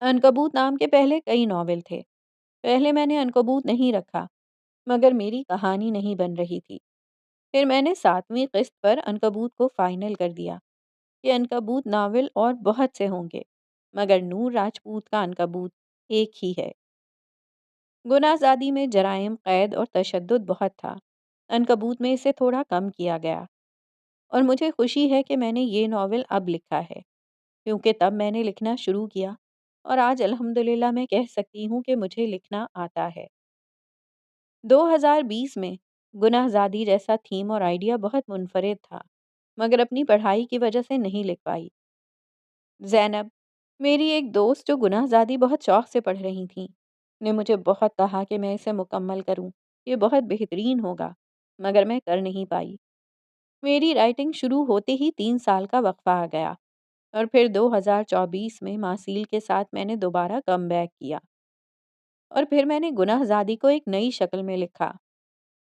عنکبوت نام کے پہلے کئی ناول تھے، پہلے میں نے عنکبوت نہیں رکھا، مگر میری کہانی نہیں بن رہی تھی۔ پھر میں نے 7ویں قسط پر عنکبوت کو فائنل کر دیا کہ عنکبوت ناول اور بہت سے ہوں گے، مگر نور راجپوت کا عنکبوت ایک ہی ہے۔ گناہ زادی میں جرائم، قید اور تشدد بہت تھا، عنکبوت میں اسے تھوڑا کم کیا گیا، اور مجھے خوشی ہے کہ میں نے یہ ناول اب لکھا ہے، کیونکہ تب میں نے لکھنا شروع کیا، اور آج الحمدللہ میں کہہ سکتی ہوں کہ مجھے لکھنا آتا ہے۔ 2020 میں گناہ زادی جیسا تھیم اور آئیڈیا بہت منفرد تھا، مگر اپنی پڑھائی کی وجہ سے نہیں لکھ پائی۔ زینب، میری ایک دوست جو گناہ زادی بہت شوق سے پڑھ رہی تھیں، نے مجھے بہت کہا کہ میں اسے مکمل کروں، یہ بہت بہترین ہوگا، مگر میں کر نہیں پائی۔ میری رائٹنگ شروع ہوتے ہی 3 سال کا وقفہ آ گیا، اور پھر 2024 میں ماسیل کے ساتھ میں نے دوبارہ کم بیک کیا، اور پھر میں نے گناہ زادی کو ایک نئی شکل میں لکھا۔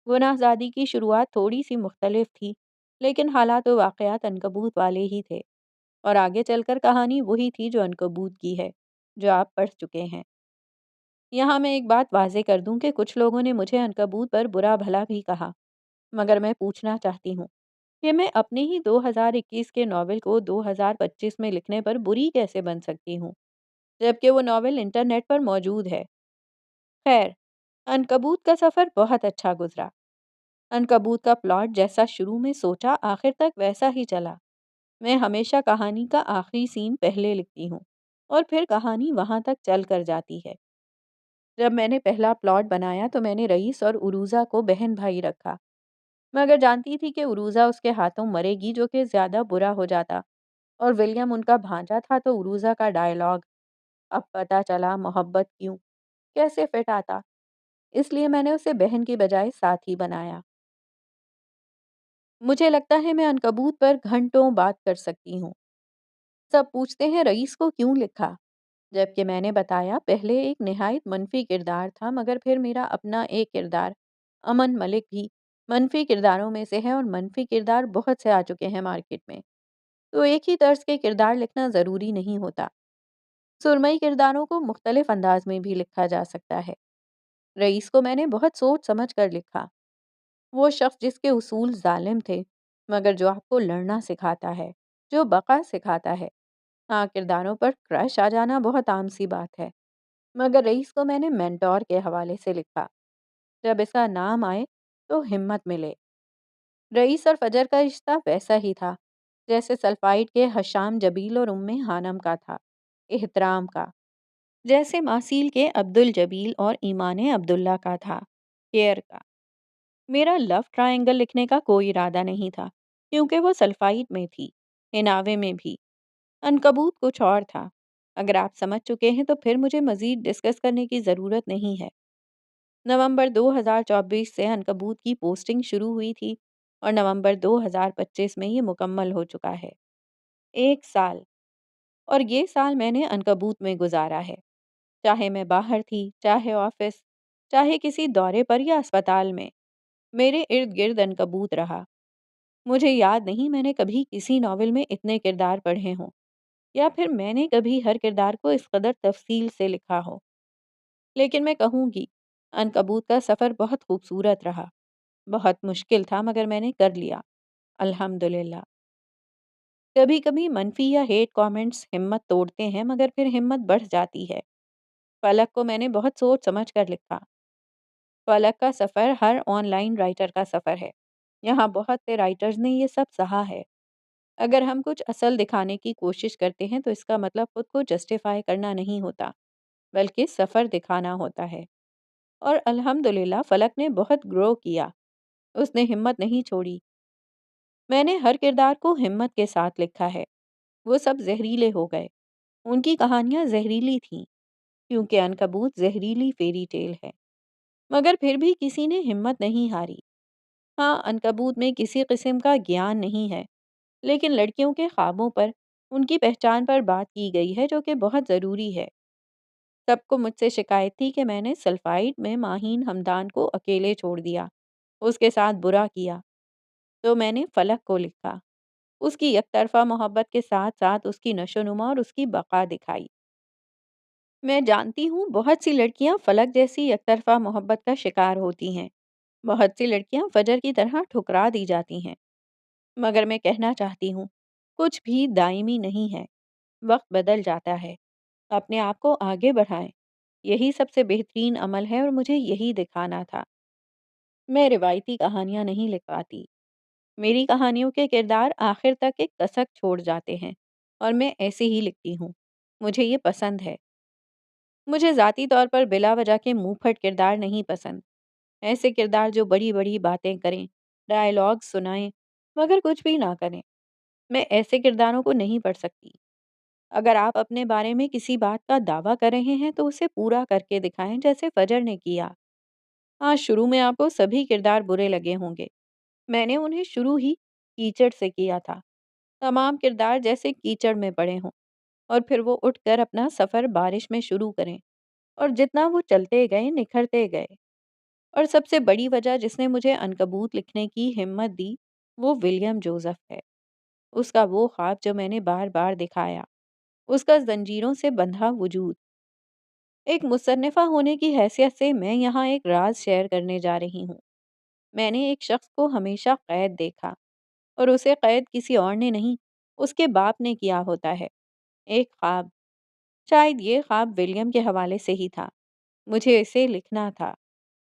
گناہ زادی کی شروعات تھوڑی سی مختلف تھی، لیکن حالات و واقعات عنکبوت والے ہی تھے، اور آگے چل کر کہانی وہی تھی جو عنکبوت کی ہے، جو آپ پڑھ چکے ہیں۔ یہاں میں ایک بات واضح کر دوں کہ کچھ لوگوں نے مجھے عنکبوت پر برا بھلا بھی کہا، مگر میں پوچھنا چاہتی ہوں کہ میں اپنے ہی 2021 کے ناول کو 2025 میں لکھنے پر بری کیسے بن سکتی ہوں، جبکہ وہ ناول انٹرنیٹ پر موجود ہے۔ خیر، عنکبوت کا سفر بہت اچھا گزرا۔ عنکبوت کا پلاٹ جیسا شروع میں سوچا آخر تک ویسا ہی چلا۔ میں ہمیشہ کہانی کا آخری سین پہلے لکھتی ہوں، اور پھر کہانی وہاں تک چل کر جاتی ہے۔ جب میں نے پہلا پلاٹ بنایا تو میں نے رئیس اور عروزہ کو بہن بھائی رکھا، مگر جانتی تھی کہ عروزہ اس کے ہاتھوں مرے گی، جو کہ زیادہ برا ہو جاتا، اور ولیم ان کا بھانجا تھا تو عروزہ کا ڈائیلاگ اب پتہ چلا محبت کیوں کیسے فٹ آتا، اس لیے میں نے اسے بہن کی بجائے ساتھی بنایا۔ مجھے لگتا ہے میں عنکبوت پر گھنٹوں بات کر سکتی ہوں۔ سب پوچھتے ہیں رئیس کو کیوں لکھا، جبکہ میں نے بتایا پہلے ایک نہایت منفی کردار تھا، مگر پھر میرا اپنا ایک کردار امن ملک بھی منفی کرداروں میں سے ہے اور منفی کردار بہت سے آ چکے ہیں مارکیٹ میں، تو ایک ہی طرز کے کردار لکھنا ضروری نہیں ہوتا۔ سرمئی کرداروں کو مختلف انداز میں بھی لکھا جا سکتا ہے۔ رئیس کو میں نے بہت سوچ سمجھ کر لکھا، وہ شخص جس کے اصول ظالم تھے مگر جو آپ کو لڑنا سکھاتا ہے، جو بقا سکھاتا ہے۔ ہاں، کرداروں پر کرش آ جانا بہت عام سی بات ہے، مگر رئیس کو میں نے مینٹور کے حوالے سے لکھا، جب اس کا نام آئے تو ہمت ملے۔ رئیس اور فجر کا رشتہ ویسا ہی تھا جیسے سلفائڈ کے حشام جبیل اور ام ہانم کا تھا، احترام کا۔ جیسے ماسیل کے عبد الجبیل اور ایمان عبداللہ کا تھا، کیئر کا۔ میرا لو ٹرائنگل لکھنے کا کوئی ارادہ نہیں تھا کیونکہ وہ سلفائڈ میں تھی، ہناوے میں بھی۔ عنکبوت کچھ اور تھا۔ اگر آپ سمجھ چکے ہیں تو پھر مجھے مزید ڈسکس کرنے کی ضرورت نہیں ہے۔ نومبر 2024 سے عنکبوت کی پوسٹنگ شروع ہوئی تھی اور نومبر 2025 میں یہ مکمل ہو چکا ہے۔ 1 سال، اور یہ سال میں نے عنکبوت میں گزارا ہے، چاہے میں باہر تھی، چاہے آفس، چاہے کسی دورے پر یا اسپتال میں، میرے ارد گرد عنکبوت رہا۔ مجھے یاد نہیں میں نے کبھی کسی ناول میں اتنے کردار پڑھے ہوں، یا پھر میں نے کبھی ہر کردار کو اس قدر تفصیل سے لکھا ہو۔ لیکن میں کہوں گی، عنکبوت کا سفر بہت خوبصورت رہا، بہت مشکل تھا مگر میں نے کر لیا، الحمدللہ۔ کبھی کبھی منفی یا ہیٹ کامنٹس ہمت توڑتے ہیں مگر پھر ہمت بڑھ جاتی ہے۔ فلک کو میں نے بہت سوچ سمجھ کر لکھا۔ فلک کا سفر ہر آن لائن رائٹر کا سفر ہے۔ یہاں بہت سے رائٹرز نے یہ سب سہا ہے۔ اگر ہم کچھ اصل دکھانے کی کوشش کرتے ہیں تو اس کا مطلب خود کو جسٹیفائی کرنا نہیں ہوتا، بلکہ سفر دکھانا ہوتا ہے۔ اور الحمدللہ فلک نے بہت گرو کیا، اس نے ہمت نہیں چھوڑی۔ میں نے ہر کردار کو ہمت کے ساتھ لکھا ہے۔ وہ سب زہریلے ہو گئے، ان کی کہانیاں زہریلی تھیں، کیونکہ عنکبوت زہریلی فیری ٹیل ہے، مگر پھر بھی کسی نے ہمت نہیں ہاری۔ ہاں، عنکبوت میں کسی قسم کا گیان نہیں ہے، لیکن لڑکیوں کے خوابوں پر، ان کی پہچان پر بات کی گئی ہے جو کہ بہت ضروری ہے۔ سب کو مجھ سے شکایت تھی کہ میں نے سلفائڈ میں ماہین ہمدان کو اکیلے چھوڑ دیا، اس کے ساتھ برا کیا، تو میں نے فلک کو لکھا، اس کی یک طرفہ محبت کے ساتھ ساتھ اس کی نشو و نما اور اس کی بقا دکھائی۔ میں جانتی ہوں بہت سی لڑکیاں فلک جیسی یک طرفہ محبت کا شکار ہوتی ہیں، بہت سی لڑکیاں فجر کی طرح ٹھکرا دی جاتی ہیں، مگر میں کہنا چاہتی ہوں کچھ بھی دائمی نہیں ہے، وقت بدل جاتا ہے، اپنے آپ کو آگے بڑھائیں، یہی سب سے بہترین عمل ہے اور مجھے یہی دکھانا تھا۔ میں روایتی کہانیاں نہیں لکھواتی، میری کہانیوں کے کردار آخر تک ایک کسک چھوڑ جاتے ہیں اور میں ایسے ہی لکھتی ہوں، مجھے یہ پسند ہے۔ مجھے ذاتی طور پر بلا وجہ کے منہ پھٹ کردار نہیں پسند، ایسے کردار جو بڑی بڑی باتیں کریں، ڈائیلاگ سنائیں مگر کچھ بھی نہ کریں، میں ایسے کرداروں کو نہیں پڑھ سکتی۔ اگر آپ اپنے بارے میں کسی بات کا دعویٰ کر رہے ہیں تو اسے پورا کر کے دکھائیں جیسے فجر نے کیا۔ ہاں، شروع میں آپ کو سبھی کردار برے لگے ہوں گے، میں نے انہیں شروع ہی کیچڑ سے کیا تھا، تمام کردار جیسے کیچڑ میں پڑے ہوں، اور پھر وہ اٹھ کر اپنا سفر بارش میں شروع کریں، اور جتنا وہ چلتے گئے نکھرتے گئے۔ اور سب سے بڑی وجہ جس نے مجھے عنکبوت لکھنے کی ہمت دی وہ ولیم جوزف ہے۔ اس کا وہ خواب جو میں نے بار بار دکھایا، اس کا زنجیروں سے بندھا وجود۔ ایک مصنفہ ہونے کی حیثیت سے میں یہاں ایک راز شیئر کرنے جا رہی ہوں۔ میں نے ایک شخص کو ہمیشہ قید دیکھا، اور اسے قید کسی اور نے نہیں، اس کے باپ نے کیا ہوتا ہے۔ ایک خواب، شاید یہ خواب ولیم کے حوالے سے ہی تھا، مجھے اسے لکھنا تھا۔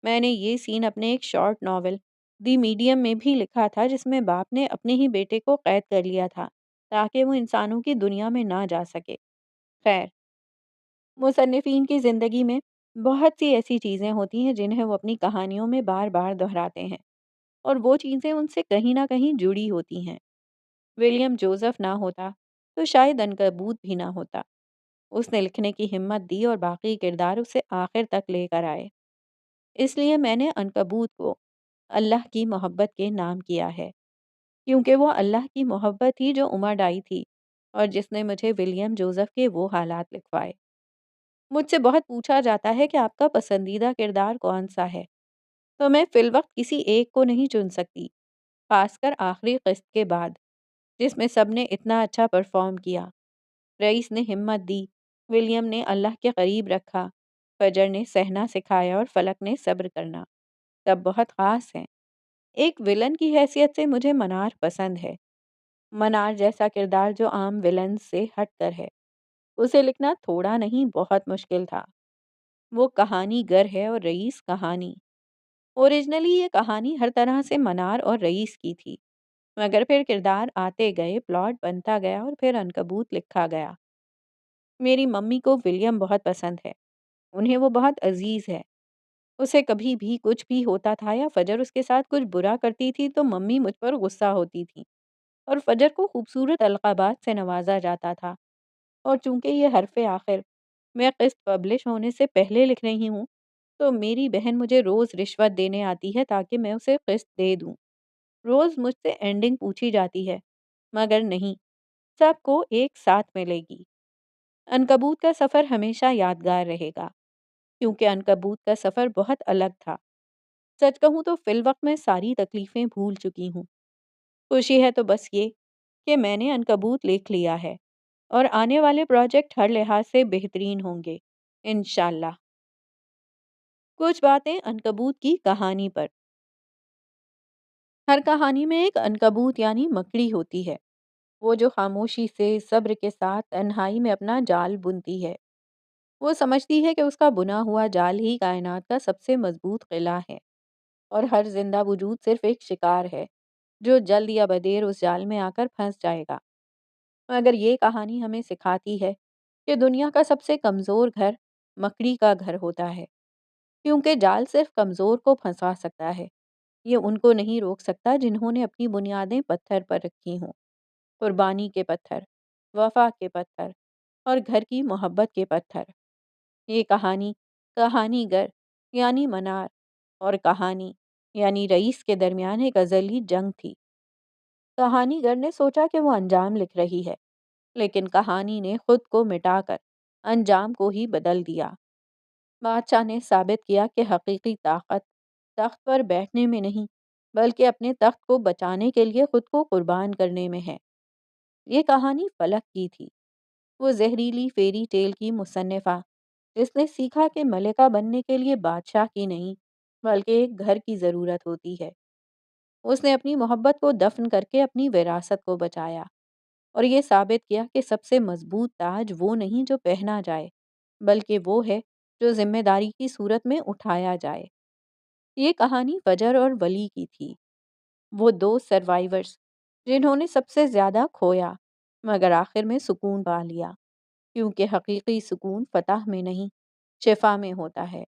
میں نے یہ سین اپنے ایک شارٹ ناول دی میڈیم میں بھی لکھا تھا جس میں باپ نے اپنے ہی بیٹے کو قید کر لیا تھا تاکہ وہ انسانوں کی دنیا میں نہ جا سکے۔ خیر، مصنفین کی زندگی میں بہت سی ایسی چیزیں ہوتی ہیں جنہیں وہ اپنی کہانیوں میں بار بار دہراتے ہیں، اور وہ چیزیں ان سے کہیں نہ کہیں جڑی ہوتی ہیں۔ ولیم جوزف نہ ہوتا تو شاید عنکبوت بھی نہ ہوتا۔ اس نے لکھنے کی ہمت دی اور باقی کردار اسے آخر تک لے کر آئے۔ اس لیے میں نے عنکبوت کو اللہ کی محبت کے نام کیا ہے، کیونکہ وہ اللہ کی محبت تھی جو امڑ آئی تھی اور جس نے مجھے ولیم جوزف کے وہ حالات لکھوائے۔ مجھ سے بہت پوچھا جاتا ہے کہ آپ کا پسندیدہ کردار کون سا ہے، تو میں فی الوقت کسی ایک کو نہیں چن سکتی، خاص کر آخری قسط کے بعد، جس میں سب نے اتنا اچھا پرفارم کیا۔ رئیس نے ہمت دی، ولیم نے اللہ کے قریب رکھا، فجر نے سہنا سکھایا اور فلک نے صبر کرنا۔ سب بہت خاص ہیں۔ ایک ولن کی حیثیت سے مجھے منار پسند ہے۔ منار جیسا کردار جو عام ولنز سے ہٹ کر ہے، اسے لکھنا تھوڑا نہیں بہت مشکل تھا۔ وہ کہانی گر ہے اور رئیس کہانی۔ اوریجنلی یہ کہانی ہر طرح سے منار اور رئیس کی تھی، مگر پھر کردار آتے گئے، پلاٹ بنتا گیا اور پھر عنکبوت لکھا گیا۔ میری ممی کو ولیم بہت پسند ہے، انہیں وہ بہت عزیز ہے۔ اسے کبھی بھی کچھ بھی ہوتا تھا یا فجر اس کے ساتھ کچھ برا کرتی تھی تو ممی مجھ پر غصہ ہوتی تھی اور فجر کو خوبصورت القابات سے نوازا جاتا تھا۔ اور چونکہ یہ حرف آخر میں قسط پبلش ہونے سے پہلے لکھ رہی ہوں، تو میری بہن مجھے روز رشوت دینے آتی ہے تاکہ میں اسے قسط دے دوں۔ روز مجھ سے اینڈنگ پوچھی جاتی ہے، مگر نہیں، سب کو ایک ساتھ ملے گی۔ عنکبوت کا سفر ہمیشہ یادگار رہے گا، کیونکہ عنکبوت کا سفر بہت الگ تھا۔ سچ کہوں تو فی الوقت میں ساری تکلیفیں بھول چکی ہوں۔ خوشی ہے تو بس یہ کہ میں نے عنکبوت لکھ لیا ہے اور آنے والے پروجیکٹ ہر لحاظ سے بہترین ہوں گے، انشاءاللہ۔ کچھ باتیں عنکبوت کی کہانی پر۔ ہر کہانی میں ایک عنکبوت یعنی مکڑی ہوتی ہے، وہ جو خاموشی سے صبر کے ساتھ تنہائی میں اپنا جال بنتی ہے۔ وہ سمجھتی ہے کہ اس کا بنا ہوا جال ہی کائنات کا سب سے مضبوط قلعہ ہے اور ہر زندہ وجود صرف ایک شکار ہے جو جلد یا بدیر اس جال میں آ کر پھنس جائے گا۔ مگر یہ کہانی ہمیں سکھاتی ہے کہ دنیا کا سب سے کمزور گھر مکڑی کا گھر ہوتا ہے، کیونکہ جال صرف کمزور کو پھنسا سکتا ہے، یہ ان کو نہیں روک سکتا جنہوں نے اپنی بنیادیں پتھر پر رکھی ہوں، قربانی کے پتھر، وفا کے پتھر اور گھر کی محبت کے پتھر۔ یہ کہانی کہانی گر یعنی منار اور کہانی یعنی رئیس کے درمیان ایک ازلی جنگ تھی۔ کہانی گر نے سوچا کہ وہ انجام لکھ رہی ہے، لیکن کہانی نے خود کو مٹا کر انجام کو ہی بدل دیا۔ بادشاہ نے ثابت کیا کہ حقیقی طاقت تخت پر بیٹھنے میں نہیں، بلکہ اپنے تخت کو بچانے کے لیے خود کو قربان کرنے میں ہے۔ یہ کہانی فلک کی تھی، وہ زہریلی فیری ٹیل کی مصنفہ جس نے سیکھا کہ ملکہ بننے کے لیے بادشاہ کی نہیں بلکہ ایک گھر کی ضرورت ہوتی ہے۔ اس نے اپنی محبت کو دفن کر کے اپنی وراثت کو بچایا اور یہ ثابت کیا کہ سب سے مضبوط تاج وہ نہیں جو پہنا جائے، بلکہ وہ ہے جو ذمہ داری کی صورت میں اٹھایا جائے۔ یہ کہانی فجر اور ولی کی تھی، وہ دو سروائیورز جنہوں نے سب سے زیادہ کھویا مگر آخر میں سکون پا لیا، کیونکہ حقیقی سکون فتح میں نہیں، شفا میں ہوتا ہے۔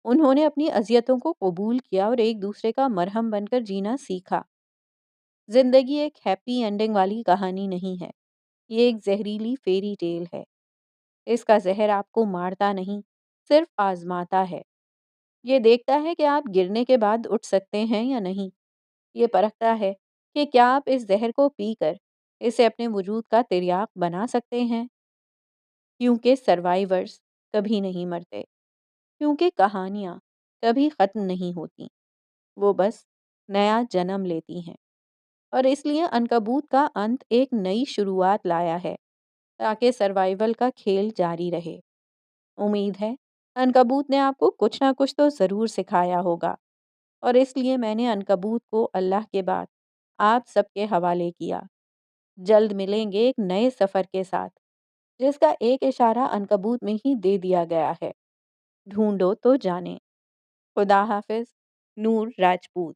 انہوں نے اپنی اذیتوں کو قبول کیا اور ایک دوسرے کا مرہم بن کر جینا سیکھا۔ زندگی ایک ہیپی اینڈنگ والی کہانی نہیں ہے، یہ ایک زہریلی فیری ٹیل ہے۔ اس کا زہر آپ کو مارتا نہیں، صرف آزماتا ہے۔ یہ دیکھتا ہے کہ آپ گرنے کے بعد اٹھ سکتے ہیں یا نہیں۔ یہ پرکھتا ہے کہ کیا آپ اس زہر کو پی کر اسے اپنے وجود کا تریاق بنا سکتے ہیں، کیونکہ سروائیورز کبھی نہیں مرتے، کیونکہ کہانیاں کبھی ختم نہیں ہوتی، وہ بس نیا جنم لیتی ہیں۔ اور اس لیے عنکبوت کا انت ایک نئی شروعات لایا ہے تاکہ سروائیول کا کھیل جاری رہے۔ امید ہے عنکبوت نے آپ کو کچھ نہ کچھ تو ضرور سکھایا ہوگا، اور اس لیے میں نے عنکبوت کو اللہ کے بعد آپ سب کے حوالے کیا۔ جلد ملیں گے ایک نئے سفر کے ساتھ جس کا ایک اشارہ عنکبوت میں ہی دے دیا گیا ہے۔ ڈھونڈو تو جانے۔ خدا حافظ۔ نور راجپوت۔